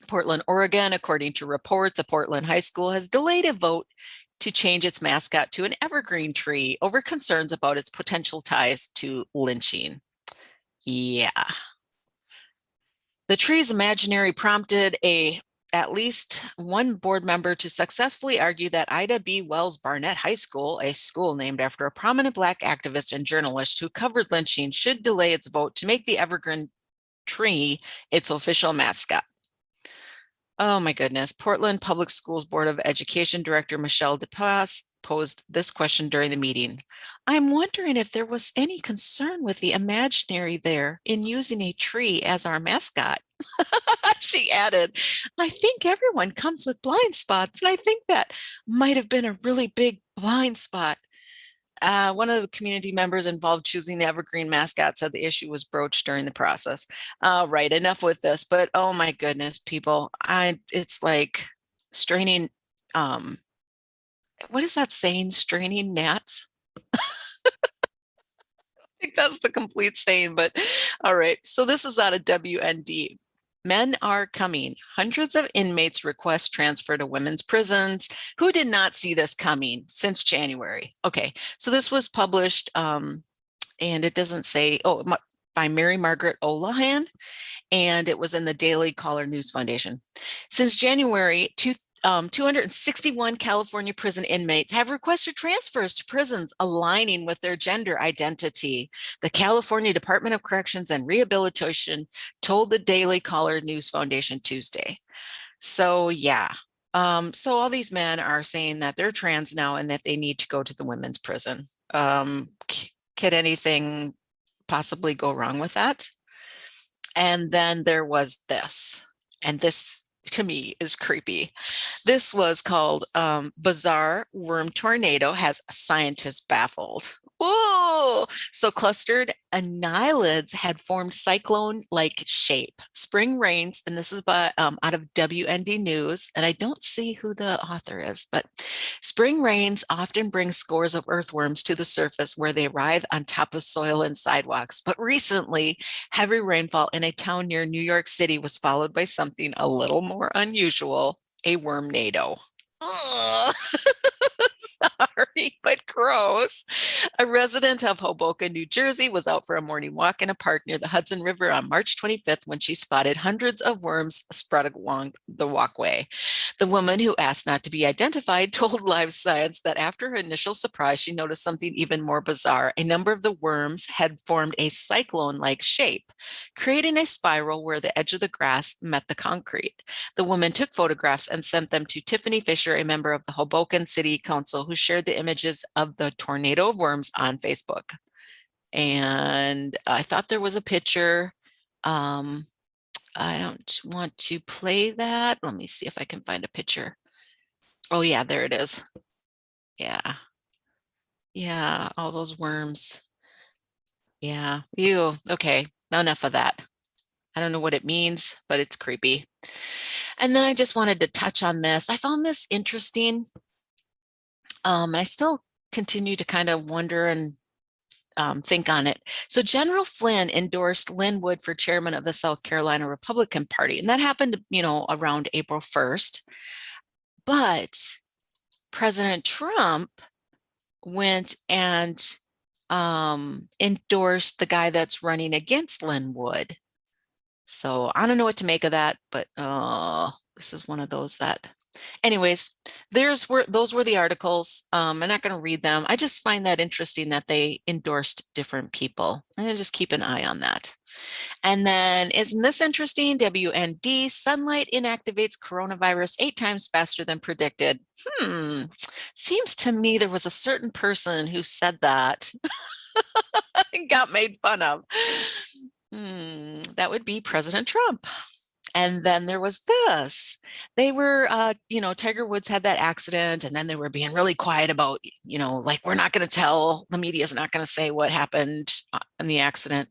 Portland, Oregon, according to reports, a Portland high school has delayed a vote to change its mascot to an evergreen tree over concerns about its potential ties to lynching. Yeah. The tree's imaginary prompted at least one board member to successfully argue that Ida B. Wells Barnett High School, a school named after a prominent Black activist and journalist who covered lynching, should delay its vote to make the evergreen tree its official mascot. Oh my goodness. Portland Public Schools Board of Education Director Michelle DePass posed this question during the meeting. I'm wondering if there was any concern with the imaginary there in using a tree as our mascot. She added, I think everyone comes with blind spots, and I think that might have been a really big blind spot. One of the community members involved choosing the evergreen mascot said the issue was broached during the process. Right, enough with this, but oh my goodness, people, it's like straining, what is that saying? Straining gnats? I think that's the complete saying, but all right. So this is out of WND. Men are coming. Hundreds of inmates request transfer to women's prisons. Who did not see this coming since January? Okay, so this was published, and it doesn't say, by Mary Margaret Olahan, and it was in the Daily Caller News Foundation. Since January, 261 California prison inmates have requested transfers to prisons aligning with their gender identity. The California Department of Corrections and Rehabilitation told the Daily Caller News Foundation Tuesday. So yeah, so all these men are saying that they're trans now and that they need to go to the women's prison. Could anything possibly go wrong with that? And then there was this, and this to me is creepy. This was called Bizarre Worm Tornado Has Scientists Baffled. Oh, so clustered annelids had formed cyclone-like shape. Spring rains, and this is by out of WND News, and I don't see who the author is, but spring rains often bring scores of earthworms to the surface where they writhe on top of soil and sidewalks. But recently, heavy rainfall in a town near New York City was followed by something a little more unusual, a wormnado. Sorry, but gross. A resident of Hoboken, New Jersey, was out for a morning walk in a park near the Hudson River on March 25th when she spotted hundreds of worms spread along the walkway. The woman, who asked not to be identified, told Live Science that after her initial surprise, she noticed something even more bizarre. A number of the worms had formed a cyclone-like shape, creating a spiral where the edge of the grass met the concrete. The woman took photographs and sent them to Tiffany Fisher, a member of the Hoboken City Council, who shared the images of the tornado of worms on Facebook. And I thought there was a picture. I don't want to play that. Let me see if I can find a picture. Oh yeah, there it is. Yeah. Yeah, all those worms. Yeah, ew. Okay, enough of that. I don't know what it means, but it's creepy. And then I just wanted to touch on this. I found this interesting. I still continue to kind of wonder and think on it. So General Flynn endorsed Lynn Wood for chairman of the South Carolina Republican Party, and that happened, around April 1st. But President Trump went and endorsed the guy that's running against Lynn Wood. So I don't know what to make of that, but this is one of those that. Anyways, those were the articles. I'm not going to read them. I just find that interesting that they endorsed different people, and just keep an eye on that. And then, isn't this interesting? WND, sunlight inactivates coronavirus 8 times faster than predicted. Seems to me there was a certain person who said that and got made fun of. That would be President Trump. And then there was this. They were, Tiger Woods had that accident, and then they were being really quiet about, like, we're not going to tell, the media is not going to say what happened in the accident.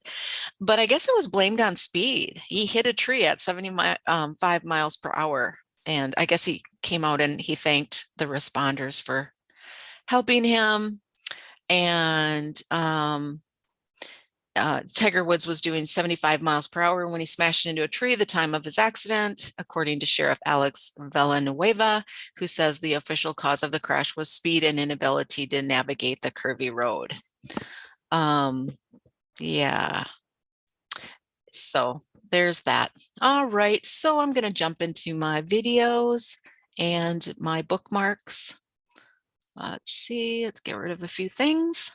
But I guess it was blamed on speed. He hit a tree at 75 miles per hour. And I guess he came out and he thanked the responders for helping him. And Tiger Woods was doing 75 miles per hour when he smashed into a tree at the time of his accident, according to Sheriff Alex Villanueva, who says the official cause of the crash was speed and inability to navigate the curvy road. Yeah. So there's that. All right. So I'm going to jump into my videos and my bookmarks. Let's see. Let's get rid of a few things.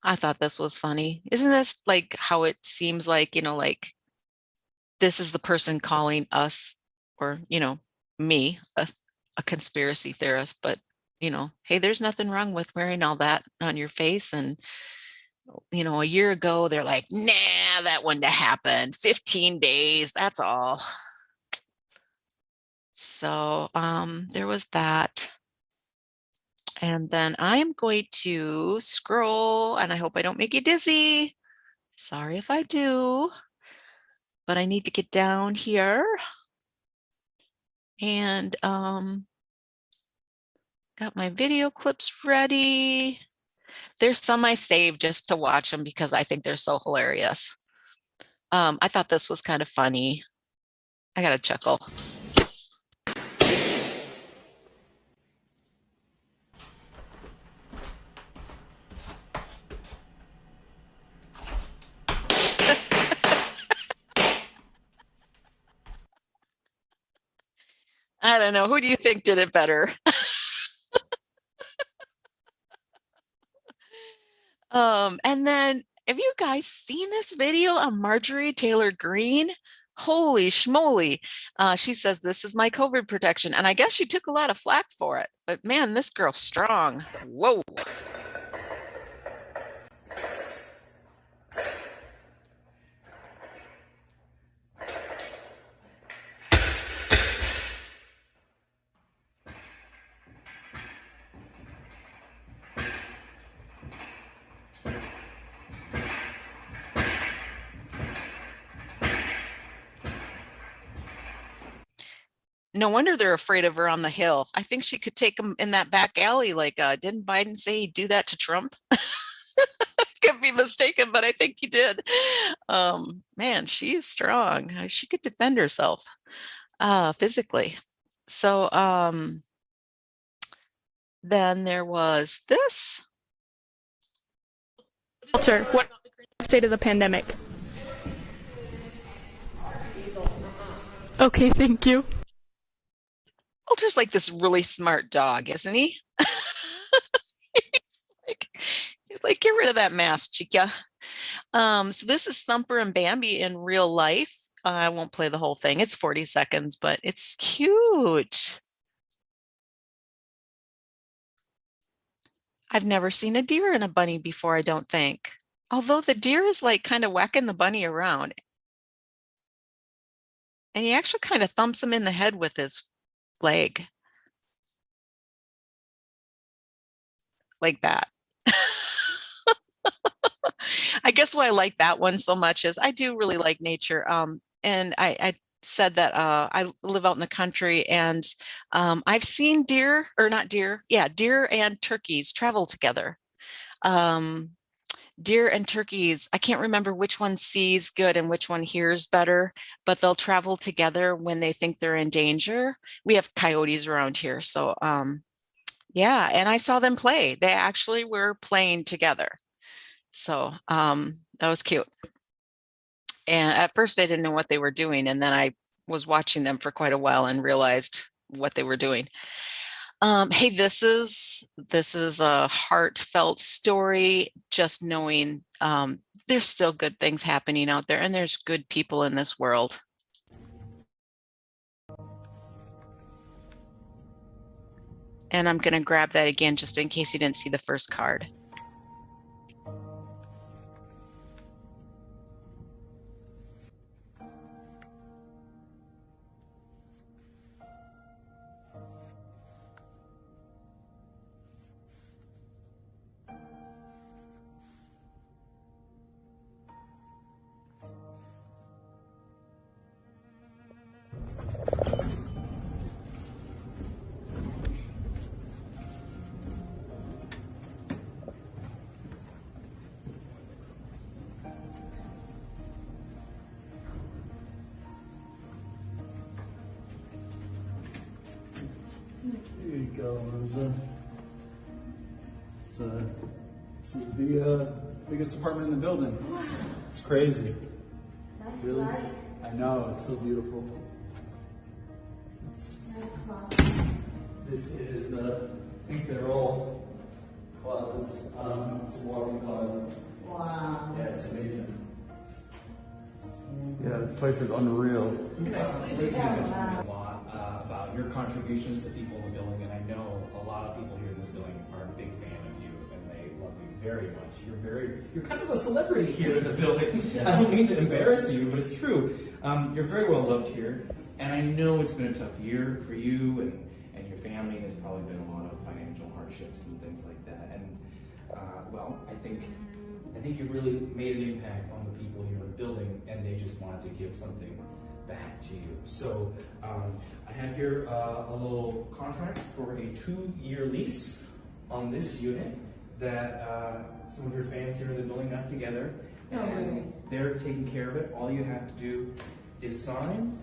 I thought this was funny. Isn't this like how it seems like, like this is the person calling us or, me, a conspiracy theorist, but, hey, there's nothing wrong with wearing all that on your face. And, a year ago, they're like, nah, that wouldn't have happened. 15 days, that's all. So there was that. And then I'm going to scroll, and I hope I don't make you dizzy. Sorry if I do, but I need to get down here. And got my video clips ready. There's some I saved just to watch them because I think they're so hilarious. I thought this was kind of funny. I got a chuckle. I don't know. Who do you think did it better? And then have you guys seen this video of Marjorie Taylor Greene? Holy schmoly. She says, this is my COVID protection. And I guess she took a lot of flack for it. But man, this girl's strong. Whoa. No wonder they're afraid of her on the Hill. I think she could take them in that back alley. Like, didn't Biden say he'd do that to Trump? Could be mistaken, but I think he did. Man, she is strong. She could defend herself physically. So then there was this. Walter, what about the current state of the pandemic? Okay, thank you. Walter's like this really smart dog, isn't he? he's like, get rid of that mask, Chica. So this is Thumper and Bambi in real life. I won't play the whole thing. It's 40 seconds, but it's cute. I've never seen a deer and a bunny before, I don't think. Although the deer is like kind of whacking the bunny around. And he actually kind of thumps him in the head with his leg. Like that. I guess why I like that one so much is I do really like nature. And I said that I live out in the country, and I've seen deer and turkeys travel together. Deer and turkeys, I can't remember which one sees good and which one hears better, but they'll travel together when they think they're in danger. We have coyotes around here. So yeah, and I saw them play. They actually were playing together. So that was cute. And at first I didn't know what they were doing. And then I was watching them for quite a while and realized what they were doing. Hey, this is a heartfelt story, just knowing there's still good things happening out there and there's good people in this world. And I'm going to grab that again just in case you didn't see the first card. go, Rosa. This is the biggest apartment in the building. It's crazy. Nice Really? light. I know, it's so beautiful. This is, I think they're all closets. It's a walk-in closet. Wow. Yeah, it's amazing. Yeah, this place is unreal. Lizzie mentioned a lot about your contributions to people in the building, and I know a lot of people here in this building are a big fan of you, and they love you very much. You're kind of a celebrity here in the building. I don't mean to embarrass you, but it's true. You're very well loved here, and I know it's been a tough year for you and your family. There's probably been a lot of financial hardships and things like that. And well, I think you've really made an impact on the people here in the building, and they just wanted to give something back to you. So I have here a little contract for a 2-year lease on this unit that some of your fans here in the building got together, and they're taking care of it. All you have to do is sign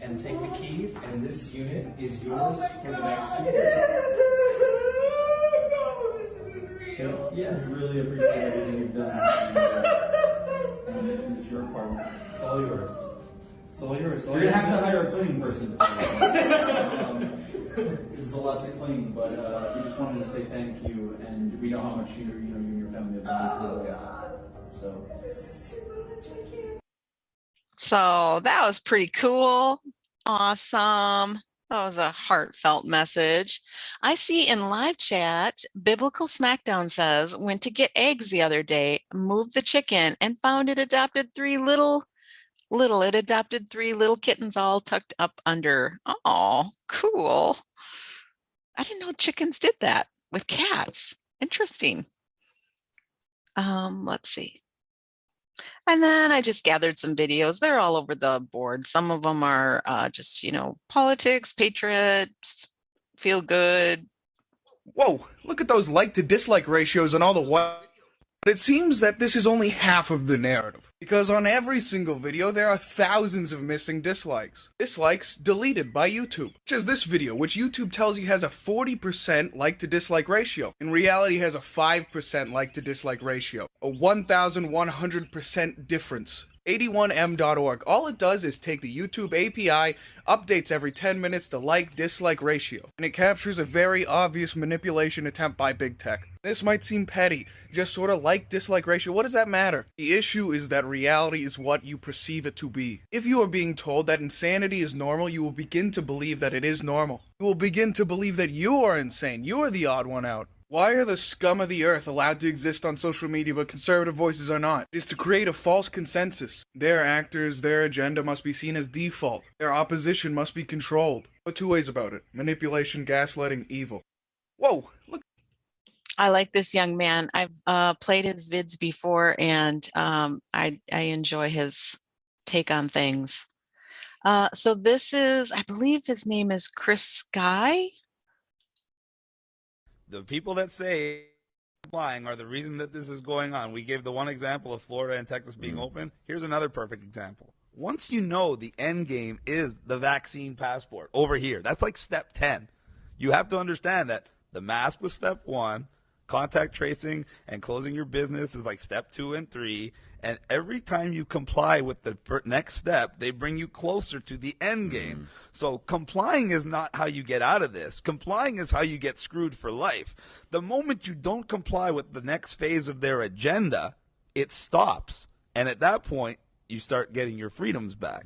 and take the keys, and this unit is yours for the next 2 years. Yes, Really appreciate everything you've done. And it's your apartment. it's all yours. It's all yours. You're gonna have to hire a cleaning person. It's a lot to clean, but we just wanted to say thank you, and we know how much you and your family have done. Oh God! So This is too much. I can't. So that was pretty cool. Awesome. That was a heartfelt message. I see in live chat, Biblical Smackdown says, went to get eggs the other day, moved the chicken and found it adopted three little kittens all tucked up under. Oh, cool. I didn't know chickens did that with cats. Interesting. Let's see. And then I just gathered some videos. They're all over the board. Some of them are just, politics, patriots, feel good. Whoa, look at those like to dislike ratios on all the what. But it seems that this is only half of the narrative. Because on every single video, there are thousands of missing dislikes. Dislikes deleted by YouTube. Such as this video, which YouTube tells you has a 40% like to dislike ratio. In reality, has a 5% like to dislike ratio. A 1,100% difference. 81m.org. All it does is take the YouTube API, updates every 10 minutes the like-dislike ratio, and it captures a very obvious manipulation attempt by big tech. This might seem petty, just sort of like-dislike ratio, what does that matter? The issue is that reality is what you perceive it to be. If you are being told that insanity is normal, you will begin to believe that it is normal. You will begin to believe that you are insane, you are the odd one out. Why are the scum of the earth allowed to exist on social media but conservative voices are not? It is to create a false consensus. Their actors, their agenda must be seen as default. Their opposition must be controlled. There are two ways about it. Manipulation, gaslighting, evil. Whoa, look. I like this young man. I've played his vids before, and I enjoy his take on things. So this is, I believe his name is Chris Sky. The people that say flying are the reason that this is going on. We gave the one example of Florida and Texas being open. Here's another perfect example. Once you know the end game is the vaccine passport over here, that's like step 10. You have to understand that the mask was step 1, contact tracing and closing your business is like step 2 and 3. And every time you comply with the next step, they bring you closer to the end game. So complying is not how you get out of this. Complying is how you get screwed for life. The moment you don't comply with the next phase of their agenda, it stops. And at that point, you start getting your freedoms back.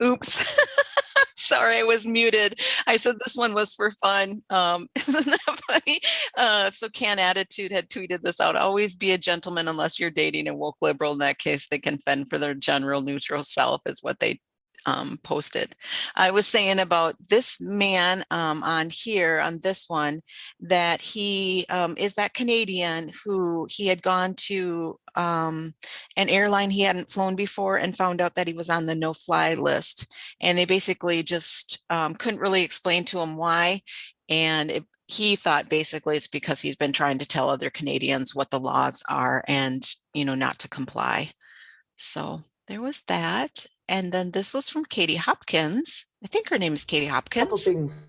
Oops. Sorry, I was muted. I said this one was for fun. Isn't that funny? So Can Attitude had tweeted this out. Always be a gentleman unless you're dating a woke liberal. In that case, they can fend for their general neutral self is what they posted. I was saying about this man on here on this one that he is that Canadian who he had gone to an airline he hadn't flown before and found out that he was on the no-fly list, and they basically just couldn't really explain to him why, and he thought basically it's because he's been trying to tell other Canadians what the laws are and not to comply. So there was that. And then this was from Katie Hopkins. I think her name is Katie Hopkins. Couple things.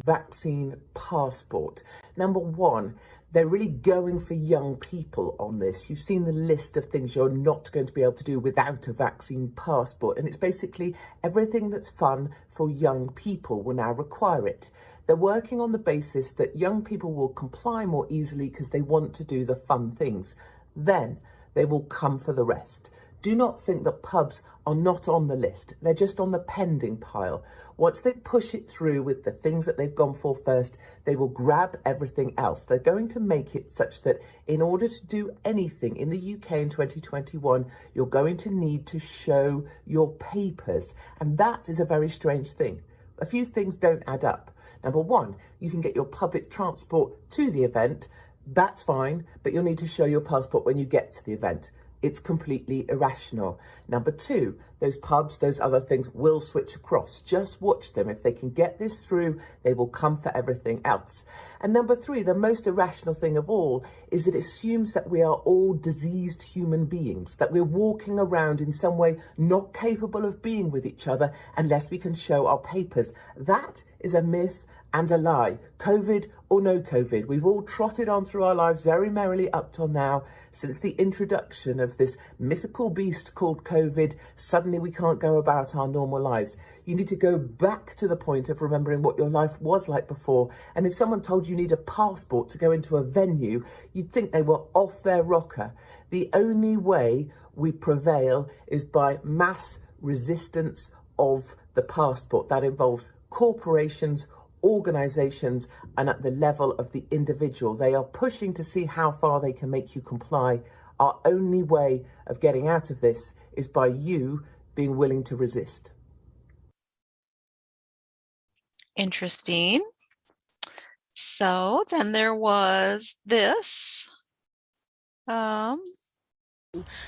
Vaccine passport. Number one, they're really going for young people on this. You've seen the list of things you're not going to be able to do without a vaccine passport. And it's basically everything that's fun for young people will now require it. They're working on the basis that young people will comply more easily because they want to do the fun things. Then they will come for the rest. Do not think that pubs are not on the list. They're just on the pending pile. Once they push it through with the things that they've gone for first, they will grab everything else. They're going to make it such that in order to do anything in the UK in 2021, you're going to need to show your papers. And that is a very strange thing. A few things don't add up. Number one, you can get your public transport to the event. That's fine, but you'll need to show your passport when you get to the event. It's completely irrational. Number two, those pubs, those other things will switch across. Just watch them. If they can get this through, they will come for everything else. And number three, the most irrational thing of all is it assumes that we are all diseased human beings, that we're walking around in some way not capable of being with each other unless we can show our papers. That is a myth and a lie. COVID or no COVID, we've all trotted on through our lives very merrily up till now. Since the introduction of this mythical beast called COVID, suddenly we can't go about our normal lives. You need to go back to the point of remembering what your life was like before. And if someone told you need a passport to go into a venue, you'd think they were off their rocker. The only way we prevail is by mass resistance of the passport. That involves corporations, organizations, and at the level of the individual. They are pushing to see how far they can make you comply. Our only way of getting out of this is by you being willing to resist. Interesting. So then there was this. The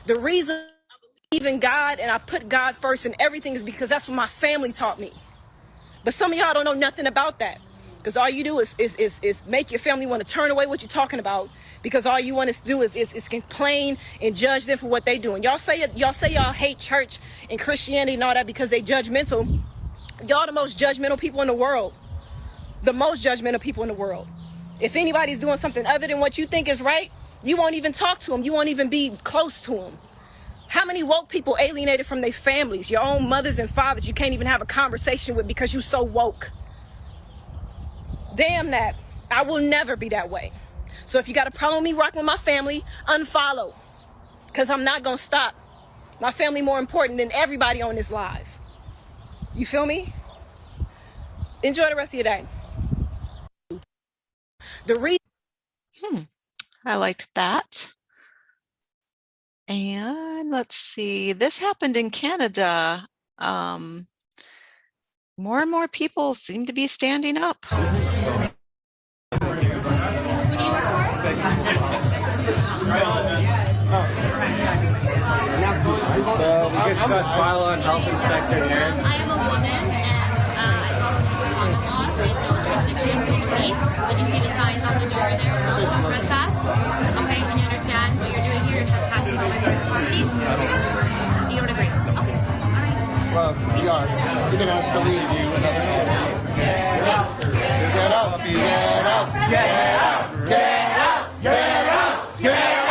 reason I believe in God and I put God first in everything is because that's what my family taught me. But some of y'all don't know nothing about that, because all you do is make your family want to turn away what you're talking about, because all you want to do is complain and judge them for what they do. And y'all say y'all hate church and Christianity and all that because they judgmental. Y'all the most judgmental people in the world. The most judgmental people in the world. If anybody's doing something other than what you think is right, you won't even talk to them. You won't even be close to them. How many woke people alienated from their families, your own mothers and fathers you can't even have a conversation with because you so woke? Damn that. I will never be that way. So if you got a problem with me rocking with my family, unfollow. Because I'm not going to stop. My family more important than everybody on this live. You feel me? Enjoy the rest of your day. I liked that. And let's see, this happened in Canada. More and more people seem to be standing up. So we just got file on health inspector here. I am a woman and I follow common law, so I have no jurisdiction over me. But you see the signs on the door there, so no trespass. Okay, and you understand what you're doing here, you're trespassing on my private property? You don't agree? Okay. All right. Well, you are. You're going to ask to leave. Get out. Get out. Get out. Get out. Get out. Get out. Get out.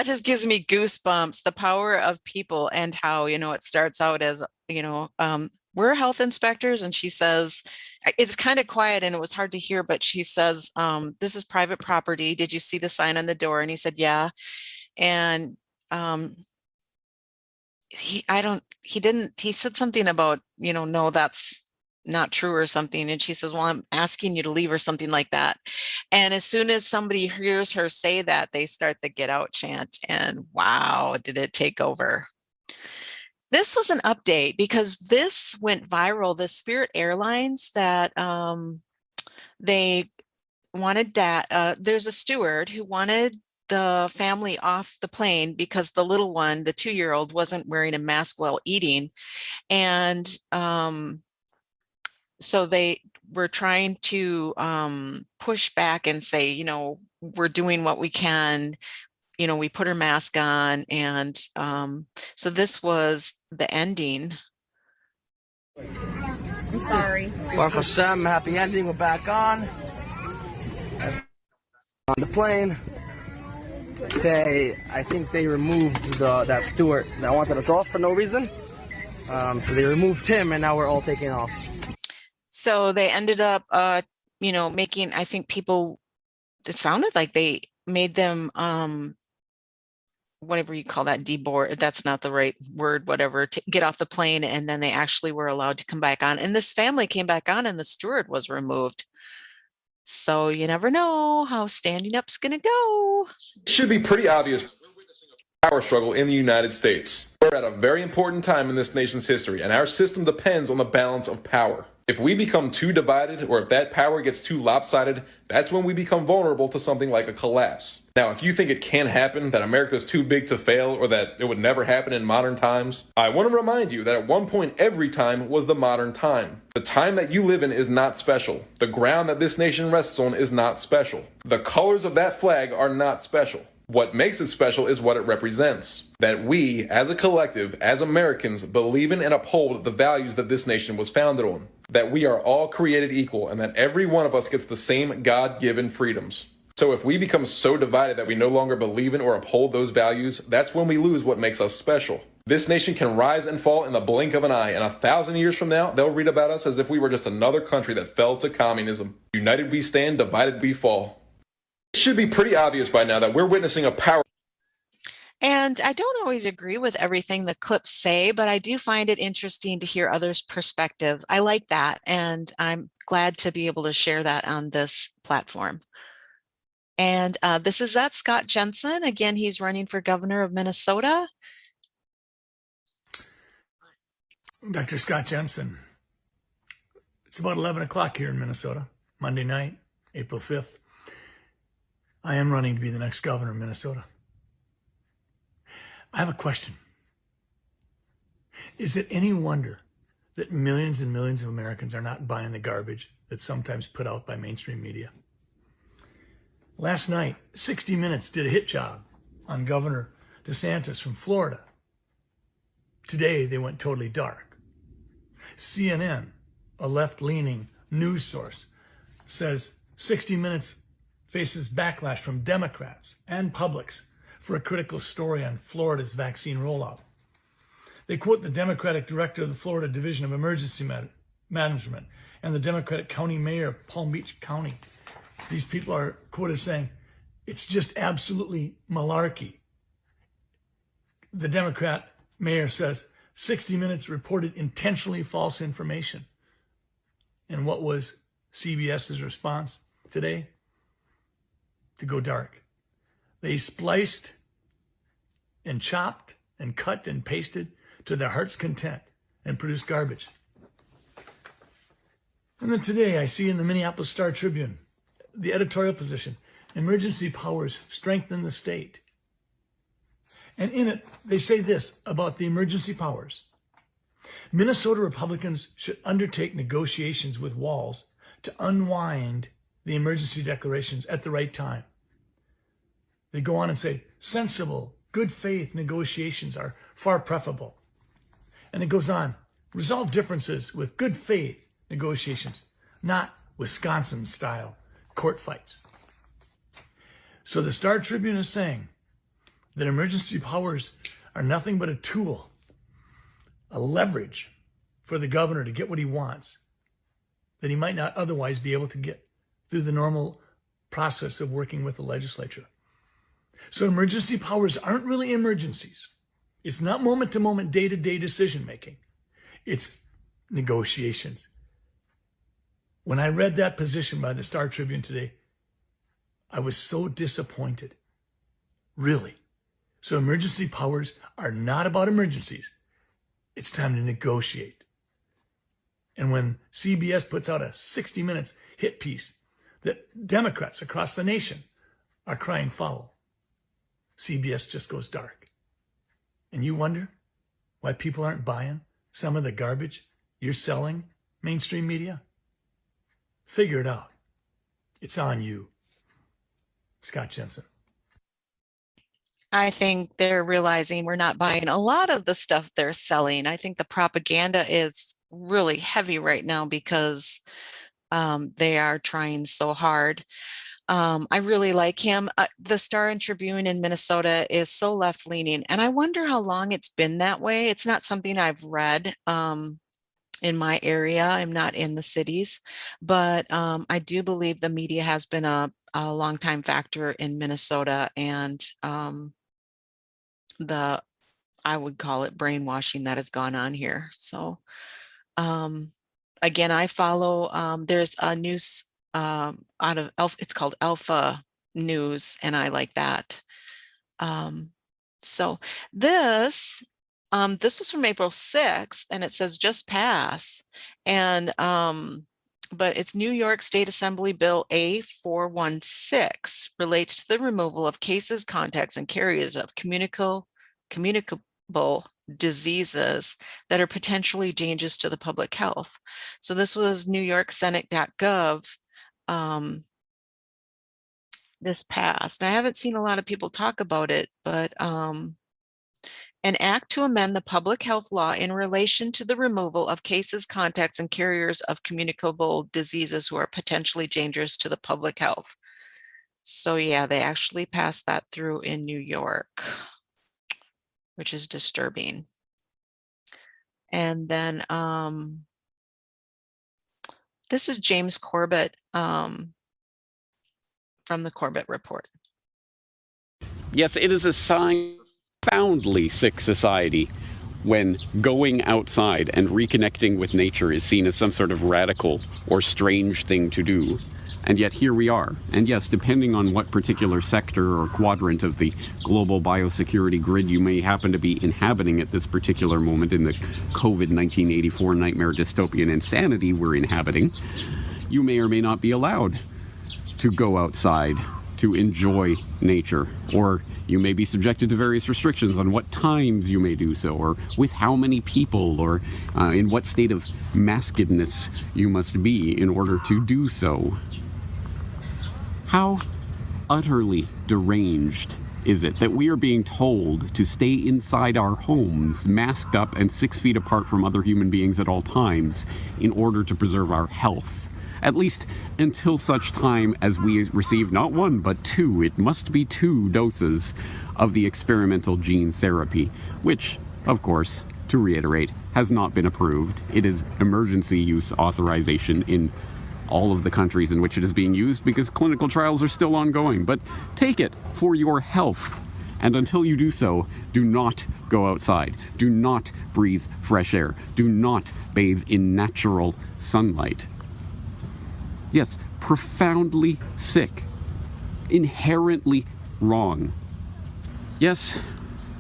that just gives me goosebumps, the power of people and how, it starts out as, we're health inspectors. And she says, it's kind of quiet and it was hard to hear, but she says, this is private property. Did you see the sign on the door? And he said, yeah. And he said something about, no, that's not true or something. And she says, well, I'm asking you to leave or something like that. And as soon as somebody hears her say that, they start the get out chant, and wow, did it take over. This was an update because this went viral. The Spirit Airlines that they wanted that, there's a steward who wanted the family off the plane because the little one, the 2-year-old, wasn't wearing a mask while eating. And so they were trying to push back and say, we're doing what we can. We put her mask on. And so this was the ending. I'm sorry. Baruch Hashem, happy ending. We're back on the plane. I think they removed that steward that wanted us off for no reason. So they removed him, and now we're all taking off. So they ended up, making, I think people, it sounded like they made them, whatever you call that, deboard, that's not the right word, whatever, to get off the plane. And then they actually were allowed to come back on. And this family came back on and the steward was removed. So you never know how standing up's going to go. It should be pretty obvious power struggle in the United States. We're at a very important time in this nation's history, and our system depends on the balance of power. If we become too divided, or if that power gets too lopsided, that's when we become vulnerable to something like a collapse. Now, if you think it can happen, that America is too big to fail, or that it would never happen in modern times, I want to remind you that at one point every time was the modern time. The time that you live in is not special. The ground that this nation rests on is not special. The colors of that flag are not special. What makes it special is what it represents. That we, as a collective, as Americans, believe in and uphold the values that this nation was founded on. That we are all created equal, and that every one of us gets the same God-given freedoms. So if we become so divided that we no longer believe in or uphold those values, that's when we lose what makes us special. This nation can rise and fall in the blink of an eye, and 1,000 years from now, they'll read about us as if we were just another country that fell to communism. United we stand, divided we fall. It should be pretty obvious by now that we're witnessing a power. And I don't always agree with everything the clips say, but I do find it interesting to hear others' perspectives. I like that, and I'm glad to be able to share that on this platform. And this is that Scott Jensen. Again, he's running for governor of Minnesota. Dr. Scott Jensen. It's about 11 o'clock here in Minnesota, Monday night, April 5th. I am running to be the next governor of Minnesota. I have a question. Is it any wonder that millions and millions of Americans are not buying the garbage that's sometimes put out by mainstream media? Last night, 60 Minutes did a hit job on Governor DeSantis from Florida. Today, they went totally dark. CNN, a left-leaning news source, says 60 Minutes faces backlash from Democrats and publics for a critical story on Florida's vaccine rollout. They quote the Democratic director of the Florida Division of Emergency Management and the Democratic County Mayor of Palm Beach County. These people are quoted saying, it's just absolutely malarkey. The Democrat mayor says, 60 Minutes reported intentionally false information. And what was CBS's response today? To go dark. They spliced and chopped and cut and pasted to their heart's content and produced garbage. And then today I see in the Minneapolis Star Tribune, the editorial position, emergency powers strengthen the state. And in it, they say this about the emergency powers. Minnesota Republicans should undertake negotiations with Walz to unwind the emergency declarations at the right time. They go on and say, sensible, good faith negotiations are far preferable. And it goes on, resolve differences with good faith negotiations, not Wisconsin-style court fights. So the Star Tribune is saying, that emergency powers are nothing but a tool, a leverage for the governor to get what he wants, that he might not otherwise be able to get through the normal process of working with the legislature. So emergency powers aren't really emergencies. It's not moment-to-moment, day-to-day decision-making. It's negotiations. When I read that position by the Star Tribune today, I was so disappointed. Really. So emergency powers are not about emergencies. It's time to negotiate. And when CBS puts out a 60 minutes hit piece that Democrats across the nation are crying foul, CBS just goes dark. And you wonder why people aren't buying some of the garbage you're selling, mainstream media? Figure it out. It's on you. Scott Jensen. I think they're realizing we're not buying a lot of the stuff they're selling. I think the propaganda is really heavy right now because they are trying so hard. I really like him. The Star and Tribune in Minnesota is so left-leaning, and I wonder how long it's been that way. It's not something I've read in my area. I'm not in the cities, but I do believe the media has been a long-time factor in Minnesota, and I would call it brainwashing that has gone on here. So again, I follow, there's a news out of it's called Alpha News, and I like that. So this was from April 6th, and it says just pass. And but it's New York State Assembly Bill A416 relates to the removal of cases, contacts, and carriers of communicable diseases that are potentially dangerous to the public health. So this was NewYorkSenate.gov. This passed. I haven't seen a lot of people talk about it, but an act to amend the public health law in relation to the removal of cases, contacts, and carriers of communicable diseases who are potentially dangerous to the public health. So yeah, they actually passed that through in New York, which is disturbing. And then this is James Corbett from the Corbett Report. Yes, it is a sign of a profoundly sick society when going outside and reconnecting with nature is seen as some sort of radical or strange thing to do. And yet here we are. And yes, depending on what particular sector or quadrant of the global biosecurity grid you may happen to be inhabiting at this particular moment in the COVID-1984 nightmare dystopian insanity we're inhabiting, you may or may not be allowed to go outside to enjoy nature, or you may be subjected to various restrictions on what times you may do so, or with how many people, or in what state of maskedness you must be in order to do so. How utterly deranged is it that we are being told to stay inside our homes, masked up and 6 feet apart from other human beings at all times, in order to preserve our health? At least until such time as we receive not 1, but 2, it must be 2 doses of the experimental gene therapy, which, of course, to reiterate, has not been approved. It is emergency use authorization in all of the countries in which it is being used because clinical trials are still ongoing. But take it for your health. And until you do so, do not go outside. Do not breathe fresh air. Do not bathe in natural sunlight. Yes, profoundly sick. Inherently wrong. Yes,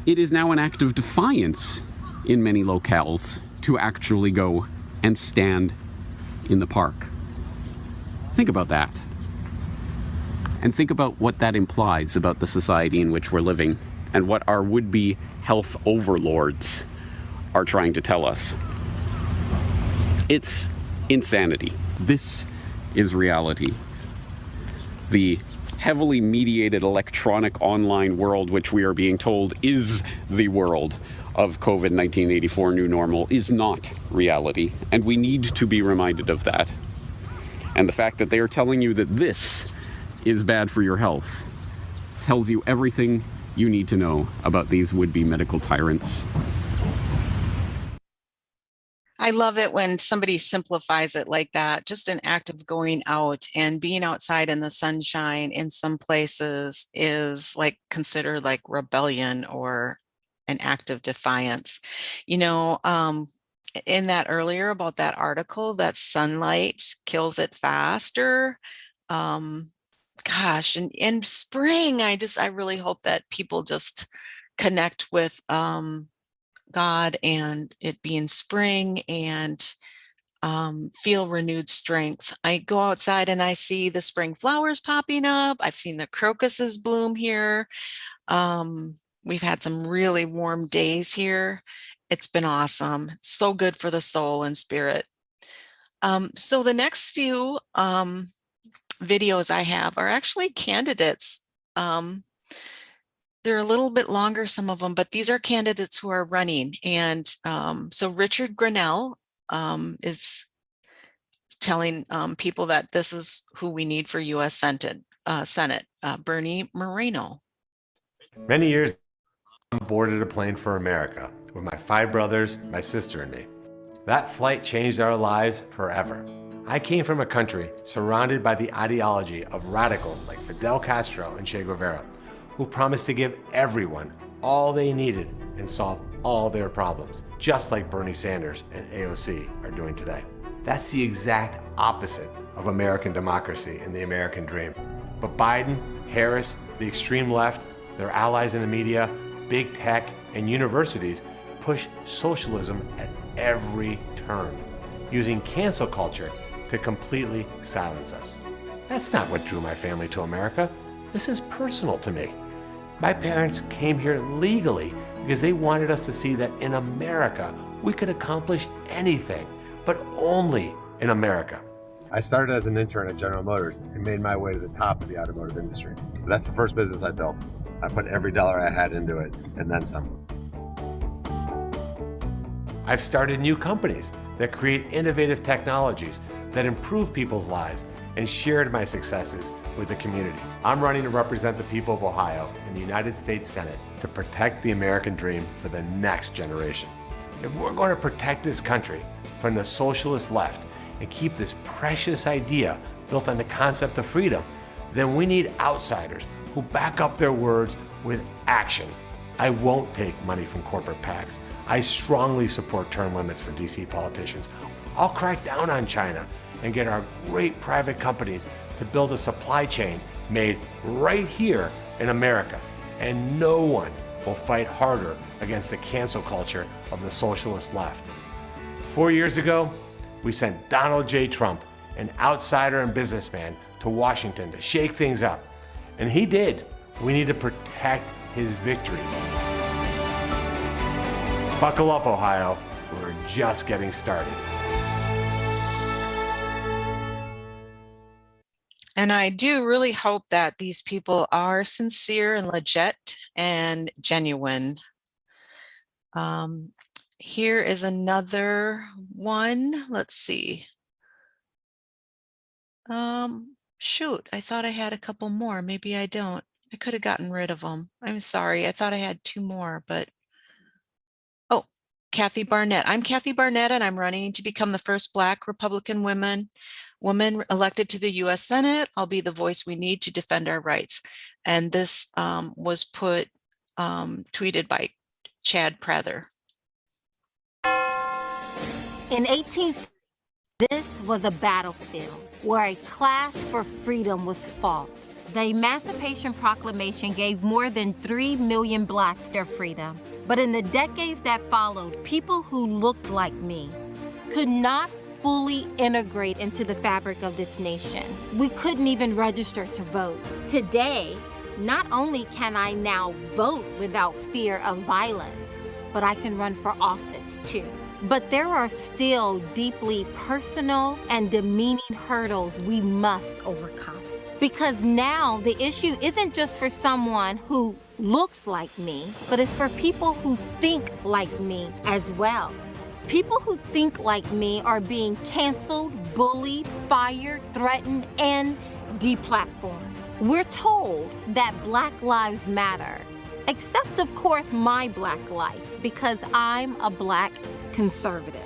it is now an act of defiance in many locales to actually go and stand in the park. Think about that. And think about what that implies about the society in which we're living and what our would-be health overlords are trying to tell us. It's insanity. This is reality. The heavily mediated electronic online world, which we are being told is the world of COVID-1984 new normal, is not reality, and we need to be reminded of that. And the fact that they are telling you that this is bad for your health tells you everything you need to know about these would-be medical tyrants. I love it when somebody simplifies it like that. Just an act of going out and being outside in the sunshine in some places is like considered like rebellion or an act of defiance. You know, in that earlier about that article, that sunlight kills it faster. Gosh, and in spring, I really hope that people just connect with God and it being spring and feel renewed strength. I go outside and I see the spring flowers popping up. I've seen the crocuses bloom here. We've had some really warm days here. It's been awesome. So good for the soul and spirit. So the next few videos I have are actually candidates. They're a little bit longer, some of them, but these are candidates who are running. And so Richard Grinnell is telling people that this is who we need for U.S. Senate, Bernie Moreno. Many years I boarded a plane for America with my 5 brothers, my sister, and me. That flight changed our lives forever. I came from a country surrounded by the ideology of radicals like Fidel Castro and Che Guevara, who promised to give everyone all they needed and solve all their problems, just like Bernie Sanders and AOC are doing today. That's the exact opposite of American democracy and the American dream. But Biden, Harris, the extreme left, their allies in the media, big tech, and universities push socialism at every turn, using cancel culture to completely silence us. That's not what drew my family to America. This is personal to me. My parents came here legally because they wanted us to see that in America, we could accomplish anything, but only in America. I started as an intern at General Motors and made my way to the top of the automotive industry. That's the first business I built. I put every dollar I had into it and then some. I've started new companies that create innovative technologies that improve people's lives and shared my successes with the community. I'm running to represent the people of Ohio in the United States Senate to protect the American dream for the next generation. If we're going to protect this country from the socialist left and keep this precious idea built on the concept of freedom, then we need outsiders who back up their words with action. I won't take money from corporate PACs. I strongly support term limits for DC politicians. I'll crack down on China and get our great private companies to build a supply chain made right here in America. And no one will fight harder against the cancel culture of the socialist left. 4 years ago, we sent Donald J. Trump, an outsider and businessman, to Washington to shake things up. And he did. We need to protect his victories. Buckle up, Ohio. We're just getting started. And I do really hope that these people are sincere and legit and genuine. Here is another one. Let's see. Shoot, I thought I had a couple more. Maybe I don't. I could have gotten rid of them. I'm sorry. I thought I had 2 more, but oh, Kathy Barnett. I'm Kathy Barnett, and I'm running to become the first Black Republican woman elected to the U.S. Senate. I'll be the voice we need to defend our rights. And this was tweeted by Chad Prather. In 1860, this was a battlefield where a clash for freedom was fought. The Emancipation Proclamation gave more than 3 million Blacks their freedom. But in the decades that followed, people who looked like me could not fully integrate into the fabric of this nation. We couldn't even register to vote. Today, not only can I now vote without fear of violence, but I can run for office too. But there are still deeply personal and demeaning hurdles we must overcome. Because now the issue isn't just for someone who looks like me, but it's for people who think like me as well. People who think like me are being canceled, bullied, fired, threatened, and deplatformed. We're told that Black Lives Matter, except of course my Black life, because I'm a Black conservative.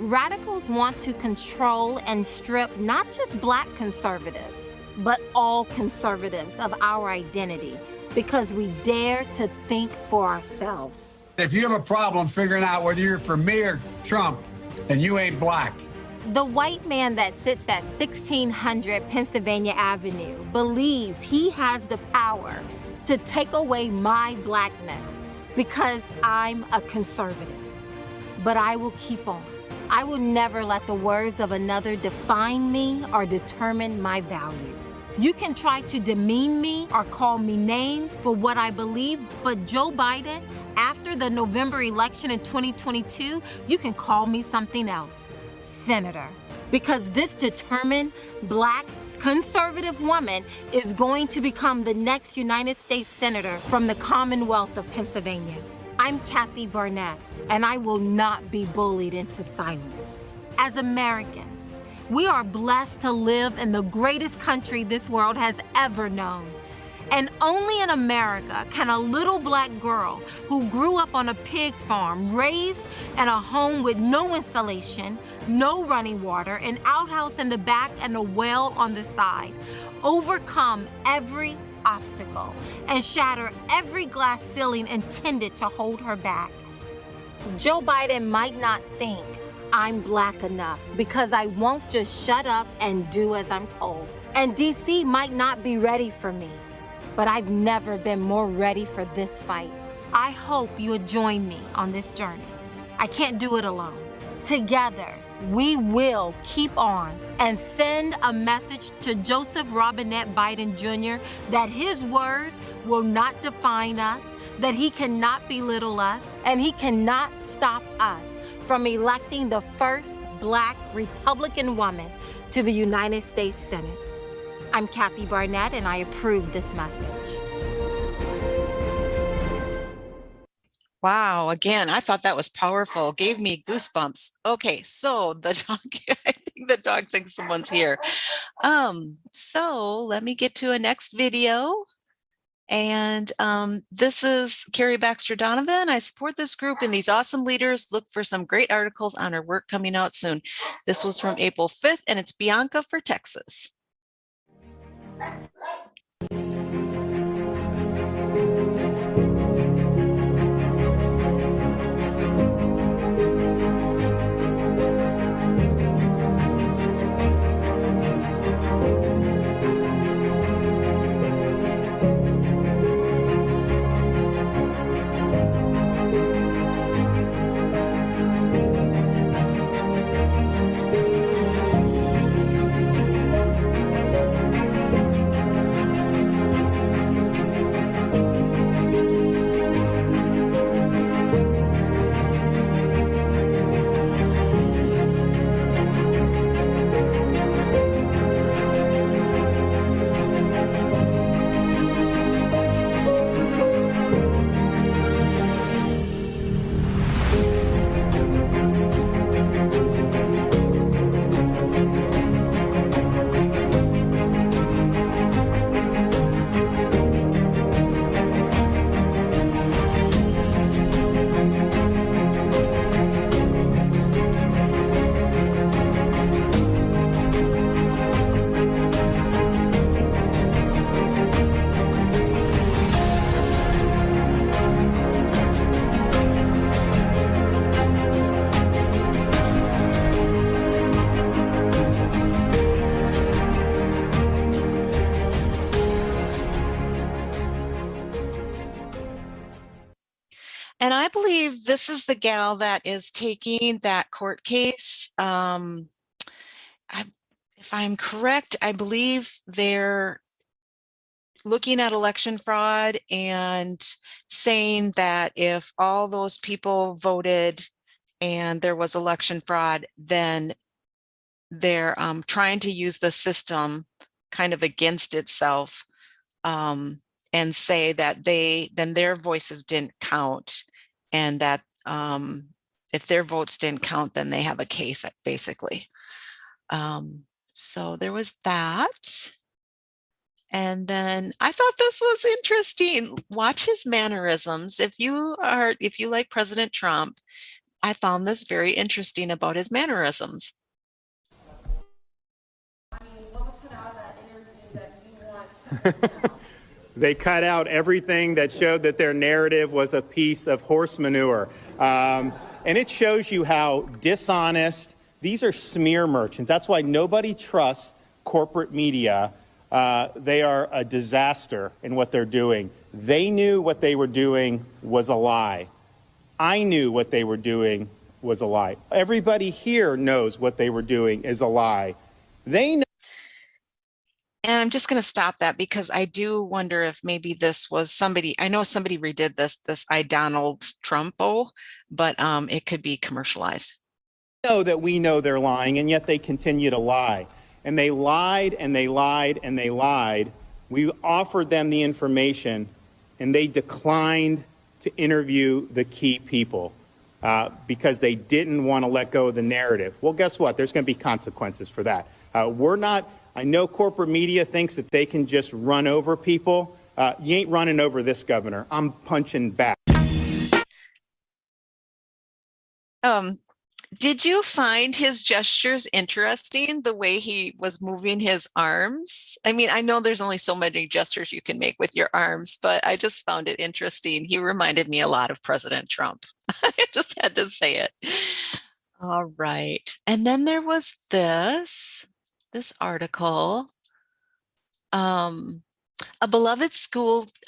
Radicals want to control and strip not just Black conservatives, but all conservatives of our identity, because we dare to think for ourselves. If you have a problem figuring out whether you're for me or Trump, then you ain't Black. The white man that sits at 1600 Pennsylvania Avenue believes he has the power to take away my Blackness because I'm a conservative. But I will keep on. I will never let the words of another define me or determine my value. You can try to demean me or call me names for what I believe, but Joe Biden, after the November election in 2022, you can call me something else, Senator. Because this determined Black conservative woman is going to become the next United States Senator from the Commonwealth of Pennsylvania. I'm Kathy Barnett, and I will not be bullied into silence. As Americans, we are blessed to live in the greatest country this world has ever known. And only in America can a little Black girl who grew up on a pig farm, raised in a home with no insulation, no running water, an outhouse in the back and a well on the side, overcome every obstacle and shatter every glass ceiling intended to hold her back. Joe Biden might not think I'm Black enough because I won't just shut up and do as I'm told. And DC might not be ready for me, but I've never been more ready for this fight. I hope you would join me on this journey. I can't do it alone. Together, we will keep on and send a message to Joseph Robinette Biden Jr. that his words will not define us, that he cannot belittle us, and he cannot stop us from electing the first Black Republican woman to the United States Senate. I'm Kathy Barnett, and I approve this message. Wow, again, I thought that was powerful. Gave me goosebumps. Okay, so the dog, I think the dog thinks someone's here. So let me get to a next video. And this is Carrie Baxter Donovan. I support this group and these awesome leaders. Look for some great articles on our work coming out soon. This was from April 5th, and it's Bianca for Texas. And I believe this is the gal that is taking that court case. If I'm correct, I believe they're looking at election fraud and saying that if all those people voted and there was election fraud, then they're trying to use the system kind of against itself, and say that then their voices didn't count, and that if their votes didn't count, then they have a case, basically. So there was that. And then I thought this was interesting. Watch his mannerisms. If you like President Trump, I found this very interesting about his mannerisms. They cut out everything that showed that their narrative was a piece of horse manure. And it shows you how dishonest, these are smear merchants. That's why nobody trusts corporate media. They are a disaster in what they're doing. They knew what they were doing was a lie. I knew what they were doing was a lie. Everybody here knows what they were doing is a lie. They know. And I'm just going to stop that because I do wonder if maybe this was somebody, I know somebody redid this I Donald Trumpo, but it could be commercialized. Know that we know they're lying, and yet they continue to lie. And they lied and they lied and they lied. We offered them the information and they declined to interview the key people because they didn't want to let go of the narrative. Well, guess what? There's going to be consequences for that. I know corporate media thinks that they can just run over people. You ain't running over this governor. I'm punching back. Did you find his gestures interesting, the way he was moving his arms? I mean, I know there's only so many gestures you can make with your arms, but I just found it interesting. He reminded me a lot of President Trump. I just had to say it. All right. And then there was this article. A beloved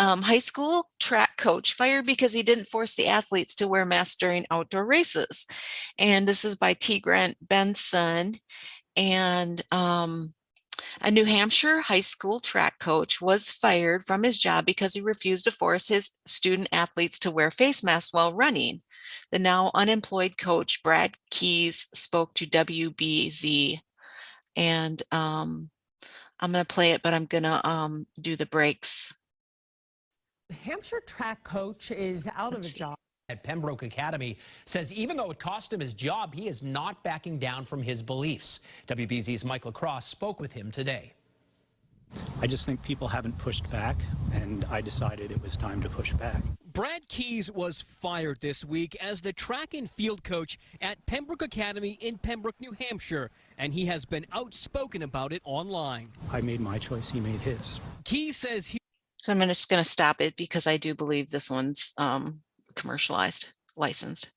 high school track coach fired because he didn't force the athletes to wear masks during outdoor races. And this is by T. Grant Benson. And a New Hampshire high school track coach was fired from his job because he refused to force his student athletes to wear face masks while running. The now unemployed coach, Brad Keyes, spoke to WBZ. And I'm going to play it, but I'm going to do the breaks. Hampshire track coach is out of a job. At Pembroke Academy says even though it cost him his job, he is not backing down from his beliefs. WBZ's Mike LaCrosse spoke with him today. I just think people haven't pushed back, and I decided it was time to push back. Brad Keyes was fired this week as the track and field coach at Pembroke Academy in Pembroke, New Hampshire, and he has been outspoken about it online. I made my choice, he made his. Keyes says he... So I'm just going to stop it because I do believe this one's commercialized, licensed.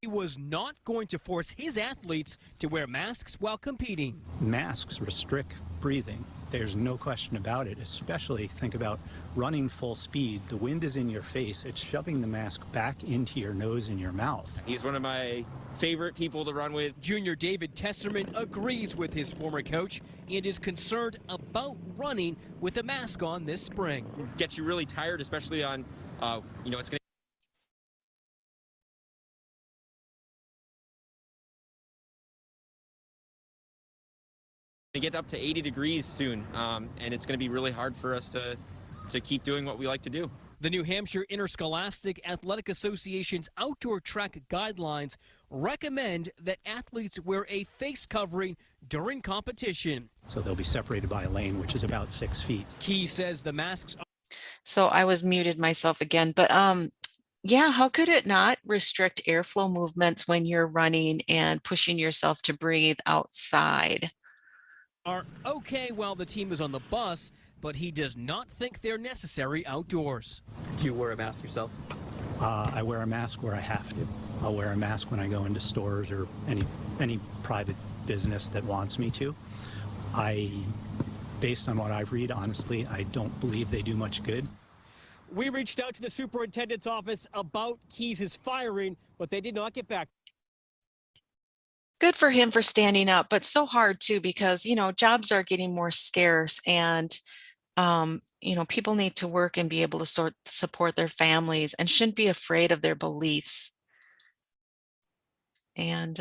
He was not going to force his athletes to wear masks while competing. Masks restrict breathing. There's no question about it, especially think about running full speed. The wind is in your face. It's shoving the mask back into your nose and your mouth. He's one of my favorite people to run with. Junior David Tesserman agrees with his former coach and is concerned about running with a mask on this spring. Gets you really tired, especially on, it's going to get up to 80 degrees soon, and it's going to be really hard for us to keep doing what we like to do. The New Hampshire Interscholastic Athletic Association's outdoor track guidelines recommend that athletes wear a face covering during competition. So they'll be separated by a lane, which is about 6 feet. Key says the masks are... So I was muted myself again, but yeah, how could it not restrict airflow movements when you're running and pushing yourself to breathe outside? Are okay while the team is on the bus, but he does not think they're necessary outdoors. Do you wear a mask yourself? I wear a mask where I have to. I'll wear a mask when I go into stores or any private business that wants me to. Based on what I've read, honestly, I don't believe they do much good. We reached out to the superintendent's office about Keyes' firing, but they did not get back. Good for him for standing up, but so hard too, because, jobs are getting more scarce and, people need to work and be able to support their families and shouldn't be afraid of their beliefs. And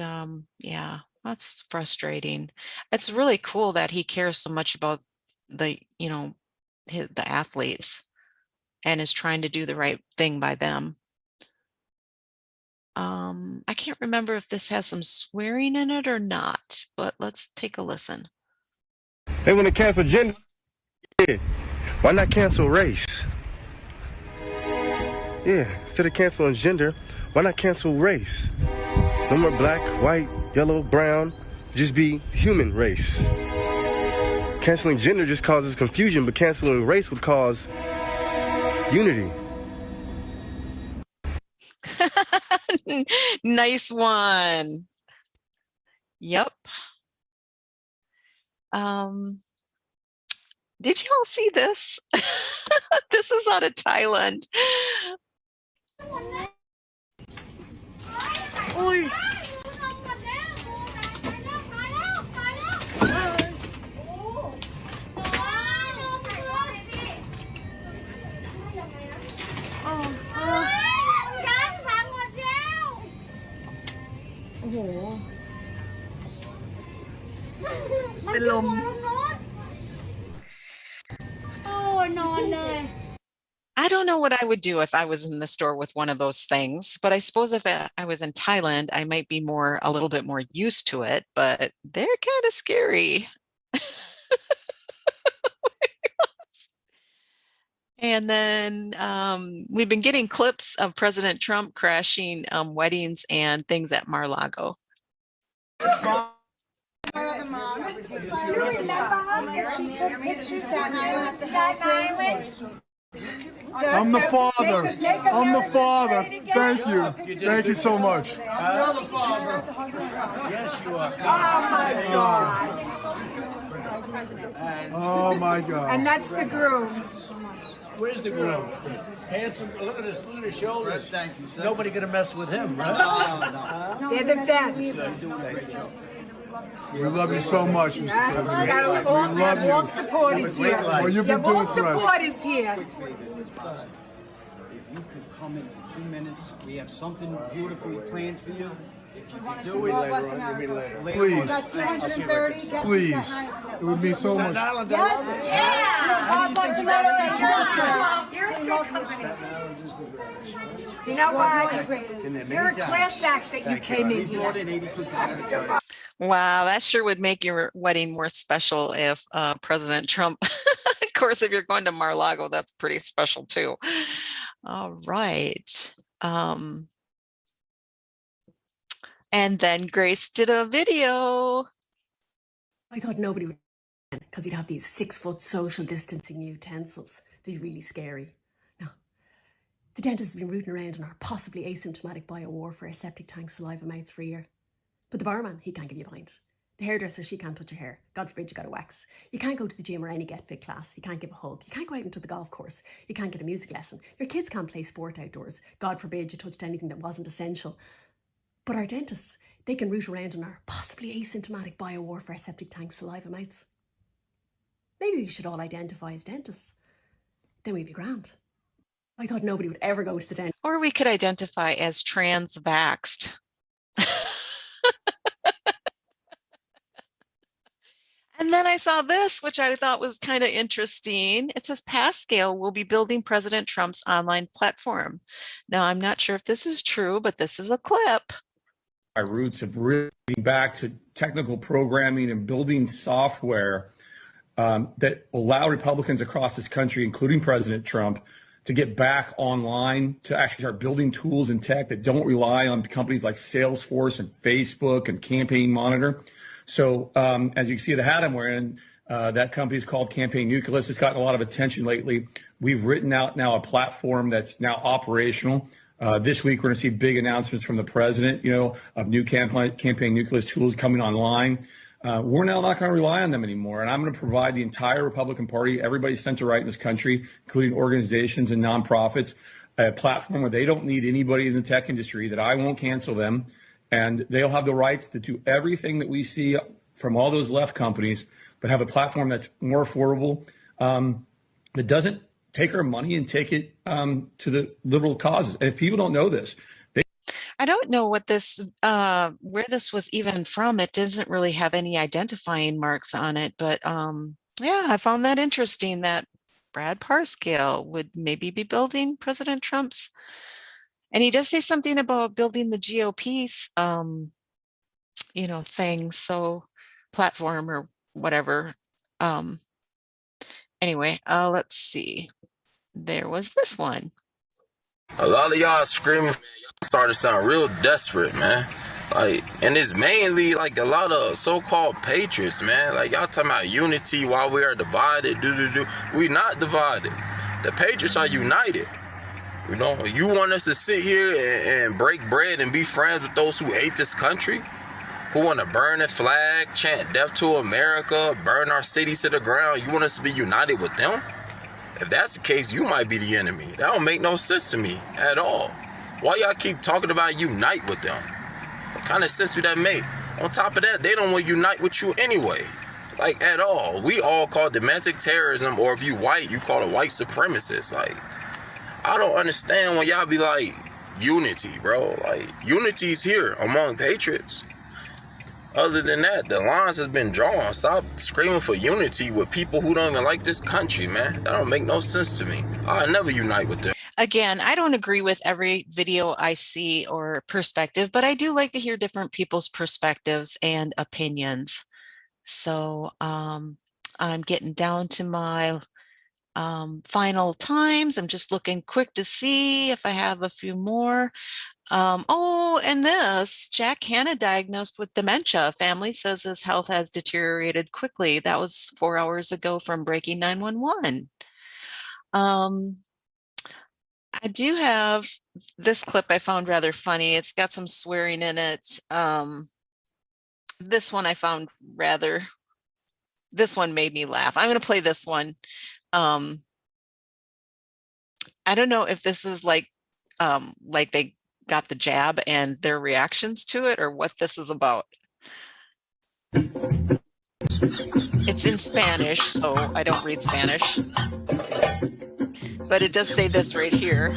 yeah, that's frustrating. It's really cool that he cares so much about the athletes and is trying to do the right thing by them. I can't remember if this has some swearing in it or not, but let's take a listen. They want to cancel gender. Why not cancel race? Yeah, instead of canceling gender, why not cancel race? No more black, white, yellow, brown, just be human race. Canceling gender just causes confusion, but canceling race would cause unity. Nice one. Yep. Did you all see this? This is out of Thailand. Ui. I don't know what I would do if I was in the store with one of those things, but I suppose if I was in Thailand, I might be a little bit more used to it, but they're kind of scary. And then we've been getting clips of President Trump crashing weddings and things at Mar-a-Lago. Do you remember her when she took pictures Staten Island at the Hilton? I'm the father. I'm the father. Thank you. Thank you so much. You're the father. Yes, you are. Oh my God. Oh my God. And that's the groom. Where's the groom? Handsome. Look at his shoulders. Thank you, sir. Nobody gonna mess with him, right? No. They're the best. We love you so much, Mr. President. We love you. All support is here. Well, you've been doing for us. Support is here. If you could come in for 2 minutes, we have something beautifully planned for you. If you could do it later on, you'll be later. Please. Got 230. Please. It would mean so much. Yes. Yeah. You're a good company. You know what? You're a class act that you came in here. Wow, that sure would make your wedding more special if President Trump, of course, if you're going to Mar-a-Lago, that's pretty special too. All right. And then Grace did a video. I thought nobody would, because you'd have these 6-foot social distancing utensils. They'd be really scary. No. The dentist has been rooting around in our possibly asymptomatic biowarfare septic tank saliva mouths for a year. But the barman, he can't give you a pint. The hairdresser, she can't touch your hair. God forbid you got a wax. You can't go to the gym or any Get Fit class. You can't give a hug. You can't go out into the golf course. You can't get a music lesson. Your kids can't play sport outdoors. God forbid you touched anything that wasn't essential. But our dentists, they can root around in our possibly asymptomatic biowarfare septic tank saliva mouths. Maybe we should all identify as dentists. Then we'd be grand. I thought nobody would ever go to the dentist. Or we could identify as trans-vaxxed. And then I saw this, which I thought was kind of interesting. It says Pascal will be building President Trump's online platform. Now, I'm not sure if this is true, but this is a clip. My roots of really back to technical programming and building software that allow Republicans across this country, including President Trump, to get back online, to actually start building tools and tech that don't rely on companies like Salesforce and Facebook and Campaign Monitor. So as you can see the hat I'm wearing, that company is called Campaign Nucleus. It's gotten a lot of attention lately. We've written out now a platform that's now operational. This week, we're going to see big announcements from the president, of new Campaign Nucleus tools coming online. We're now not going to rely on them anymore. And I'm going to provide the entire Republican Party, everybody center right in this country, including organizations and nonprofits, a platform where they don't need anybody in the tech industry, that I won't cancel them. And they'll have the rights to do everything that we see from all those left companies, but have a platform that's more affordable, that doesn't take our money and take it to the liberal causes. And if people don't know this, I don't know what this, where this was even from. It doesn't really have any identifying marks on it, but yeah, I found that interesting that Brad Parscale would maybe be building President Trump's. And he does say something about building the GOP's, thing, so platform or whatever. Anyway, let's see. There was this one. A lot of y'all screaming started to sound real desperate, man. Like, and it's mainly like a lot of so-called patriots, man. Like, y'all talking about unity while we are divided. We not divided. The patriots are united. You know, you want us to sit here and break bread and be friends with those who hate this country, who want to burn the flag, chant death to America, burn our cities to the ground. You want us to be united with them? If that's the case, you might be the enemy. That don't make no sense to me at all. Why y'all keep talking about unite with them? What kind of sense do that make? On top of that, they don't want to unite with you anyway. Like, at all. We all call domestic terrorism, or if you white, you call it white supremacist. Like, I don't understand when y'all be like, unity, bro. Like, unity's here among patriots. Other than that, the lines has been drawn. Stop screaming for unity with people who don't even like this country, man. That don't make no sense to me. I'll never unite with them. Again, I don't agree with every video I see or perspective, but I do like to hear different people's perspectives and opinions. So I'm getting down to my final times. I'm just looking quick to see if I have a few more. Oh, and this, Jack Hanna diagnosed with dementia. Family says his health has deteriorated quickly. That was 4 hours ago from Breaking 911. I do have this clip I found rather funny. It's got some swearing in it. This one I found this one made me laugh. I'm going to play this one. I don't know if this is like they got the jab and their reactions to it, or what this is about. It's in Spanish, so I don't read Spanish. But it does say this right here.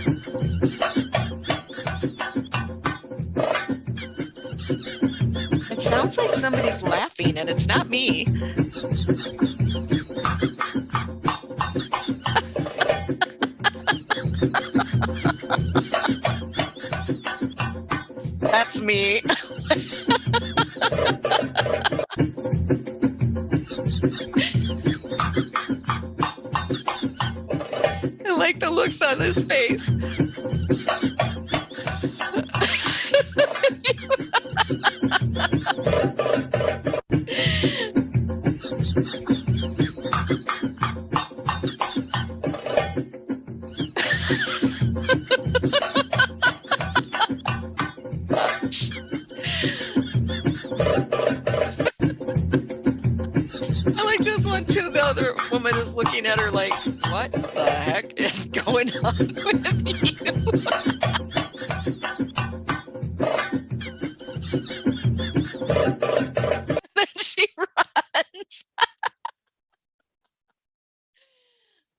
It sounds like somebody's laughing, and it's not me. That's me. I like the looks on his face. I like this one too. The other woman is looking at her like, what the heck is going on with you? Then she runs.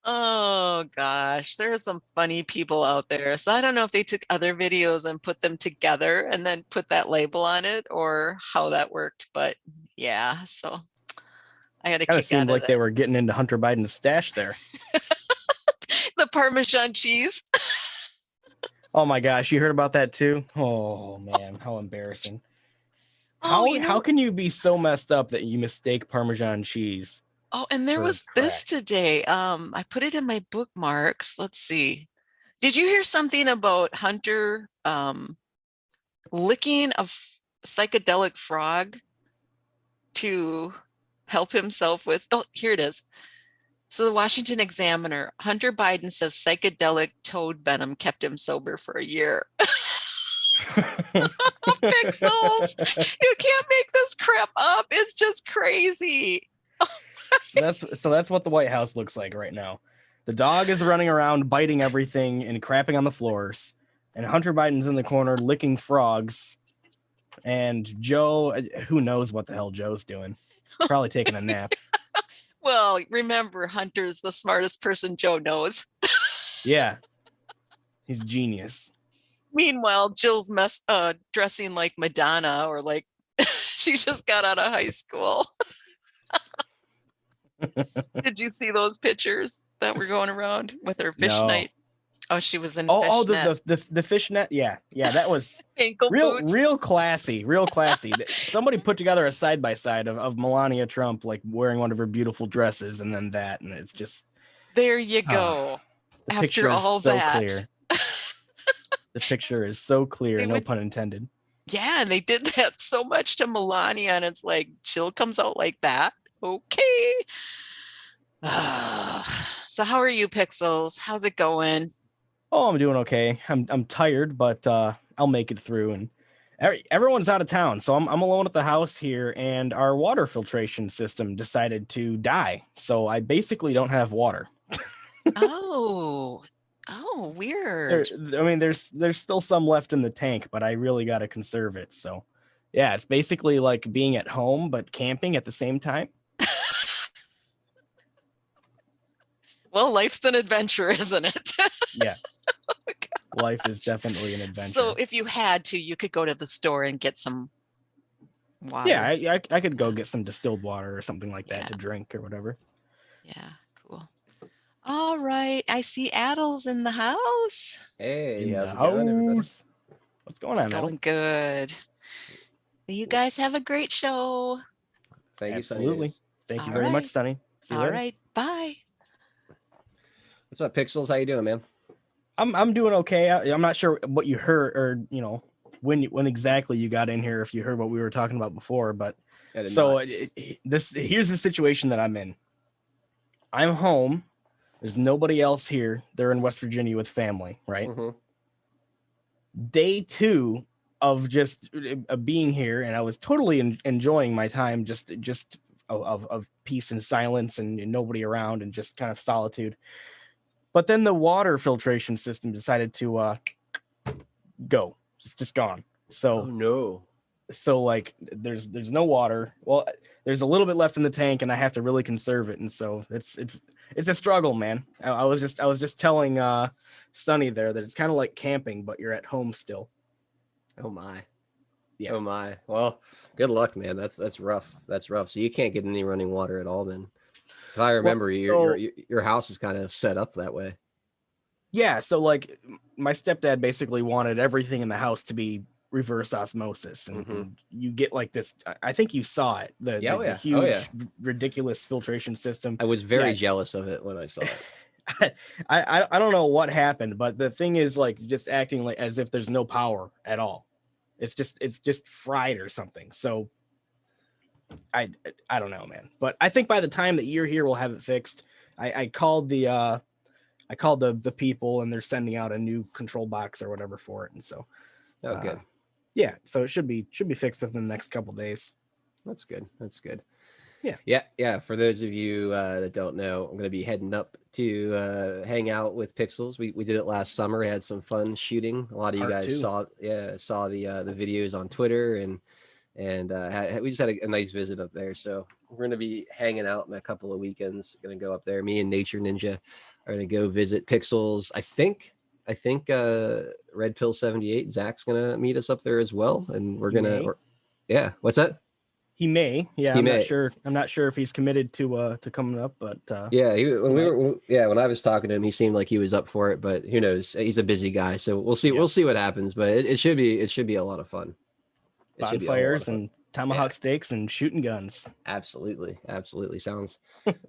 Oh gosh, there are some funny people out there. So I don't know if they took other videos and put them together and then put that label on it, or how that worked. But yeah, so I had a Kind kick of seemed out of like that. they were getting into Hunter Biden's stash there. The Parmesan cheese. Oh my gosh, you heard about that too? Oh man, how embarrassing. How can you be so messed up that you mistake Parmesan cheese? Oh, and there was this today. I put it in my bookmarks. Let's see. Did you hear something about Hunter licking a psychedelic frog to help himself with? Oh, here it is. So the Washington Examiner, Hunter Biden says psychedelic toad venom kept him sober for a year. Pixels, you can't make this crap up. It's just crazy. So that's what the White House looks like right now. The dog is running around biting everything and crapping on the floors, and Hunter Biden's in the corner licking frogs. And Joe, who knows what the hell Joe's doing? Probably taking a nap. Well, remember, Hunter's the smartest person Joe knows. Yeah, he's genius. Meanwhile, Jill's dressing like Madonna, or like she just got out of high school. Did you see those pictures that were going around with her fishnet? Oh, she was in fishnet. the fishnet. Yeah, that was ankle boots. Real classy. Somebody put together a side by side of Melania Trump like wearing one of her beautiful dresses, and then that, and it's just There you go. The After picture all is so that. clear. The picture is so clear, They no would- pun intended. Yeah, and they did that so much to Melania, and it's like, Jill comes out like that. Okay. So how are you, Pixels? How's it going? Oh, I'm doing okay. I'm tired, but I'll make it through. And everyone's out of town, so I'm alone at the house here, and our water filtration system decided to die. So I basically don't have water. Oh, weird. I mean, there's still some left in the tank, but I really got to conserve it. So, yeah, it's basically like being at home but camping at the same time. Well, life's an adventure, isn't it? Yeah, life is definitely an adventure. So if you had to, you could go to the store and get some water. Yeah, I could go get some distilled water or something like that to drink or whatever. Yeah, cool. All right, I see Adel's in the house. Hey, In how's the it going, everybody? house. What's going on, It's Adel? going good. You guys have a great show. Thank you, Sunny. Absolutely. Thank you All very much, right. Sunny. See you All later. right, bye. What's up, Pixels? How you doing, man? I'm doing okay. I'm not sure what you heard, or when exactly you got in here, if you heard what we were talking about before, but I did so not. here's the situation that I'm in. I'm home. There's nobody else here. They're in West Virginia with family, right? Day 2 of just being here, and I was totally enjoying my time, just of peace and silence and nobody around and just kind of solitude. But then the water filtration system decided to go. It's just gone. So Oh no. So like there's no water. Well, there's a little bit left in the tank, and I have to really conserve it. And so it's a struggle, man. I was just telling Sunny there that it's kind of like camping, but you're at home still. Oh my. Yeah. Oh my. Well, good luck, man. That's rough. That's rough. So you can't get any running water at all then. So if I remember, your house is kind of set up that way. Yeah, so like my stepdad basically wanted everything in the house to be reverse osmosis, and you get like this. I think you saw it, the huge, ridiculous filtration system. I was very jealous of it when I saw it. I don't know what happened, but the thing is like just acting like as if there's no power at all. It's just fried or something. So I don't know, man. But I think by the time that you're here, we'll have it fixed. I called the people, and they're sending out a new control box or whatever for it, and so good. Yeah, so it should be fixed within the next couple days. That's good. That's good. Yeah. For those of you that don't know, I'm going to be heading up to hang out with Pixels. We did it last summer. We had some fun shooting. A lot of you guys saw the videos on Twitter, and we just had a nice visit up there. So we're going to be hanging out in a couple of weekends. Going to go up there. Me and Nature Ninja are going to go visit Pixels. I think Red Pill 78, Zach's going to meet us up there as well, and we're going to. Yeah, what's that? He may. Yeah, I'm not sure. I'm not sure if he's committed to coming up, but yeah, when I was talking to him, he seemed like he was up for it, but who knows? He's a busy guy, so we'll see. Yeah. We'll see what happens, but it should be a lot of fun. Bonfires and tomahawk steaks and shooting guns. Absolutely. Sounds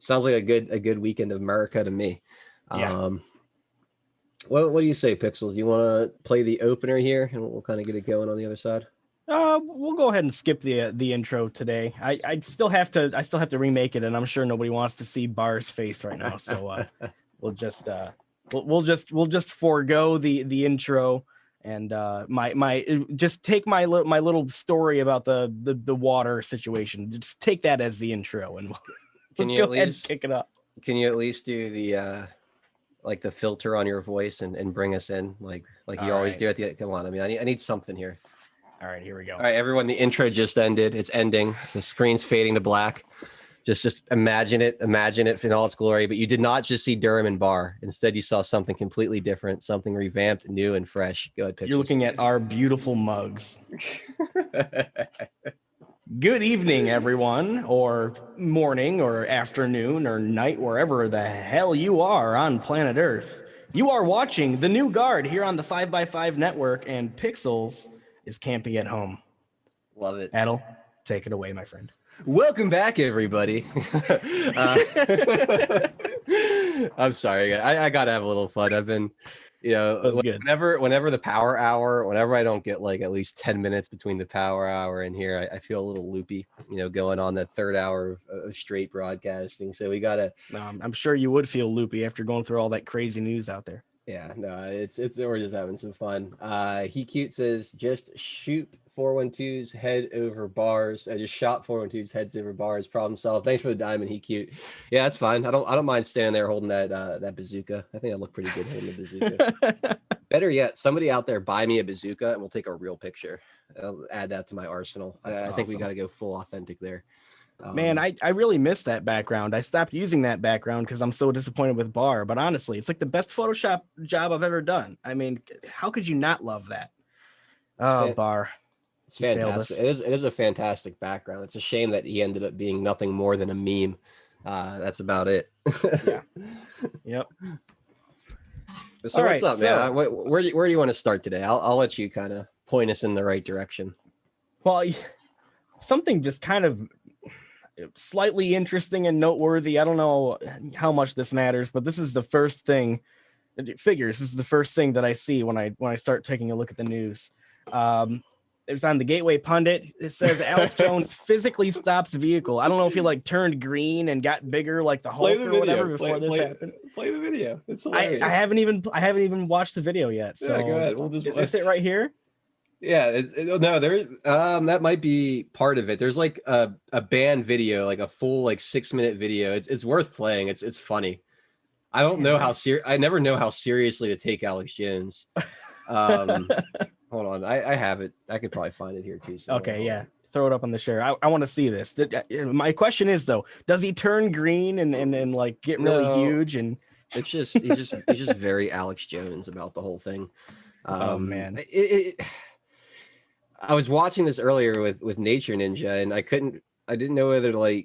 like a good weekend of America to me. Yeah. What do you say, Pixels? You want to play the opener here, and we'll kind of get it going on the other side? We'll go ahead and skip the intro today. I still have to remake it, and I'm sure nobody wants to see Bar's face right now. So we'll just forego the intro, and just take my little story about the water situation. Just take that as the intro, and we'll go ahead and kick it up. Can you at least do the like the filter on your voice and bring us in like you always do at the end? Come on, I need something here. All right, here we go. All right, everyone, the intro just ended. It's ending. The screen's fading to black. Just imagine it in all its glory. But you did not just see Durham and Bar. Instead, you saw something completely different, something revamped, new, and fresh. Go ahead, Pixels. You're looking at our beautiful mugs. Good evening, everyone, or morning, or afternoon, or night, wherever the hell you are on planet Earth. You are watching The New Guard here on the 5x5 network, and Pixels is camping at home. Love it. Adel, take it away, my friend. Welcome back, everybody. I'm sorry. I gotta have a little fun. I've been, whenever the power hour, whenever I don't get like at least 10 minutes between the power hour and here, I feel a little loopy, going on that third hour of straight broadcasting. So we gotta. I'm sure you would feel loopy after going through all that crazy news out there. Yeah, no, it's we're just having some fun. He cute says just shoot 412's head over bars. I just shot 412's heads over bars. Problem solved. Thanks for the diamond. He cute. Yeah, that's fine. I don't mind standing there holding that bazooka. I think I look pretty good holding the bazooka. Better yet, somebody out there buy me a bazooka and we'll take a real picture. I'll add that to my arsenal. I think we got to go full authentic there. Man, I really miss that background. I stopped using that background because I'm so disappointed with Bar. But honestly, it's like the best Photoshop job I've ever done. I mean, how could you not love that? Bar. It's fantastic. It is a fantastic background. It's a shame that he ended up being nothing more than a meme. That's about it. Yeah. Yep. So what's up, man? Where do you want to start today? I'll let you kind of point us in the right direction. Well, something just kind of slightly interesting and noteworthy. I don't know how much this matters, but this is the first thing. This is the first thing that I see when I start taking a look at the news. It was on the Gateway Pundit. It says Alex Jones physically stops vehicle. I don't know if he turned green and got bigger like the Hulk or whatever before this happened. Play the video. It's hilarious. I haven't even watched the video yet. So go ahead. Is this it right here? Yeah, no, there's that might be part of it. There's like a band video, like a full 6-minute video. It's worth playing. It's funny. I don't know how I never know how seriously to take Alex Jones. Hold on, I have it. I could probably find it here too. So okay, yeah, throw it up on the share. I want to see this. My question is though, does he turn green and get really huge? And it's just he's just very Alex Jones about the whole thing. Oh man. I was watching this earlier with Nature Ninja, and I didn't know whether to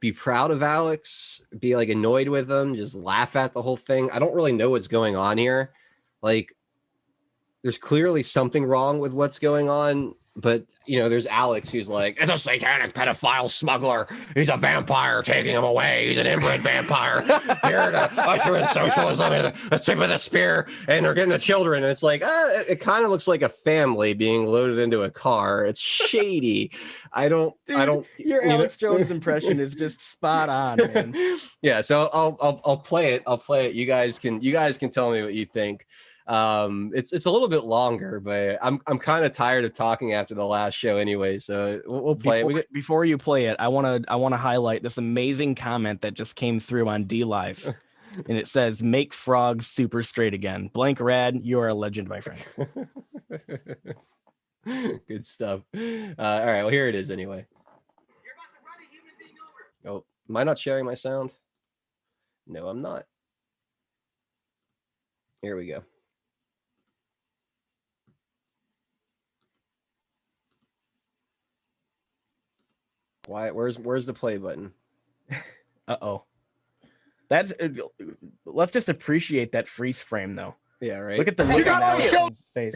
be proud of Alex, be annoyed with him, just laugh at the whole thing. I don't really know what's going on here. There's clearly something wrong with what's going on, but there's Alex who's it's a satanic pedophile smuggler. He's a vampire taking him away. He's an inbred vampire here to usher in socialism and the tip of the spear, and they're getting the children. And it's it kind of looks like a family being loaded into a car. It's shady. Your Alex Jones impression is just spot on, man. Yeah, so I'll play it. You guys can tell me what you think. It's a little bit longer, but I'm kind of tired of talking after the last show anyway, so we'll play it. Before you play it, I want to highlight this amazing comment that just came through on D Live, and it says, "Make frogs super straight again." Blank Rad, you are a legend, my friend. Good stuff. All right, well, here it is anyway. You're about to run a human being over. Oh, am I not sharing my sound? No, I'm not. Here we go. Why? Where's the play button? Uh-oh. Let's just appreciate that freeze frame though. Yeah, right. Look at the look on his face.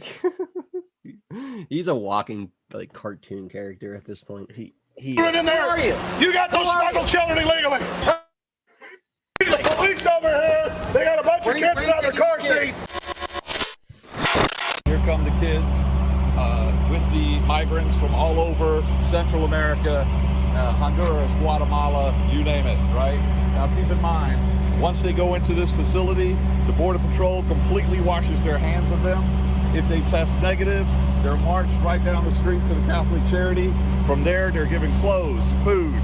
He's a walking cartoon character at this point. He in there. You got those smuggled children illegally. The police over here. They got a bunch of kids without their car seats. Here come the kids with the migrants from all over Central America, Honduras, Guatemala, you name it, right? Now keep in mind, once they go into this facility, the Border Patrol completely washes their hands of them. If they test negative, they're marched right down the street to the Catholic Charity. From there, they're giving clothes, food,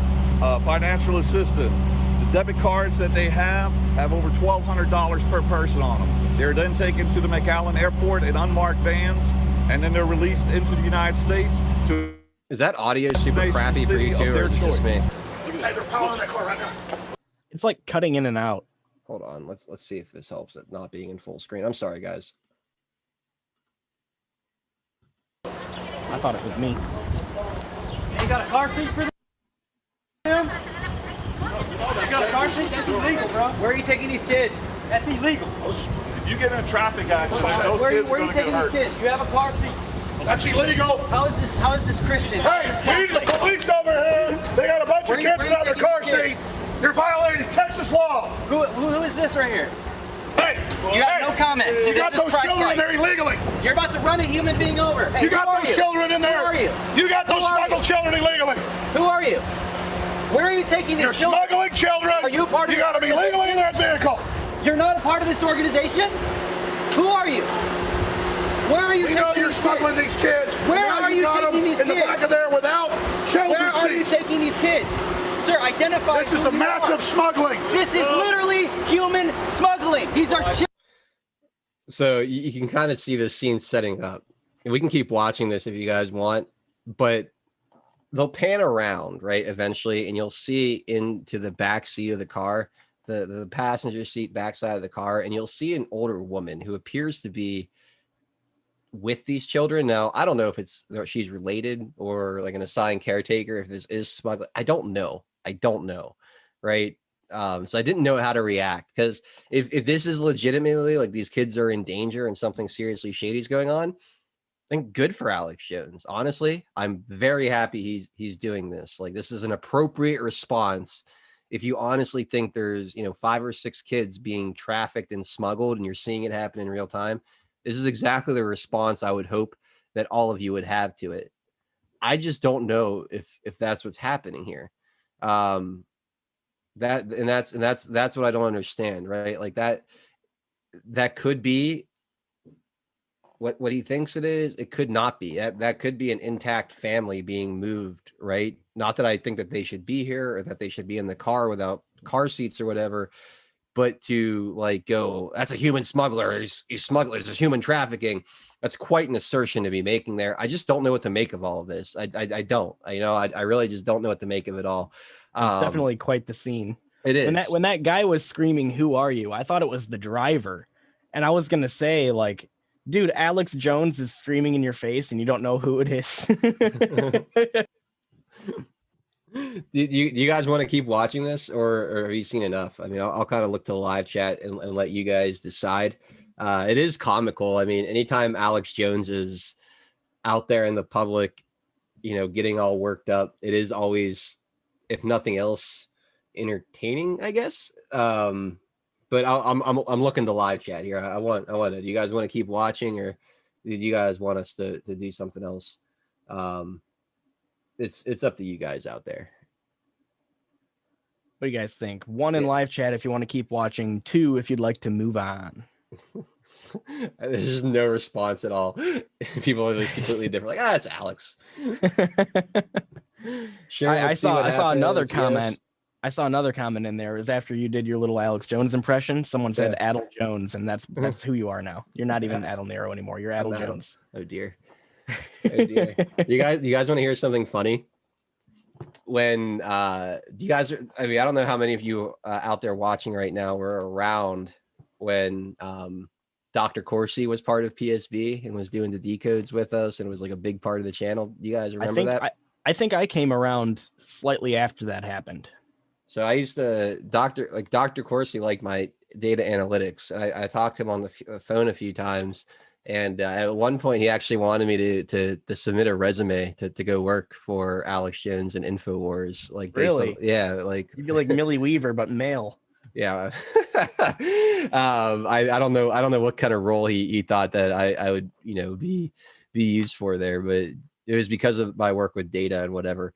financial assistance. The debit cards that they have over $1,200 per person on them. They're then taken to the McAllen Airport in unmarked vans, and then they're released into the United States to... Is that audio super crappy for you too, or is it just me? Hey, they're piling that car right now. It's like cutting in and out. Hold on, let's see if this helps it not being in full screen. I'm sorry, guys. I thought it was me. You got a car seat for them? You got a car seat? That's illegal, bro. Where are you taking these kids? That's illegal. If you get in a traffic accident, those kids are going to get hurt. Where are you taking these kids? You have a car seat. That's illegal. How is this Christian? Hey, we need the police over here. They got a bunch of kids without their car seats. You're violating Texas law. Who is this right here? Hey, you have no comment. See, you got those children in there illegally. You're about to run a human being over. Hey, you got those children in there. Who are you? You got those smuggled children illegally. Who are you? Where are you taking these children? You're smuggling children. Are you a part of You got to be legally in that vehicle. You're not a part of this organization? Who are you? Where are you taking you're these smuggling kids? these kids. Where are you taking these kids? In the back of there without children. Where are you taking these kids? Sir, identify. This is the massive smuggling. This is literally human smuggling. These are children. So you can kind of see this scene setting up. We can keep watching this if you guys want, but they'll pan around, right, eventually, and you'll see into the back seat of the car, the passenger seat backside of the car, and you'll see an older woman who appears to be with these children. Now, I don't know if she's related or like an assigned caretaker, if this is smuggling. I don't know, right? So I didn't know how to react, because if this is legitimately like these kids are in danger and something seriously shady is going on, then good for Alex Jones. Honestly, I'm very happy he's doing this. Like, this is an appropriate response. If you honestly think there's 5 or 6 kids being trafficked and smuggled and you're seeing it happen in real time, this is exactly the response I would hope that all of you would have to it. I just don't know if that's what's happening here. That's what I don't understand, right? Like that could be what he thinks it is. It could not be. That could be an intact family being moved, right? Not that I think that they should be here or that they should be in the car without car seats or whatever, but to like go, that's a human smuggler. He's smugglers. There's human trafficking. That's quite an assertion to be making there. I just don't know what to make of all of this. I don't. I really just don't know what to make of it all. It's definitely quite the scene. It is. When that guy was screaming, "Who are you?" I thought it was the driver, and I was gonna say, like, dude, Alex Jones is screaming in your face, and you don't know who it is. Do you guys want to keep watching this, or have you seen enough? I mean, I'll kind of look to the live chat and let you guys decide. It is comical. I mean, anytime Alex Jones is out there in the public, getting all worked up, it is always, if nothing else, entertaining, I guess. But I'm looking to live chat here. I want to. Do you guys want to keep watching, or do you guys want us to do something else? It's up to you guys out there. What do you guys think? 1 in live chat if you want to keep watching. 2 if you'd like to move on. There's just no response at all. People are just completely different. Like, it's Alex. Sure. I saw another comment. I saw another comment in there. It was after you did your little Alex Jones impression. Someone said Adel Jones, and that's who you are now. You're not even Adel Nero anymore. You're Adel Jones. Oh dear. Oh dear. You guys want to hear something funny? When I don't know how many of you out there watching right now were around when Dr. Corsi was part of PSB and was doing the decodes with us and was like a big part of the channel. Do you guys remember that? I think I came around slightly after that happened. So I used to Dr. Corsi liked my data analytics. I talked to him on the phone a few times. And at one point, he actually wanted me to submit a resume to go work for Alex Jones and InfoWars. Like, really? Like you'd be like Millie Weaver, but male. Yeah. I don't know what kind of role he thought that I would be used for there, but it was because of my work with data and whatever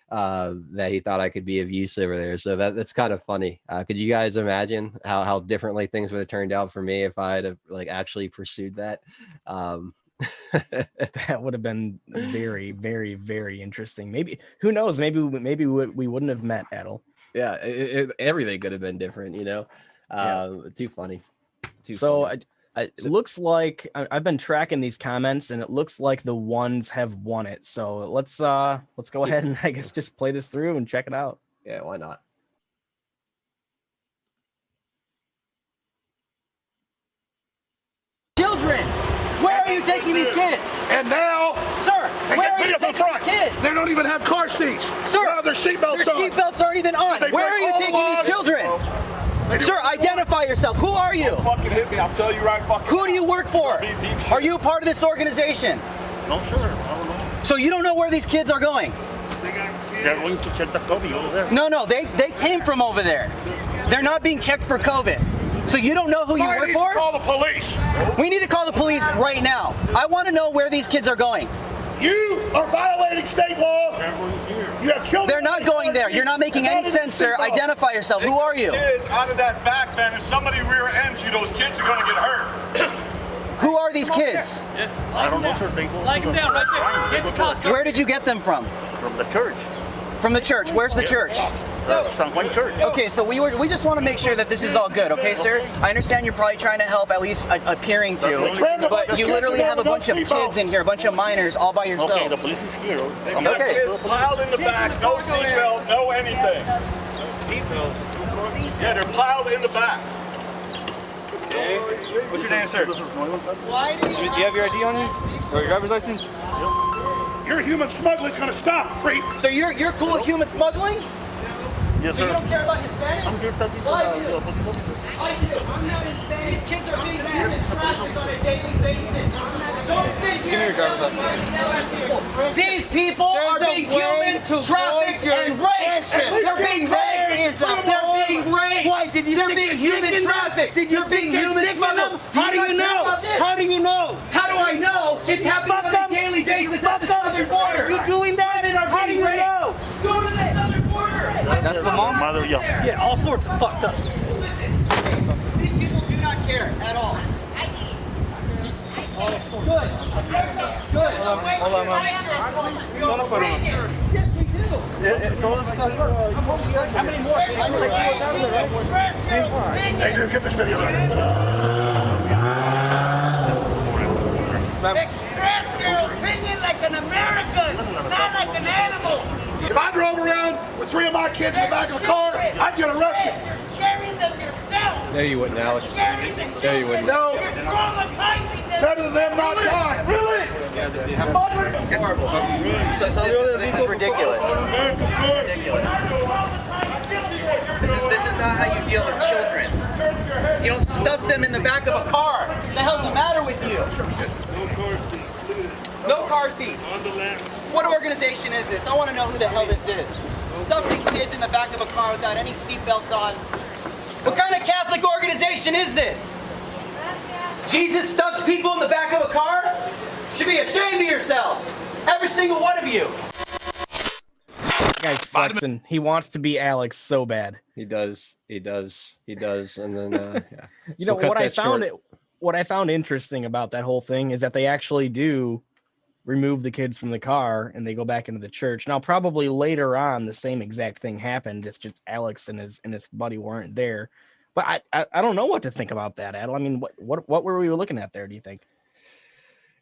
that he thought I could be of use over there. So that's kind of funny. Could you guys imagine how differently things would have turned out for me if I had actually pursued that? That would have been very, very, very interesting. Maybe, who knows? Maybe we wouldn't have met, Adel. Yeah, everything could have been different, Too funny. It looks like I've been tracking these comments, and it looks like the ones have won it. So let's go ahead and I guess just play this through and check it out. Yeah, why not? Children, where are you taking these kids? And now, sir, where are you taking these kids? They don't even have car seats. Sir, they have their seatbelts on. Their seatbelts aren't even on. Where are you taking these children? Sir, identify yourself. Who are you? Don't fucking hit me. I'll tell you right fucking. Who do you work for? Are you a part of this organization? No, sure. I don't know. So you don't know where these kids are going? they're going to check the COVID over there. No, they came from over there. They're not being checked for COVID. So you don't know who you work for? Call the police. We need to call the police right now. I want to know where these kids are going. You are violating state law. You have children. They're not going there. You're not making any sense, sir. Identify yourself. Who are you? Kids out of that back, man. If somebody rear ends you, those kids are going to get hurt. Who are these kids? I don't know, sir. They go. Lag them down right there. Get the cops. Where did you get them from? From the church. From the church. Where's the church? From one church. Okay, so we just want to make sure that this is all good, okay, sir? I understand you're probably trying to help, at least appearing to, but you literally have a bunch of kids in here, a bunch of minors, all by yourself. Okay, the police is here. They got kids plowed in the back, no seatbelt, no anything. Seatbelt. Yeah, they're plowed in the back. Okay. What's your name, sir? Do you have your ID on you? Or your driver's license? Your human smuggling's gonna stop, creep. So you're cool with human smuggling? Yes, So sir. you don't care about Hispanics? I'm here talking to Well, I do. I do. These kids are being human trafficked on a daily basis. Don't sit here. Give me your driver's license. These people are being human trafficked and raped. They're being raped. They're being raped. Why did you They're stick being the human dick in them? trafficked. Did you They're being stick the human dick in smuggled. them? How do you know? How do you know? How do I know? It's happening on a daily basis at the southern border. You doing that? How do you know? Go to the southern border. That's the mom? Mother, yeah. Yeah, all sorts of fucked up. Listen, these people do not care at all. Good. Good. Hold on, mom. Toma foto. Yes, we do. Todos están. How many more? Hey, dude, get this video out. Express your opinion like an American, not like an animal. If I drove around with 3 of my kids in the back of a car, I'd get arrested. You're scaring them yourself. No, you wouldn't, Alex. No, you wouldn't. No, You're traumatizing them. better than them not dying. Really? It's horrible. This is ridiculous. This is not how you deal with children. You don't stuff them in the back of a car. What the hell's the matter with you? No car seats. What organization is this? I want to know who the hell this is. Stuffing kids in the back of a car without any seatbelts on. What kind of Catholic organization is this? Jesus stuffs people in the back of a car? You should be ashamed of yourselves. Every single one of you. Guy's flexing. He wants to be Alex so bad. He does. He does. He does. And then, yeah. You know what I found interesting about that whole thing is that they actually do remove the kids from the car and they go back into the church. Now, probably later on, the same exact thing happened. It's just Alex and his buddy weren't there. But I don't know what to think about that, Adel. I mean, what were we looking at there, do you think?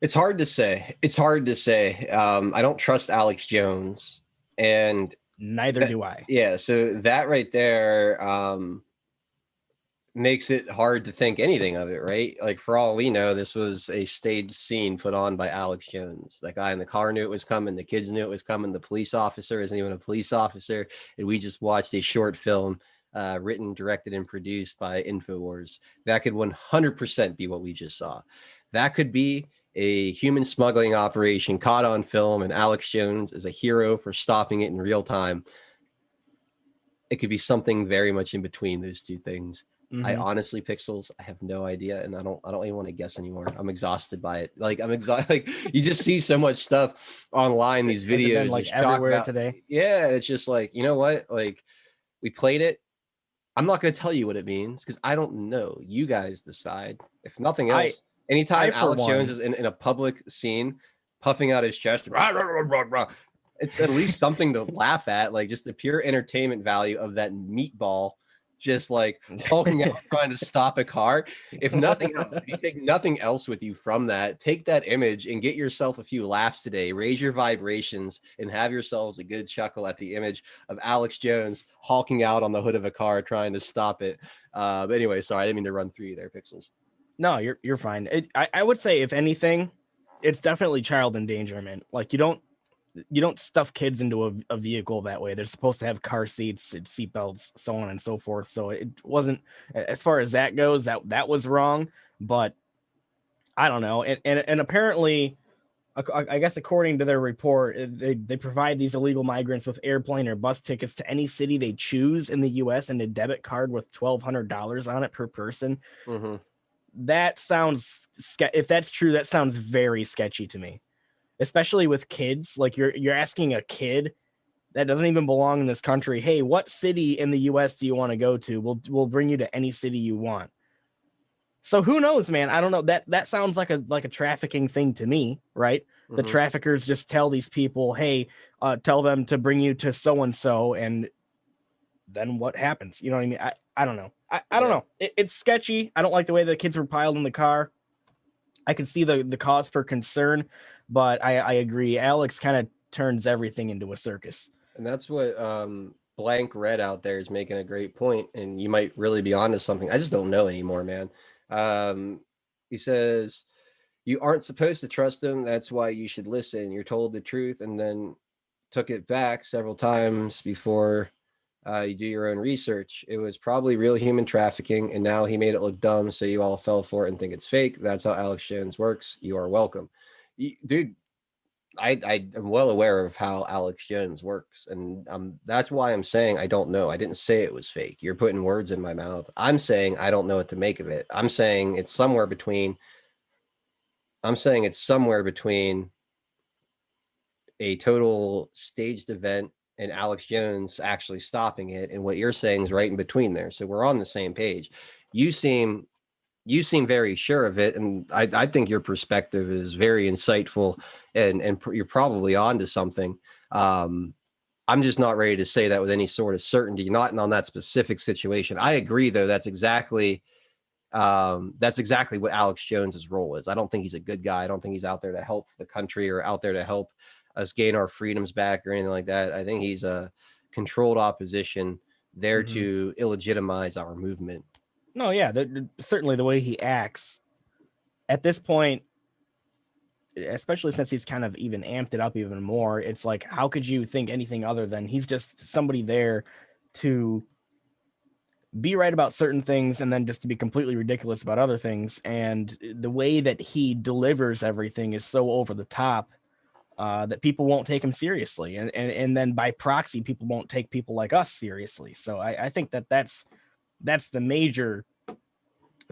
It's hard to say. It's hard to say. I don't trust Alex Jones, and neither do I. Yeah, so that right there makes it hard to think anything of it, right? Like, for all we know, this was a staged scene put on by Alex Jones. That guy in the car knew it was coming. The kids knew it was coming. The police officer isn't even a police officer. And we just watched a short film written, directed, and produced by InfoWars. That could 100% be what we just saw. That could be a human smuggling operation caught on film, and Alex Jones is a hero for stopping it in real time. It could be something very much in between those two things. Mm-hmm. I honestly, Pixels, I have no idea, and I don't even want to guess anymore. I'm exhausted by it. Like, I'm exhausted. Like, you just see so much stuff online, these videos, like everywhere today. Yeah, it's just like, you know what? Like, we played it. I'm not going to tell you what it means because I don't know. You guys decide. If nothing else, anytime Alex Jones is in a public scene, puffing out his chest, rah, rah, rah, rah, rah, it's at least something to laugh at. Like, just the pure entertainment value of that meatball just like hulking out trying to stop a car. If nothing else, if you take nothing else with you from that, take that image and get yourself a few laughs today. Raise your vibrations and have yourselves a good chuckle at the image of Alex Jones hulking out on the hood of a car trying to stop it. But anyway, sorry, I didn't mean to run through you there, Pixels. No, you're fine. I would say, if anything, it's definitely child endangerment. Like, you don't stuff kids into a vehicle that way. They're supposed to have car seats and seatbelts, so on and so forth. So it wasn't, as far as that goes, that was wrong. But I don't know. And apparently I guess according to their report, they provide these illegal migrants with airplane or bus tickets to any city they choose in the U.S. and a debit card with $1,200 on it per person. Mm-hmm. That sounds, if that's true, that sounds very sketchy to me, especially with kids. Like you're asking a kid that doesn't even belong in this country, hey, what city in the U.S. do you want to go to? We'll bring you to any city you want. So who knows, man? I don't know. That sounds like a trafficking thing to me, right? The traffickers just tell these people, hey, tell them to bring you to so-and-so, and then what happens? You know what I mean? I don't know. I don't know. It's sketchy. I don't like the way the kids were piled in the car. I can see the cause for concern, but I agree. Alex kind of turns everything into a circus. And that's what Blank Red out there is making a great point, and you might really be onto something. I just don't know anymore, man. He says, you aren't supposed to trust them. That's why you should listen. You're told the truth and then took it back several times before you do your own research. It was probably real human trafficking, and now he made it look dumb, so you all fell for it and think it's fake. That's how Alex Jones works. You are welcome. Dude, I am well aware of how Alex Jones works, and that's why I'm saying I don't know. I didn't say it was fake. You're putting words in my mouth. I'm saying I don't know what to make of it. I'm saying it's somewhere between a total staged event and Alex Jones actually stopping it, and what you're saying is right in between there. So we're on the same page. You seem very sure of it, and I think your perspective is very insightful, and you're probably onto something. I'm just not ready to say that with any sort of certainty, not on that specific situation. I agree, though. That's exactly what Alex Jones's role is. I don't think he's a good guy. I don't think he's out there to help the country or out there to help us gain our freedoms back or anything like that. I think he's a controlled opposition there to illegitimize our movement. No, yeah, certainly the way he acts at this point, especially since he's kind of even amped it up even more, it's like, how could you think anything other than he's just somebody there to be right about certain things and then just to be completely ridiculous about other things. And the way that he delivers everything is so over the top that people won't take him seriously. And then by proxy, people won't take people like us seriously. So I think that's the major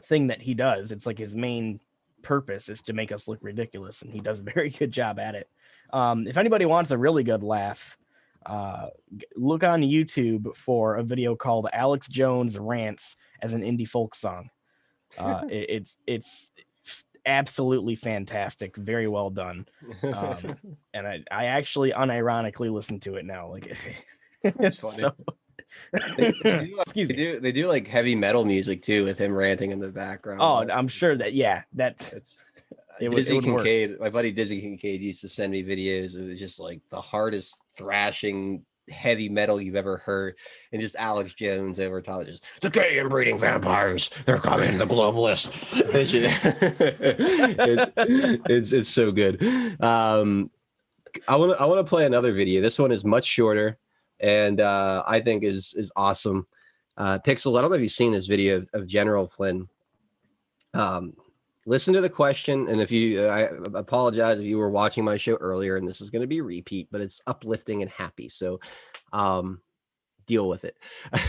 thing that he does. It's like his main purpose is to make us look ridiculous, and he does a very good job at it. If anybody wants a really good laugh, look on YouTube for a video called Alex Jones Rants as an Indie Folk Song. It's absolutely fantastic, very well done. And I actually unironically listen to it now. Like it's funny. So, they do like heavy metal music too, with him ranting in the background. Oh, I'm sure that Dizzy Kincaid, my buddy Dizzy Kincaid used to send me videos of just like the hardest thrashing heavy metal you've ever heard, and just Alex Jones over top, just the gay and breeding vampires, they're coming, the globalists. It's so good. I want to play another video. This one is much shorter, and I think is awesome. Pixels, I don't know if you've seen this video of General Flynn. Listen to the question, and I apologize if you were watching my show earlier, and this is going to be a repeat, but it's uplifting and happy, so deal with it.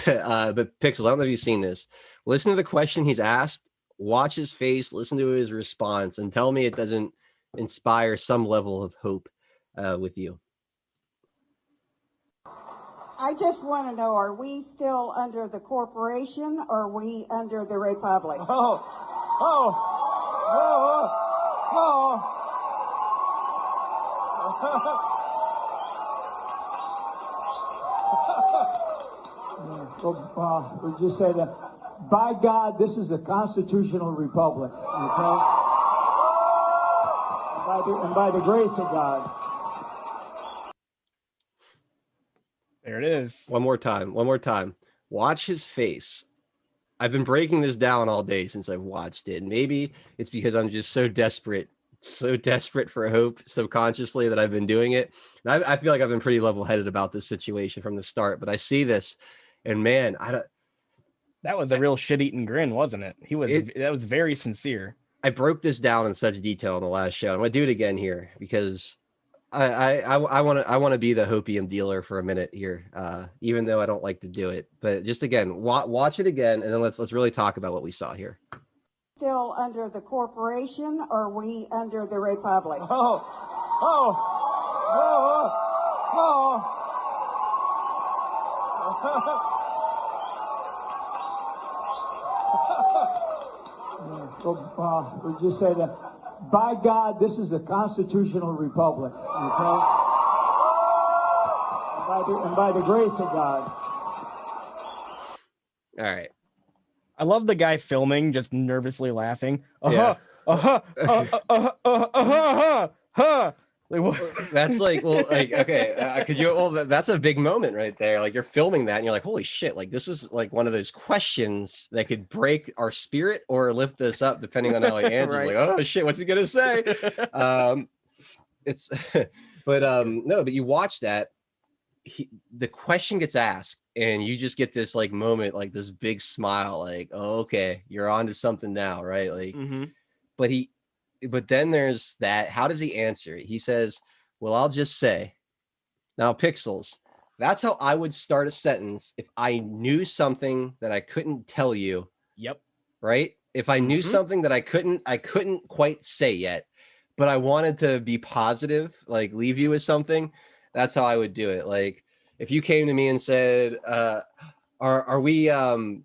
But Pixel, I don't know if you've seen this. Listen to the question he's asked, watch his face, listen to his response, and tell me it doesn't inspire some level of hope with you. I just want to know, are we still under the corporation, or are we under the republic? We just said, by God, this is a constitutional republic, okay? And by the grace of God. There it is. One more time. Watch his face. I've been breaking this down all day since I've watched it. And maybe it's because I'm just so desperate for hope subconsciously that I've been doing it. And I feel like I've been pretty level-headed about this situation from the start, but I see this and man, that was a real shit-eating grin, wasn't it? That was very sincere. I broke this down in such detail in the last show. I'm gonna do it again here because I want to be the hopium dealer for a minute here, even though I don't like to do it. But just again, watch it again, and then let's really talk about what we saw here. Still under the corporation, or are we under the republic? We just say that, by God, this is a constitutional republic, okay? And by the grace of God. All right. I love the guy filming, just nervously laughing. Yeah. Like, what? That's like, well, like, okay, could you? Well, that's a big moment right there. Like you're filming that, and you're like, holy shit! Like this is like one of those questions that could break our spirit or lift us up, depending on how he answers. Right. Like, oh shit, what's he gonna say? It's, but no, but you watch that. The question gets asked, and you just get this like moment, like this big smile, like, oh, okay, you're on to something now, right? Like, but then there's that. How does he answer it? He says, well, I'll just say, now, Pixels, that's how I would start a sentence if I knew something that I couldn't tell you. Yep. Right? If I knew something that I couldn't quite say yet, but I wanted to be positive, like leave you with something, that's how I would do it. Like if you came to me and said, are we having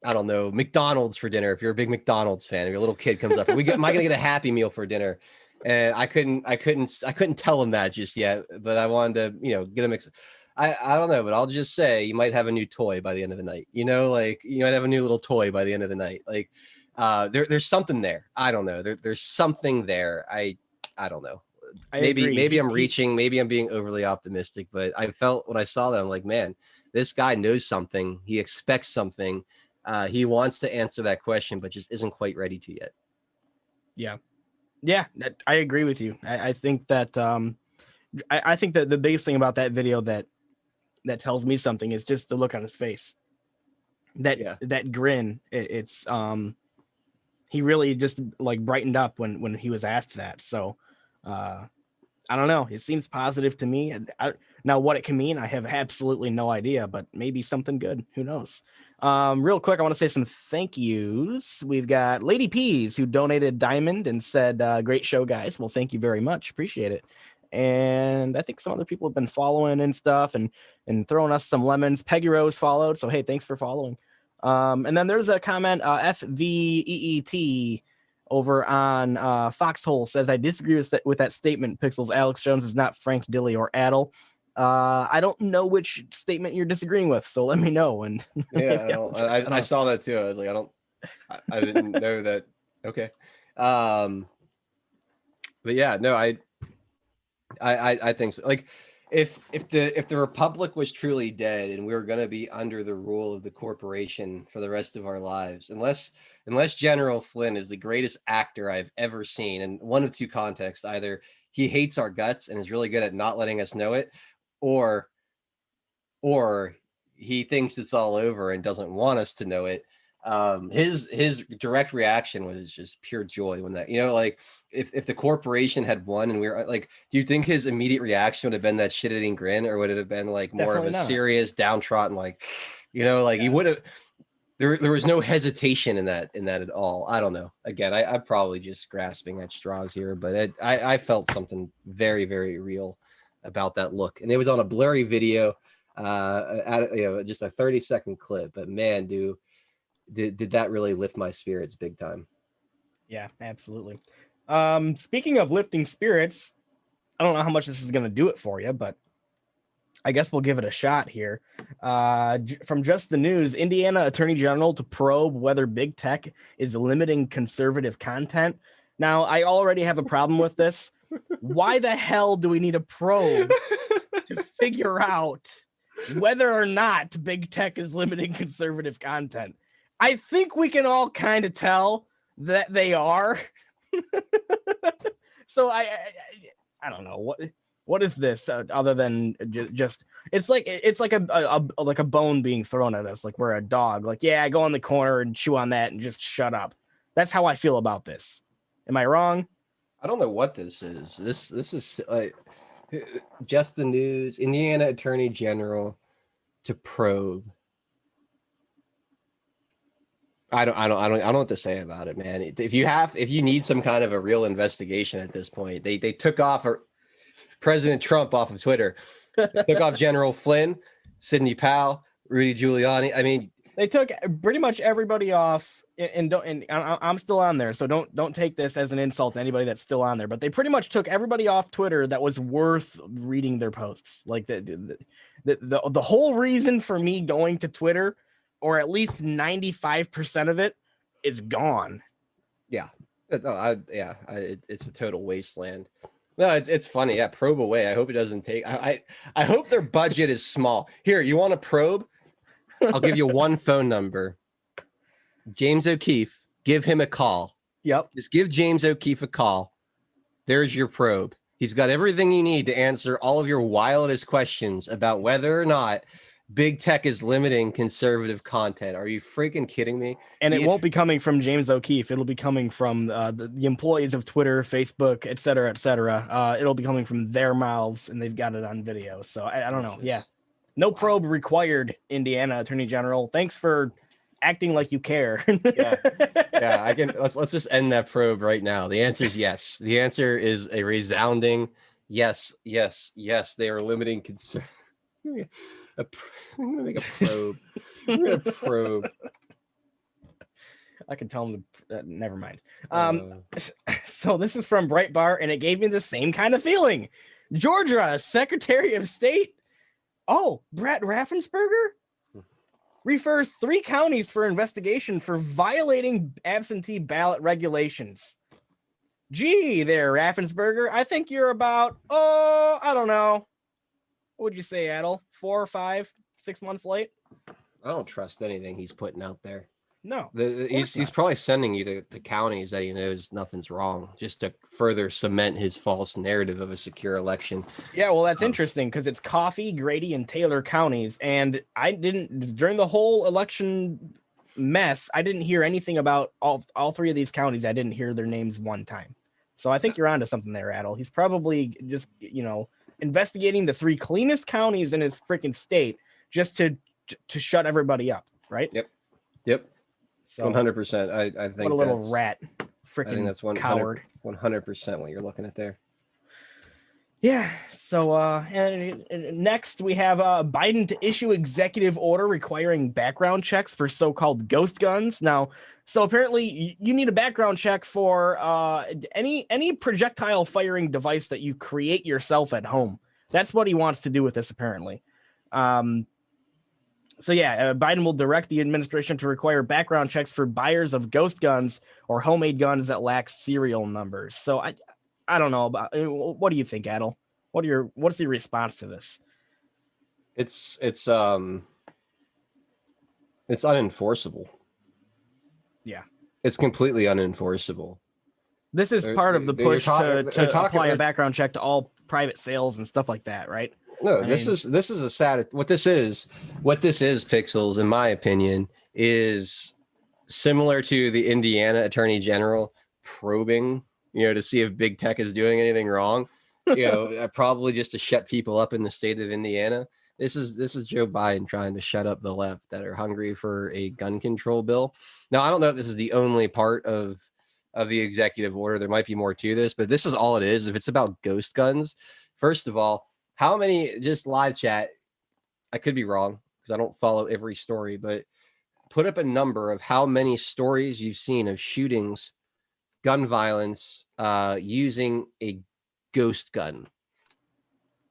I don't know, McDonald's for dinner? If you're a big McDonald's fan, if your little kid comes up, am I gonna get a Happy Meal for dinner? And I couldn't tell him that just yet, but I wanted to, get him. I don't know, but I'll just say you might have a new toy by the end of the night. Like you might have a new little toy by the end of the night. Like there's something there. I don't know. There's something there. I don't know. Maybe I'm reaching. Maybe I'm being overly optimistic, but I felt when I saw that, I'm like, man, this guy knows something. He expects something. He wants to answer that question, but just isn't quite ready to yet. Yeah, I agree with you. I think that I think that the biggest thing about that video that tells me something is just the look on his face. That grin. It's he really just like brightened up when he was asked that. So I don't know. It seems positive to me. Now, what it can mean, I have absolutely no idea, but maybe something good. Who knows? Real quick, I want to say some thank yous. We've got Lady Peas, who donated Diamond and said, great show, guys. Well, thank you very much. Appreciate it. And I think some other people have been following and stuff and throwing us some lemons. Peggy Rose followed. So, hey, thanks for following. And then there's a comment, FVEET over on Foxhole says, I disagree with that statement. Pixels, Alex Jones is not Frank Dilly or Adel. I don't know which statement you're disagreeing with, so let me know. And I saw that too. I was like, I didn't know that. Okay. But yeah, no, I think so. Like if the Republic was truly dead and we were going to be under the rule of the corporation for the rest of our lives, unless General Flynn is the greatest actor I've ever seen, in one of two contexts: either he hates our guts and is really good at not letting us know it, or he thinks it's all over and doesn't want us to know it. His direct reaction was just pure joy when that, like if the corporation had won and we were like, do you think his immediate reaction would have been that shit-eating grin, or would it have been like more Definitely of a not. serious downtrodden, like, like he would have, there was no hesitation in that at all. I don't know. Again, I'm probably just grasping at straws here, but I felt something very, very real about that look, and it was on a blurry video, just a 30-second clip. But man, did that really lift my spirits big time. Yeah, absolutely. Speaking of lifting spirits, I don't know how much this is going to do it for you, but I guess we'll give it a shot here. From Just the News, Indiana Attorney General to probe whether big tech is limiting conservative content. Now, I already have a problem with this. Why the hell do we need a probe to figure out whether or not big tech is limiting conservative content? I think we can all kind of tell that they are. So I don't know What is this other than just? It's like a bone being thrown at us. Like we're a dog. Like, yeah, go in the corner and chew on that and just shut up. That's how I feel about this. Am I wrong? I don't know what this is. This is just the news. Indiana Attorney General to probe. I don't know what to say about it, man. If you need some kind of a real investigation at this point, they took off President Trump off of Twitter, they took off General Flynn, Sidney Powell, Rudy Giuliani. I mean, they took pretty much everybody off, and I'm still on there, so don't take this as an insult to anybody that's still on there. But they pretty much took everybody off Twitter that was worth reading their posts. Like the whole reason for me going to Twitter, or at least 95% of it, is gone. Yeah, it's a total wasteland. No, it's funny. Yeah, probe away. I hope it doesn't take. I hope their budget is small. Here, you want to probe? I'll give you one phone number. James O'Keefe. Give him a call. Yep. Just give James O'Keefe a call. There's your probe. He's got everything you need to answer all of your wildest questions about whether or not big tech is limiting conservative content. Are you freaking kidding me? And it won't be coming from James O'Keefe. It'll be coming from the employees of Twitter, Facebook, et cetera, et cetera. It'll be coming from their mouths, and they've got it on video. So I don't know. Yeah. No probe required, Indiana Attorney General. Thanks for acting like you care. Yeah, I can. Let's just end that probe right now. The answer is yes. The answer is a resounding yes, yes, yes. They are limiting concern. I'm gonna make a probe. I'm gonna probe. I can tell them to never mind. So this is from Breitbart, and it gave me the same kind of feeling. Georgia Secretary of State, Brett Raffensperger, refers 3 counties for investigation for violating absentee ballot regulations. Gee there, Raffensperger. I think you're about, I don't know. What would you say, Adel? 4 or 5, 6 months late? I don't trust anything he's putting out there. No. He's probably sending you to counties that he knows nothing's wrong, just to further cement his false narrative of a secure election. Yeah, well, that's interesting because it's Coffee, Grady, and Taylor counties. And I didn't, during the whole election mess, I didn't hear anything about all 3 of these counties. I didn't hear their names one time. So I think you're onto something there, Adel. He's probably just, investigating the 3 cleanest counties in his freaking state just to shut everybody up, right? Yep. So 100%. I think what a little rat, freaking I think that's 100% what you're looking at there. Yeah. So and next we have Biden to issue executive order requiring background checks for so-called ghost guns. Now, so apparently you need a background check for any projectile firing device that you create yourself at home. That's what he wants to do with this, apparently. So yeah, Biden will direct the administration to require background checks for buyers of ghost guns or homemade guns that lack serial numbers. So I don't know about. What do you think, Adel? What's the response to this? It's unenforceable. Yeah, it's completely unenforceable. This is part of the push to apply a background check to all private sales and stuff like that, right? No, this is a sad. What this is, Pixels, in my opinion, is similar to the Indiana Attorney General probing, to see if big tech is doing anything wrong. Probably just to shut people up in the state of Indiana. This is Joe Biden trying to shut up the left that are hungry for a gun control bill. Now, I don't know if this is the only part of the executive order. There might be more to this, but this is all it is. If it's about ghost guns, first of all, how many, just live chat, I could be wrong because I don't follow every story, but put up a number of how many stories you've seen of shootings, gun violence, using a ghost gun.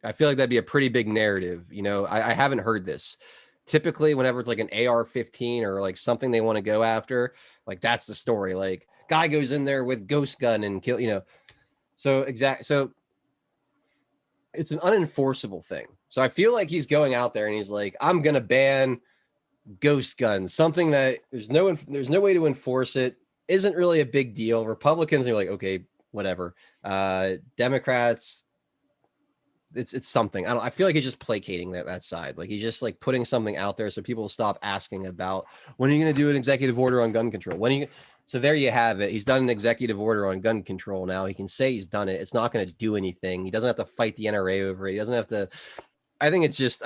I feel like that'd be a pretty big narrative. I haven't heard this. Typically, whenever it's like an AR-15 or like something they want to go after, like that's the story. Like guy goes in there with ghost gun and kill, So it's an unenforceable thing. So I feel like he's going out there and he's like, I'm going to ban ghost guns, something that there's no way to enforce it. Isn't really a big deal. Republicans are like, okay, whatever. Democrats, it's something. I feel like he's just placating that side. Like he's just like putting something out there so people will stop asking about when are you going to do an executive order on gun control? So there you have it. He's done an executive order on gun control. Now he can say he's done it. It's not going to do anything. He doesn't have to fight the NRA over it. He doesn't have to. I think it's just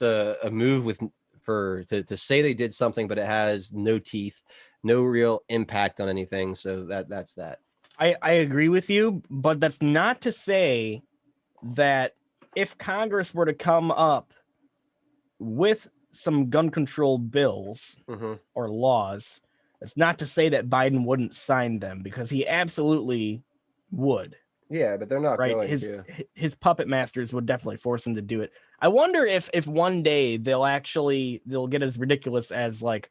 a move to say they did something, but it has no teeth, no real impact on anything. So that's that. I agree with you, but that's not to say that if Congress were to come up with some gun control bills or laws, it's not to say that Biden wouldn't sign them, because he absolutely would. Yeah, but they're not going to. His puppet masters would definitely force him to do it. I wonder if one day they'll get as ridiculous as like,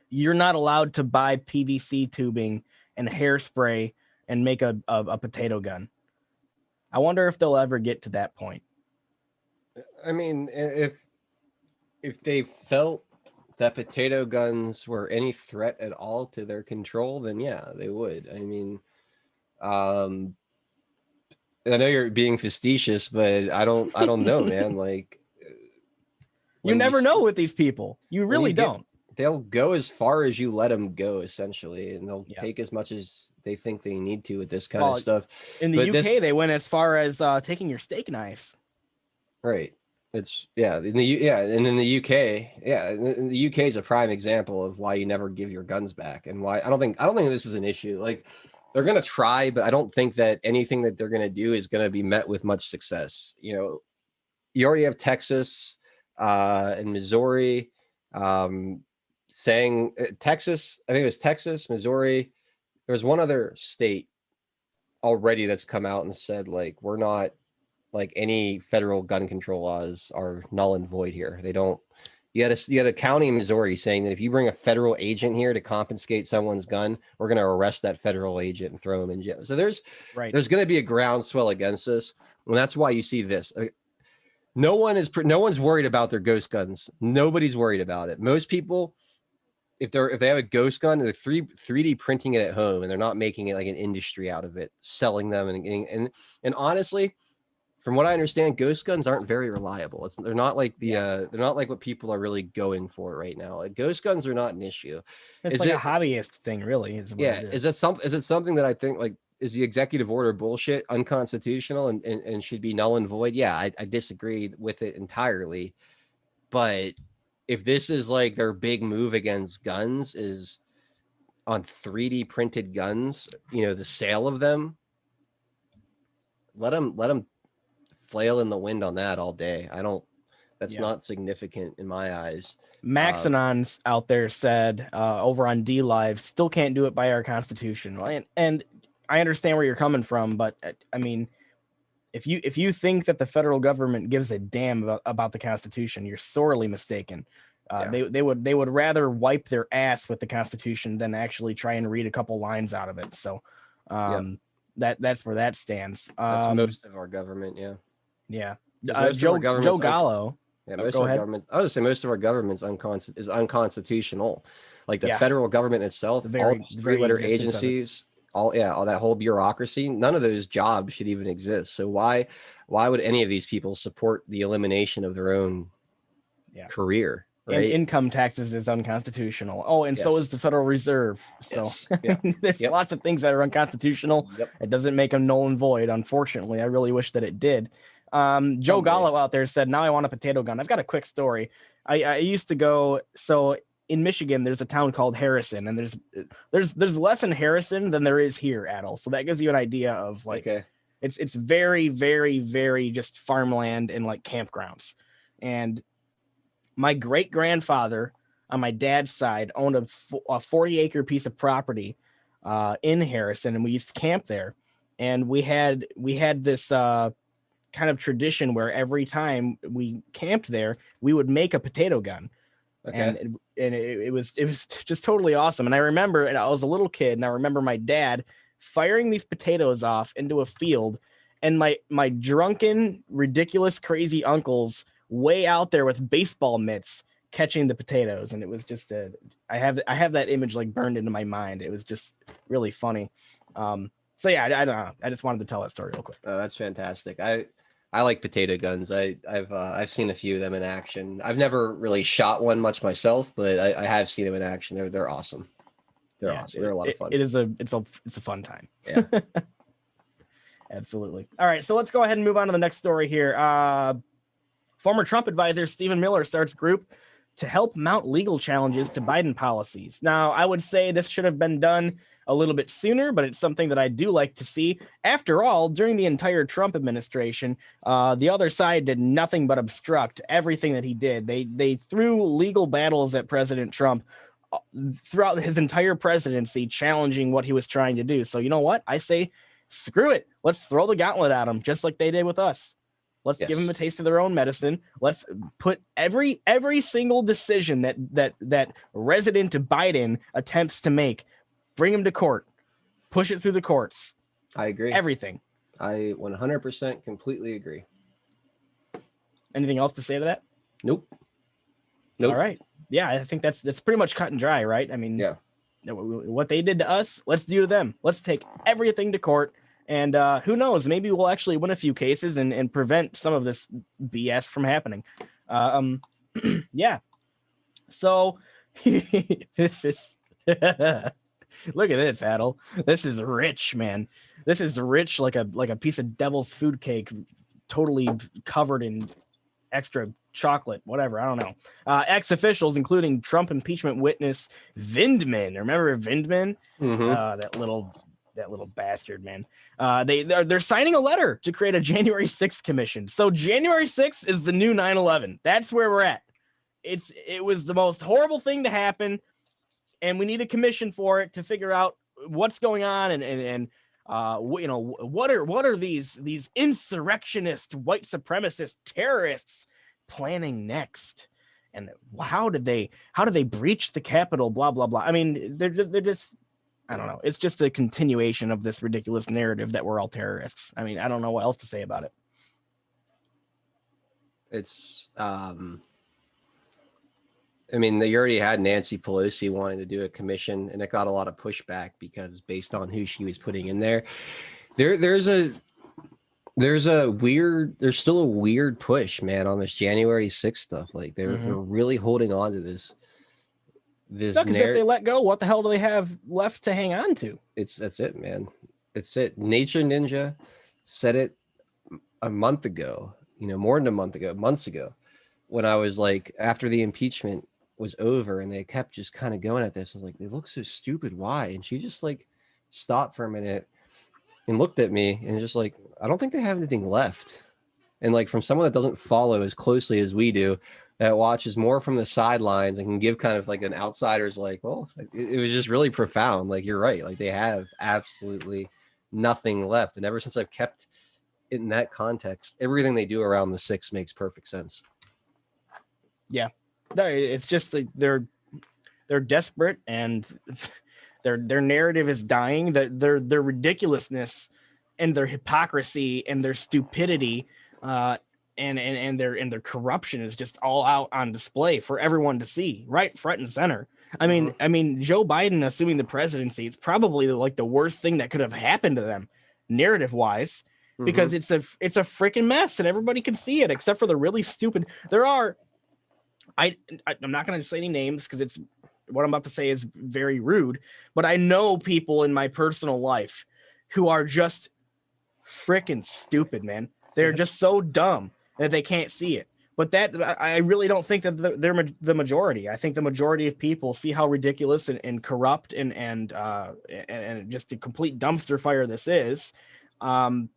you're not allowed to buy PVC tubing and hairspray and make a potato gun. I wonder if they'll ever get to that point. I mean, if they felt that potato guns were any threat at all to their control, then yeah, they would. I mean, I know you're being facetious, but I don't know, man. Like, you never know with these people. You really don't. They'll go as far as you let them go, essentially, and they'll take as much as they think they need to with this kind of stuff. In the UK, they went as far as taking your steak knives. Right. It's and in the UK, and the UK is a prime example of why you never give your guns back, and why I don't think this is an issue. Like, they're gonna try, but I don't think that anything that they're gonna do is gonna be met with much success. You know, you already have Texas and Missouri saying Texas. I think it was Texas, Missouri. There was one other state already that's come out and said, like, we're not, like, any federal gun control laws are null and void here. They don't. You had a county in Missouri saying that if you bring a federal agent here to confiscate someone's gun, we're going to arrest that federal agent and throw him in jail. So there's going to be a groundswell against this, and that's why you see this. No one's worried about their ghost guns. Nobody's worried about it. Most people, if they have a ghost gun, they're 3D printing it at home, and they're not making it like an industry out of it, selling them and honestly, from what I understand, ghost guns aren't very reliable. They're not like they're not like what people are really going for right now. Like, ghost guns are not an issue. It's like a hobbyist thing, really. Is it something that I think, like, is the executive order bullshit, unconstitutional, and should be null and void? Yeah, I disagree with it entirely. But if this is like their big move against guns is on 3D printed guns, the sale of them, let them flail in the wind on that all day. That's not significant in my eyes. Maxinons out there said over on D Live, still can't do it by our Constitution. And I understand where you're coming from, but I mean, if you think that the federal government gives a damn about the Constitution, you're sorely mistaken. They would rather wipe their ass with the Constitution than actually try and read a couple lines out of it. So that's where that stands. That's most of our government, yeah. Joe Gallo. Yeah, most of our government. I would say most of our government is unconstitutional. Like the federal government itself, all three-letter agencies, all that whole bureaucracy. None of those jobs should even exist. So why would any of these people support the elimination of their own career? Right? And income taxes is unconstitutional. Oh, and so is the Federal Reserve. So there's lots of things that are unconstitutional. It doesn't make them null and void. Unfortunately, I really wish that it did. Joe Gallo out there said, now I want a potato gun. I've got a quick story. I used to go, so in Michigan, there's a town called Harrison, and there's less in Harrison than there is here, Adel. So that gives you an idea of like, it's very, very, very just farmland and like campgrounds. And my great grandfather on my dad's side owned a 40-acre piece of property in Harrison, and we used to camp there. And we had this kind of tradition where every time we camped there, we would make a potato gun. And it was just totally awesome. And I remember, and I was a little kid, and I remember my dad firing these potatoes off into a field, and my drunken, ridiculous, crazy uncles way out there with baseball mitts catching the potatoes. And it was just I have that image like burned into my mind. It was just really funny. So yeah, I don't know. I just wanted to tell that story real quick. Oh, that's fantastic. I like potato guns. I've seen a few of them in action. I've never really shot one much myself, but I have seen them in action. They're awesome. They're awesome. They're a lot of fun. It's a fun time. Yeah. Absolutely. All right, so let's go ahead and move on to the next story here. Former Trump advisor Stephen Miller starts group to help mount legal challenges to Biden policies. Now, I would say this should have been done a little bit sooner, but it's something that I do like to see. After all, during the entire Trump administration, the other side did nothing but obstruct everything that he did. They threw legal battles at President Trump throughout his entire presidency, challenging what he was trying to do. So you know what? I say, screw it. Let's throw the gauntlet at him, just like they did with us. Let's give them a taste of their own medicine. Let's put every single decision that Resident Biden attempts to make, bring him to court, push it through the courts. I agree. Everything. I 100% completely agree. Anything else to say to that? Nope. All right. Yeah, I think that's pretty much cut and dry, right? I mean, yeah. What they did to us, let's do to them. Let's take everything to court. And who knows, maybe we'll actually win a few cases and prevent some of this BS from happening. Yeah. So this is, look at this, Adel. This is rich, man. This is rich like a piece of devil's food cake, totally covered in extra chocolate, whatever. I don't know. Ex-officials, including Trump impeachment witness Vindman. Remember Vindman? Mm-hmm. That little bastard, man. They're signing a letter to create a January 6th commission. So January 6th is the new 9/11. That's where we're at. It was the most horrible thing to happen, and we need a commission for it to figure out what's going on and what are these insurrectionist, white supremacist terrorists planning next, and how did they breach the Capitol? Blah blah blah. I mean, they're just. I don't know. It's just a continuation of this ridiculous narrative that we're all terrorists. I mean, I don't know what else to say about it. It's, I mean, they already had Nancy Pelosi wanting to do a commission, and it got a lot of pushback because based on who she was putting in there, there's still a weird push, man, on this January 6th stuff. Like they're really holding on to this. Because if they let go, what the hell do they have left to hang on to? That's it, man. It's it. Nature Ninja said it a month ago, more than a month ago, months ago, when I was like, after the impeachment was over and they kept just kind of going at this. I was like, they look so stupid. Why? And she just like stopped for a minute and looked at me and just like, I don't think they have anything left. And like from someone that doesn't follow as closely as we do, that watches more from the sidelines and can give kind of like an outsider's like, well, it was just really profound. Like, you're right. Like they have absolutely nothing left. And ever since I've kept it in that context, everything they do around the 6 makes perfect sense. Yeah. It's just like they're desperate and their narrative is dying. Their ridiculousness and their hypocrisy and their stupidity, and their corruption is just all out on display for everyone to see, right front and center. I mean, Joe Biden assuming the presidency, it's probably like the worst thing that could have happened to them, narrative wise, because it's a freaking mess and everybody can see it except for the really stupid. I'm not going to say any names because it's what I'm about to say is very rude, but I know people in my personal life who are just freaking stupid, man. They're just so dumb that they can't see it. But I really don't think that they're the majority. I think the majority of people see how ridiculous and corrupt and just a complete dumpster fire this is, and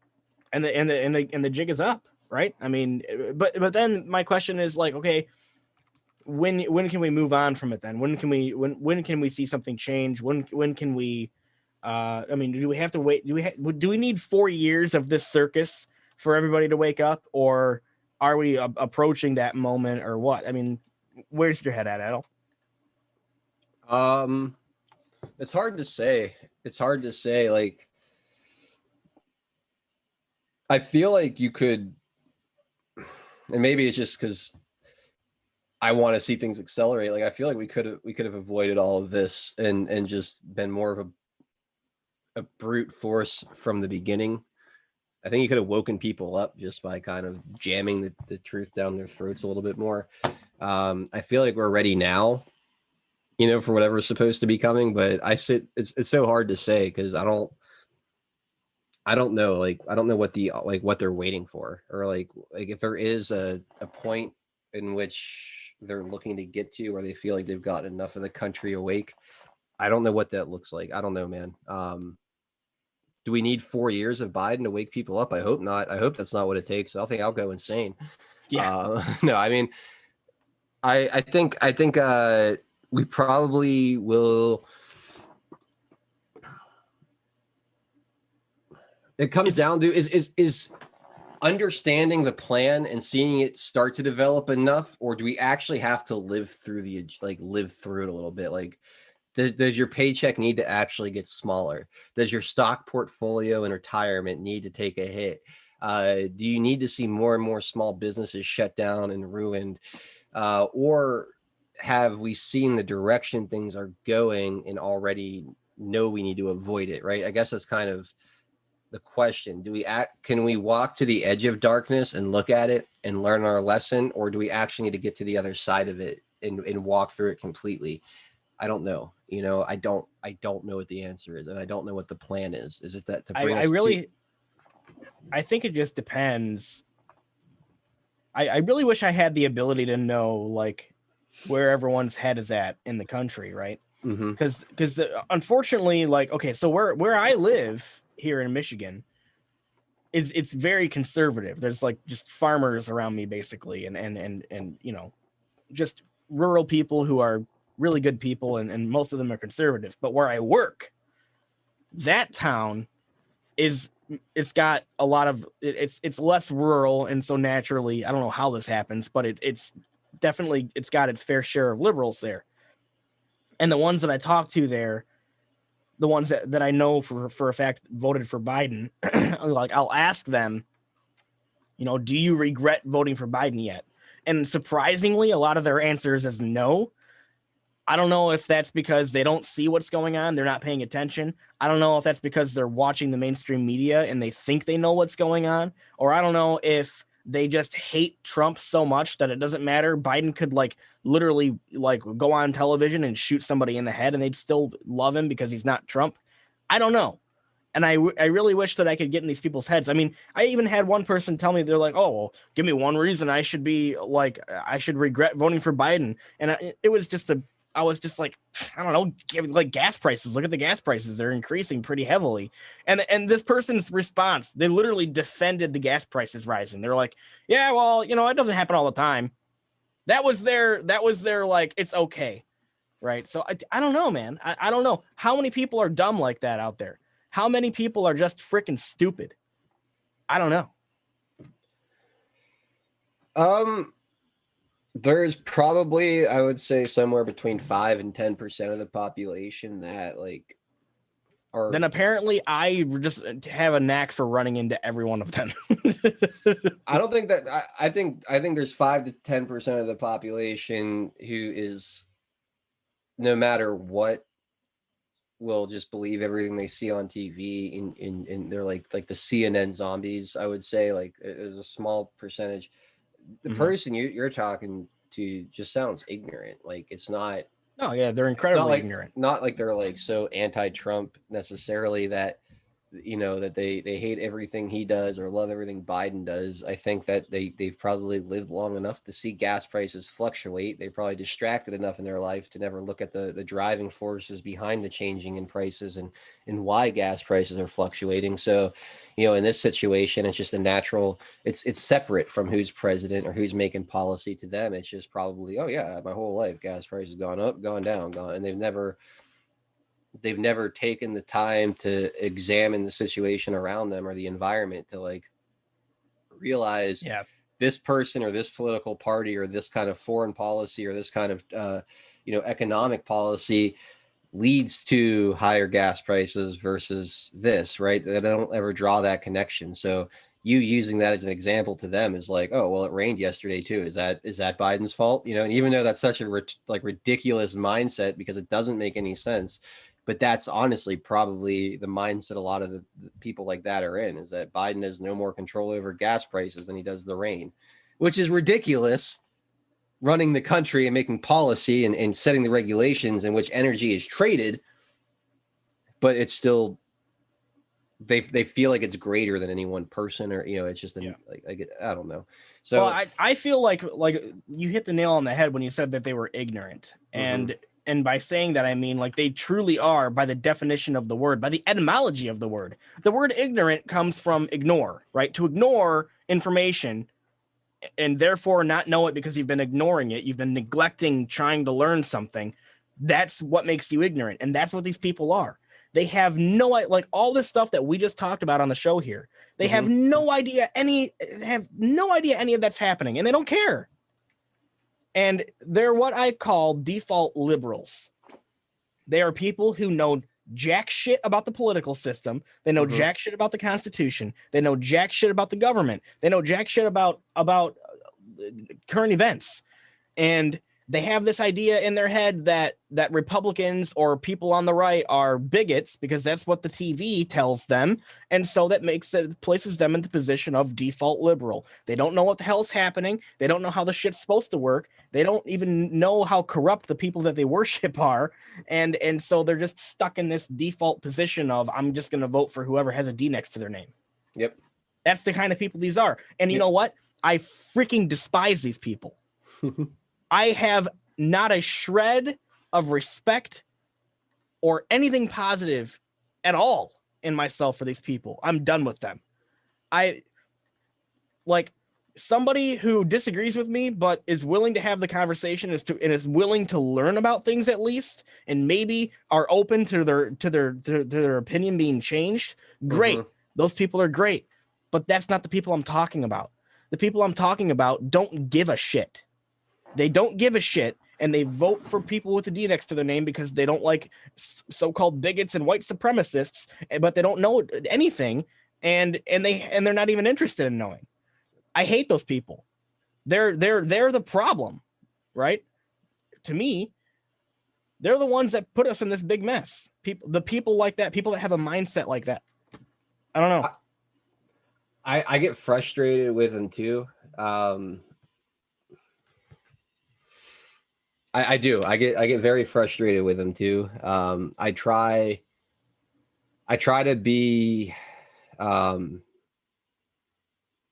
the jig is up, right? I mean, but then my question is like, okay, when can we move on from it? Then when can we see something change? When can we? I mean, do we have to wait? Do we need 4 years of this circus for everybody to wake up, or are we approaching that moment, or what? I mean, where's your head at, Adel? It's hard to say. Like, I feel like you could, and maybe it's just because I want to see things accelerate. Like, I feel like we could have avoided all of this and just been more of a brute force from the beginning. I think he could have woken people up just by kind of jamming the truth down their throats a little bit more. I feel like we're ready now, you know, for whatever's supposed to be coming, but it's so hard to say because I don't know, like, I don't know what what they're waiting for, or like if there is a point in which they're looking to get to where they feel like they've got enough of the country awake. I don't know what that looks like. I don't know, man. Do we need 4 years of Biden to wake people up? I hope not. I hope that's not what it takes. I think I'll go insane. Yeah. No, I mean, I think we probably will. It comes down to is understanding the plan and seeing it start to develop enough, or do we actually have to live through live through it a little bit? Like, does your paycheck need to actually get smaller? Does your stock portfolio in retirement need to take a hit? Do you need to see more and more small businesses shut down and ruined? Or have we seen the direction things are going and already know we need to avoid it, right? I guess that's kind of the question. Can we walk to the edge of darkness and look at it and learn our lesson? Or do we actually need to get to the other side of it and walk through it completely? I don't know. You know, I don't know what the answer is, and I don't know what the plan is. Is it that to bring I think it just depends. I really wish I had the ability to know like where everyone's head is at in the country, right? Because unfortunately, like, okay, so where I live here in Michigan it's very conservative. There's like just farmers around me basically, and you know, just rural people who are really good people, and most of them are conservative. But where I work, that town it's got a lot of it's less rural, and so naturally, I don't know how this happens, but it's definitely it's got its fair share of liberals there. And the ones that I talk to there, the ones that I know for a fact voted for Biden, like I'll ask them, you know, do you regret voting for Biden yet? And surprisingly, a lot of their answers is no. I don't know if that's because they don't see what's going on. They're not paying attention. I don't know if that's because they're watching the mainstream media and they think they know what's going on. Or I don't know if they just hate Trump so much that it doesn't matter. Biden could like literally like go on television and shoot somebody in the head and they'd still love him because he's not Trump. I don't know. And I really wish that I could get in these people's heads. I mean, I even had one person tell me, they're like, oh, well, give me one reason I should be like, I should regret voting for Biden. And it was just I was just like, I don't know, like gas prices. Look at the gas prices. They're increasing pretty heavily. And this person's response, they literally defended the gas prices rising. They're like, yeah, well, you know, it doesn't happen all the time. That was their like, it's okay. Right. So I don't know, man. I don't know. How many people are dumb like that out there? How many people are just freaking stupid? I don't know. There's probably, I would say, somewhere between 5 and 10% of the population that like are. Then apparently I just have a knack for running into every one of them. I don't think that. I think there's 5 to 10% of the population who is, no matter what, will just believe everything they see on TV. In they're like the CNN zombies. I would say like there's a small percentage. The person you're talking to just sounds ignorant. Like it's not. Oh yeah, they're incredibly ignorant. Not like they're like so anti-Trump necessarily that, you know, that they hate everything he does or love everything Biden does. I think that they've probably lived long enough to see gas prices fluctuate. They probably distracted enough in their life to never look at the driving forces behind the changing in prices and why gas prices are fluctuating. So, you know, in this situation, it's just a natural, it's separate from who's president or who's making policy to them. It's just probably, oh yeah, my whole life, gas prices gone up, gone down, gone. And they've never taken the time to examine the situation around them or the environment to like realize this person or this political party or this kind of foreign policy or this kind of, you know, economic policy leads to higher gas prices versus this, right? They don't ever draw that connection. So you using that as an example to them is like, oh, well, it rained yesterday too. Is that Biden's fault? You know, and even though that's such a ridiculous mindset because it doesn't make any sense, But that's honestly probably the mindset a lot of the people like that are in, is that Biden has no more control over gas prices than he does the rain, which is ridiculous, running the country and making policy and setting the regulations in which energy is traded. But it's still, they feel like it's greater than any one person, or, it's just, I don't know. So well, I feel like you hit the nail on the head when you said that they were ignorant. And by saying that, I mean, like, they truly are, by the definition of the word, by the etymology of the word. The word ignorant comes from ignore, right? To ignore information and therefore not know it because you've been ignoring it. You've been neglecting trying to learn something. That's what makes you ignorant. And that's what these people are. They have no, like, all this stuff that we just talked about on the show here. They have no idea any of that's happening, and they don't care. And they're what I call default liberals. They are people who know jack shit about the political system. They know jack shit about the Constitution. They know jack shit about the government. They know jack shit about current events. And they have this idea in their head that Republicans or people on the right are bigots because that's what the TV tells them. And so that places them in the position of default liberal. They don't know what the hell's happening. They don't know how the shit's supposed to work. They don't even know how corrupt the people that they worship are. And so they're just stuck in this default position of, I'm just going to vote for whoever has a D next to their name. Yep. That's the kind of people these are. And you know what? I freaking despise these people. I have not a shred of respect or anything positive at all in myself for these people. I'm done with them. I like somebody who disagrees with me, but is willing to have the conversation and is willing to learn about things at least, and maybe are open to their opinion being changed. Great. Those people are great, but that's not the people I'm talking about. The people I'm talking about don't give a shit. They don't give a shit, and they vote for people with a D next to their name because they don't like so-called bigots and white supremacists, but they don't know anything, and they're not even interested in knowing. I hate those people. They're the problem, right? To me, they're the ones that put us in this big mess. The people like that, people that have a mindset like that. I don't know. I get frustrated with them too. I do. I get very frustrated with them too. I try to be,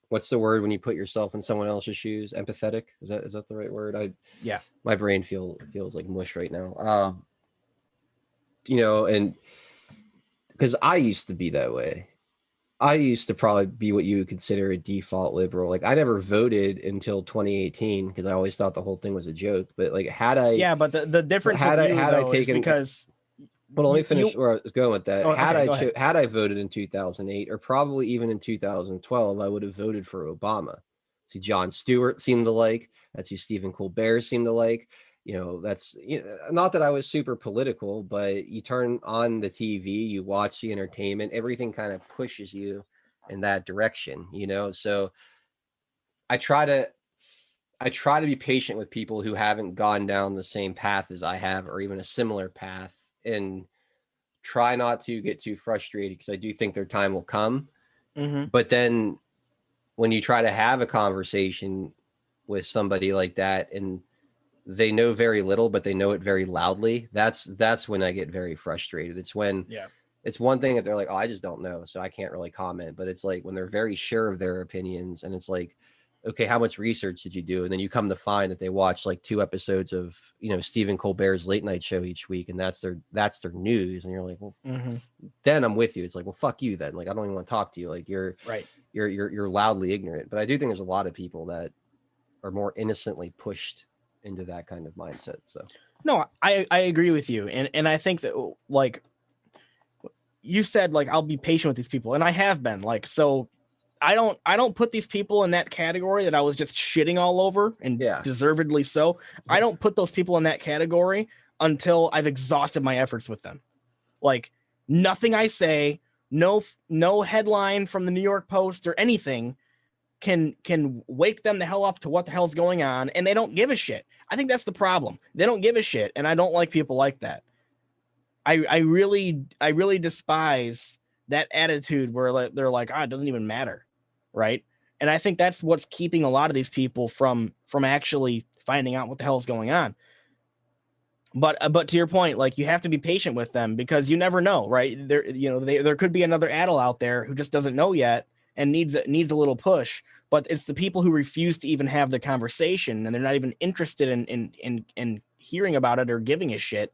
what's the word when you put yourself in someone else's shoes? Empathetic. Is that the right word? Yeah. My brain feels like mush right now. And because I used to be that way. I used to probably be what you would consider a default liberal. Like, I never voted until 2018 because I always thought the whole thing was a joke. But like, had I, yeah, but the difference had I taken, because, well, let me finish where I was going with that. Had I voted in 2008 or probably even in 2012, I would have voted for Obama. See, Jon Stewart seemed to like. That's who Stephen Colbert seemed to like. That's, not that I was super political, but you turn on the TV, you watch the entertainment, everything kind of pushes you in that direction, So I try to be patient with people who haven't gone down the same path as I have, or even a similar path, and try not to get too frustrated, because I do think their time will come. But then when you try to have a conversation with somebody like that, and they know very little, but they know it very loudly, that's when I get very frustrated. It's when it's one thing if they're like, oh, I just don't know, so I can't really comment. But it's like when they're very sure of their opinions, and it's like, okay, how much research did you do? And then you come to find that they watch like 2 episodes of, Stephen Colbert's late night show each week, and that's their news. And you're like, well, then I'm with you. It's like, well, fuck you then. Like, I don't even want to talk to you. Like, you're right. You're loudly ignorant. But I do think there's a lot of people that are more innocently pushed into that kind of mindset. So no, I agree with you. And I think that, like you said, like, I'll be patient with these people, and I have been, like, so I don't put these people in that category that I was just shitting all over, and deservedly so. I don't put those people in that category until I've exhausted my efforts with them. Like, nothing I say, no headline from the New York Post or anything can wake them the hell up to what the hell's going on, and they don't give a shit. I think that's the problem. They don't give a shit, and I don't like people like that. I really despise that attitude where they're like, it doesn't even matter, right? And I think that's what's keeping a lot of these people from actually finding out what the hell is going on. But to your point, like, you have to be patient with them because you never know, right? There could be another adult out there who just doesn't know yet and needs a little push. But it's the people who refuse to even have the conversation and they're not even interested in hearing about it or giving a shit.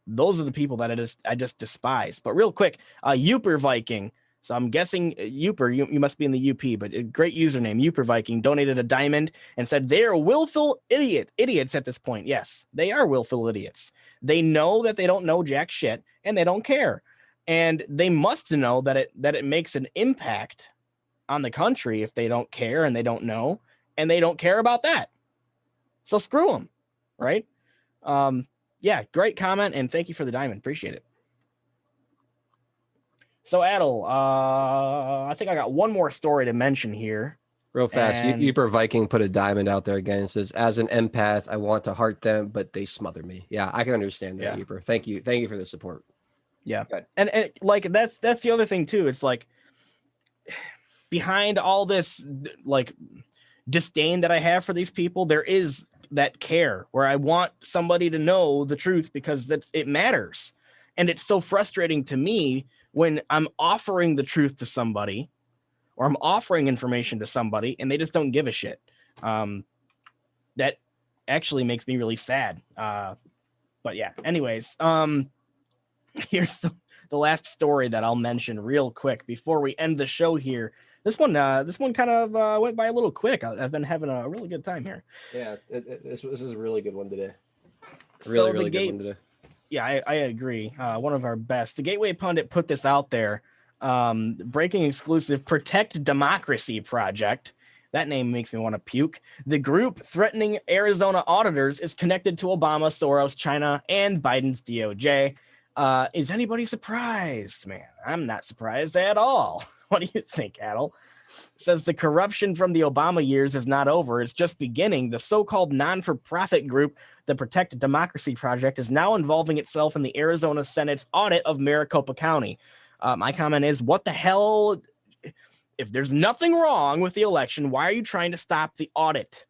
Those are the people that I just despise. But real quick, Uper Viking. So I'm guessing Uper, you must be in the UP, but a great username. Uper Viking donated a diamond and said they are willful idiots at this point. Yes, they are willful idiots. They know that they don't know jack shit and they don't care. And they must know that it makes an impact on the country if they don't care and they don't know and they don't care about that. So screw them, right? Yeah, great comment, and thank you for the diamond. Appreciate it. So, Adel, I think I got one more story to mention here. Real fast, Uper Viking put a diamond out there again. It says, as an empath, I want to heart them, but they smother me. Yeah, I can understand that, Uper. Thank you for the support. Yeah, and like that's the other thing too. It's like behind all this like disdain that I have for these people, there is that care where I want somebody to know the truth because it matters. And it's so frustrating to me when I'm offering the truth to somebody or I'm offering information to somebody and they just don't give a shit. That actually makes me really sad. But yeah, anyways, here's the last story that I'll mention real quick before we end the show here. This one kind of went by a little quick. I've been having a really good time here. Yeah, this is a really good one today. Really good one today. Yeah, I agree. One of our best. The Gateway Pundit put this out there. Breaking exclusive Protect Democracy Project. That name makes me want to puke. The group threatening Arizona auditors is connected to Obama, Soros, China, and Biden's DOJ. Is anybody surprised? Man, I'm not surprised at all. What do you think, Adel? Says the corruption from the Obama years is not over. It's just beginning. The so-called non-for-profit group, the Protect Democracy Project, is now involving itself in the Arizona Senate's audit of Maricopa County. My comment is, what the hell? If there's nothing wrong with the election, why are you trying to stop the audit?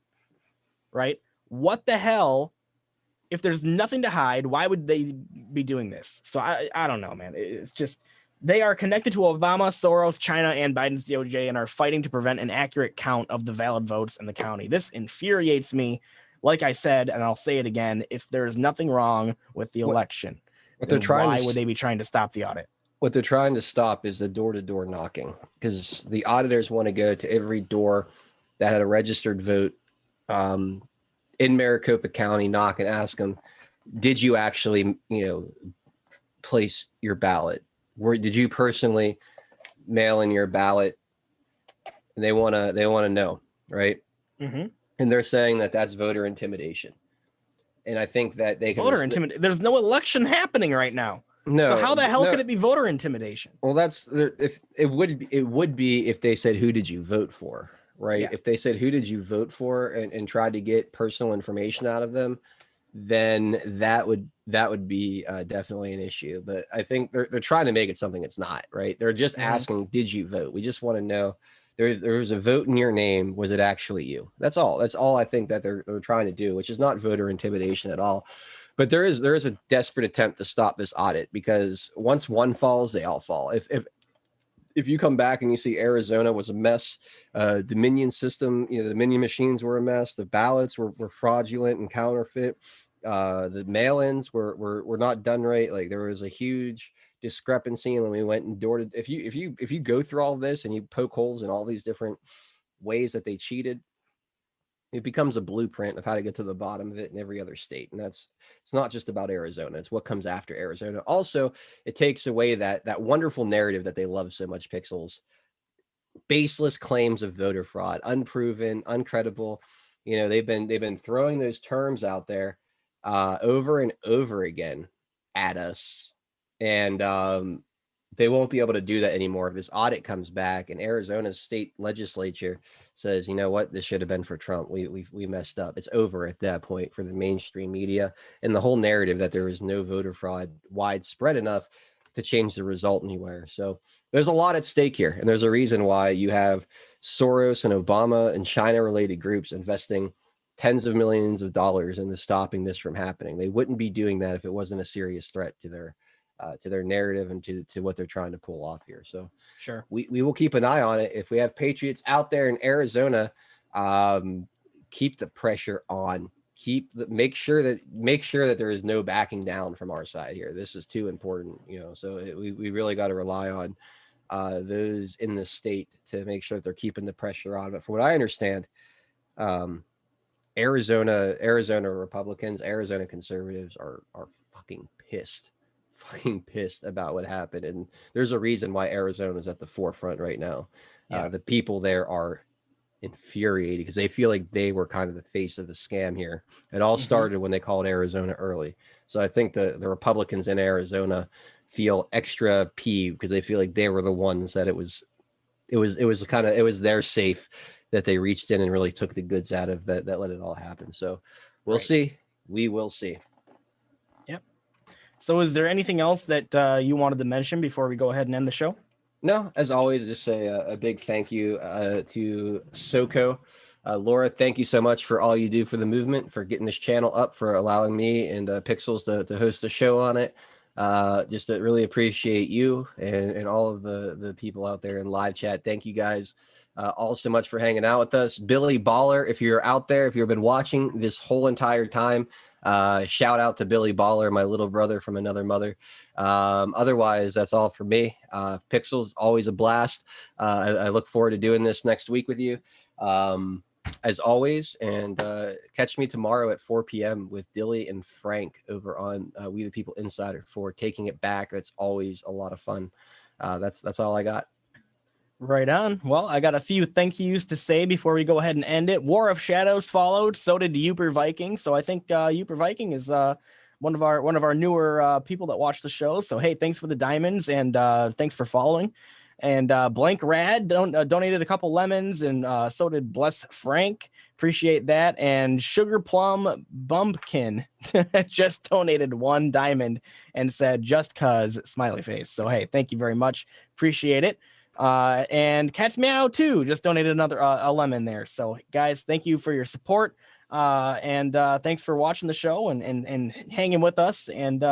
Right? What the hell? If there's nothing to hide, why would they be doing this? So I don't know, man. It's just, they are connected to Obama, Soros, China, and Biden's DOJ and are fighting to prevent an accurate count of the valid votes in the county. This infuriates me. Like I said, and I'll say it again, if there is nothing wrong with the election, why would they be trying to stop the audit? What they're trying to stop is the door-to-door knocking, because the auditors want to go to every door that had a registered vote in Maricopa County, knock and ask them, did you actually, place your ballot? Did you personally mail in your ballot? And they want to know, right? Mm-hmm. And they're saying that that's voter intimidation. And I think that they can voter intimidation. There's no election happening right now. No. So how the hell could it be voter intimidation? Well, if it would be if they said, who did you vote for? Right. Yeah. If they said, who did you vote for and tried to get personal information out of them, then that would be definitely an issue. But I think they're trying to make it something it's not, right? They're just asking, did you vote? We just want to know there was a vote in your name. Was it actually you? That's all. That's all I think that they're trying to do, which is not voter intimidation at all. But there is a desperate attempt to stop this audit, because once one falls, they all fall. If you come back and you see Arizona was a mess, Dominion system, the Dominion machines were a mess, the ballots were fraudulent and counterfeit, the mail-ins were not done right. Like, there was a huge discrepancy when we went and if you go through all this and you poke holes in all these different ways that they cheated, it becomes a blueprint of how to get to the bottom of it in every other state. And it's not just about Arizona. It's what comes after Arizona. Also, it takes away that wonderful narrative that they love so much, Pixels. Baseless claims of voter fraud, unproven, uncredible. They've been throwing those terms out there over and over again at us. And they won't be able to do that anymore if this audit comes back and Arizona's state legislature says, you know what, this should have been for Trump. We messed up. It's over at that point for the mainstream media and the whole narrative that there was no voter fraud widespread enough to change the result anywhere. So there's a lot at stake here. And there's a reason why you have Soros and Obama and China related groups investing tens of millions of dollars into stopping this from happening. They wouldn't be doing that if it wasn't a serious threat to their narrative and to what they're trying to pull off here. So sure, we will keep an eye on it. If we have patriots out there in Arizona, keep the pressure on. Make sure that there is no backing down from our side here. This is too important, So we really got to rely on those in the state to make sure that they're keeping the pressure on. But from what I understand, Arizona Republicans, Arizona conservatives are fucking pissed about what happened. And there's a reason why Arizona is at the forefront right now. The people there are infuriated because they feel like they were kind of the face of the scam here. It all started when they called Arizona early. So I think the Republicans in Arizona feel extra peeved because they feel like they were the ones that it was their safe that they reached in and really took the goods out of that let it all happen. So we'll see. We will see. Yep. So is there anything else that you wanted to mention before we go ahead and end the show? No, as always, just say a big thank you to SoCo. Laura, thank you so much for all you do for the movement, for getting this channel up, for allowing me and Pixels to host a show on it. Just to really appreciate you and all of the people out there in live chat. Thank you guys all so much for hanging out with us. Billy Baller, if you're out there, if you've been watching this whole entire time, shout out to Billy Baller, my little brother from another mother. Otherwise, that's all for me. Pixels, always a blast. I look forward to doing this next week with you. As always, and catch me tomorrow at 4 p.m. with Dilly and Frank over on We the People Insider for Taking It Back. That's always a lot of fun. That's all I got. Right on. Well, I got a few thank yous to say before we go ahead and end it. War of Shadows followed. So did Uper Viking. So I think Uper Viking is one of our newer people that watch the show. So hey, thanks for the diamonds and thanks for following. And Blank Rad donated a couple lemons, and so did Bless Frank. Appreciate that. And Sugar Plum Bumpkin just donated 1 diamond and said, just cuz, smiley face. So, hey, thank you very much. Appreciate it. And Cat's Meow, too, just donated another a lemon there. So, guys, thank you for your support. And thanks for watching the show and hanging with us and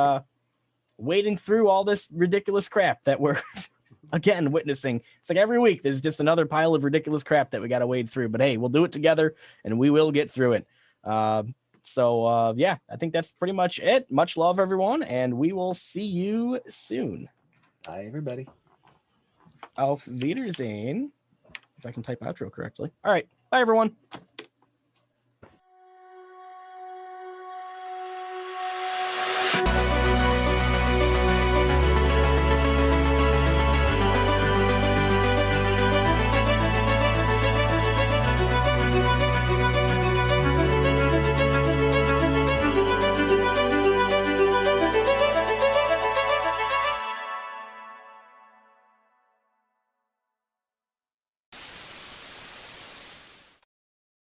wading through all this ridiculous crap that we're... again witnessing. It's like every week there's just another pile of ridiculous crap that we got to wade through, but hey, we'll do it together and we will get through it. Yeah, I think that's pretty much it. Much love, everyone, and we will see you soon. Bye, everybody. Auf Wiedersehen, if I can type outro correctly. All right, bye everyone.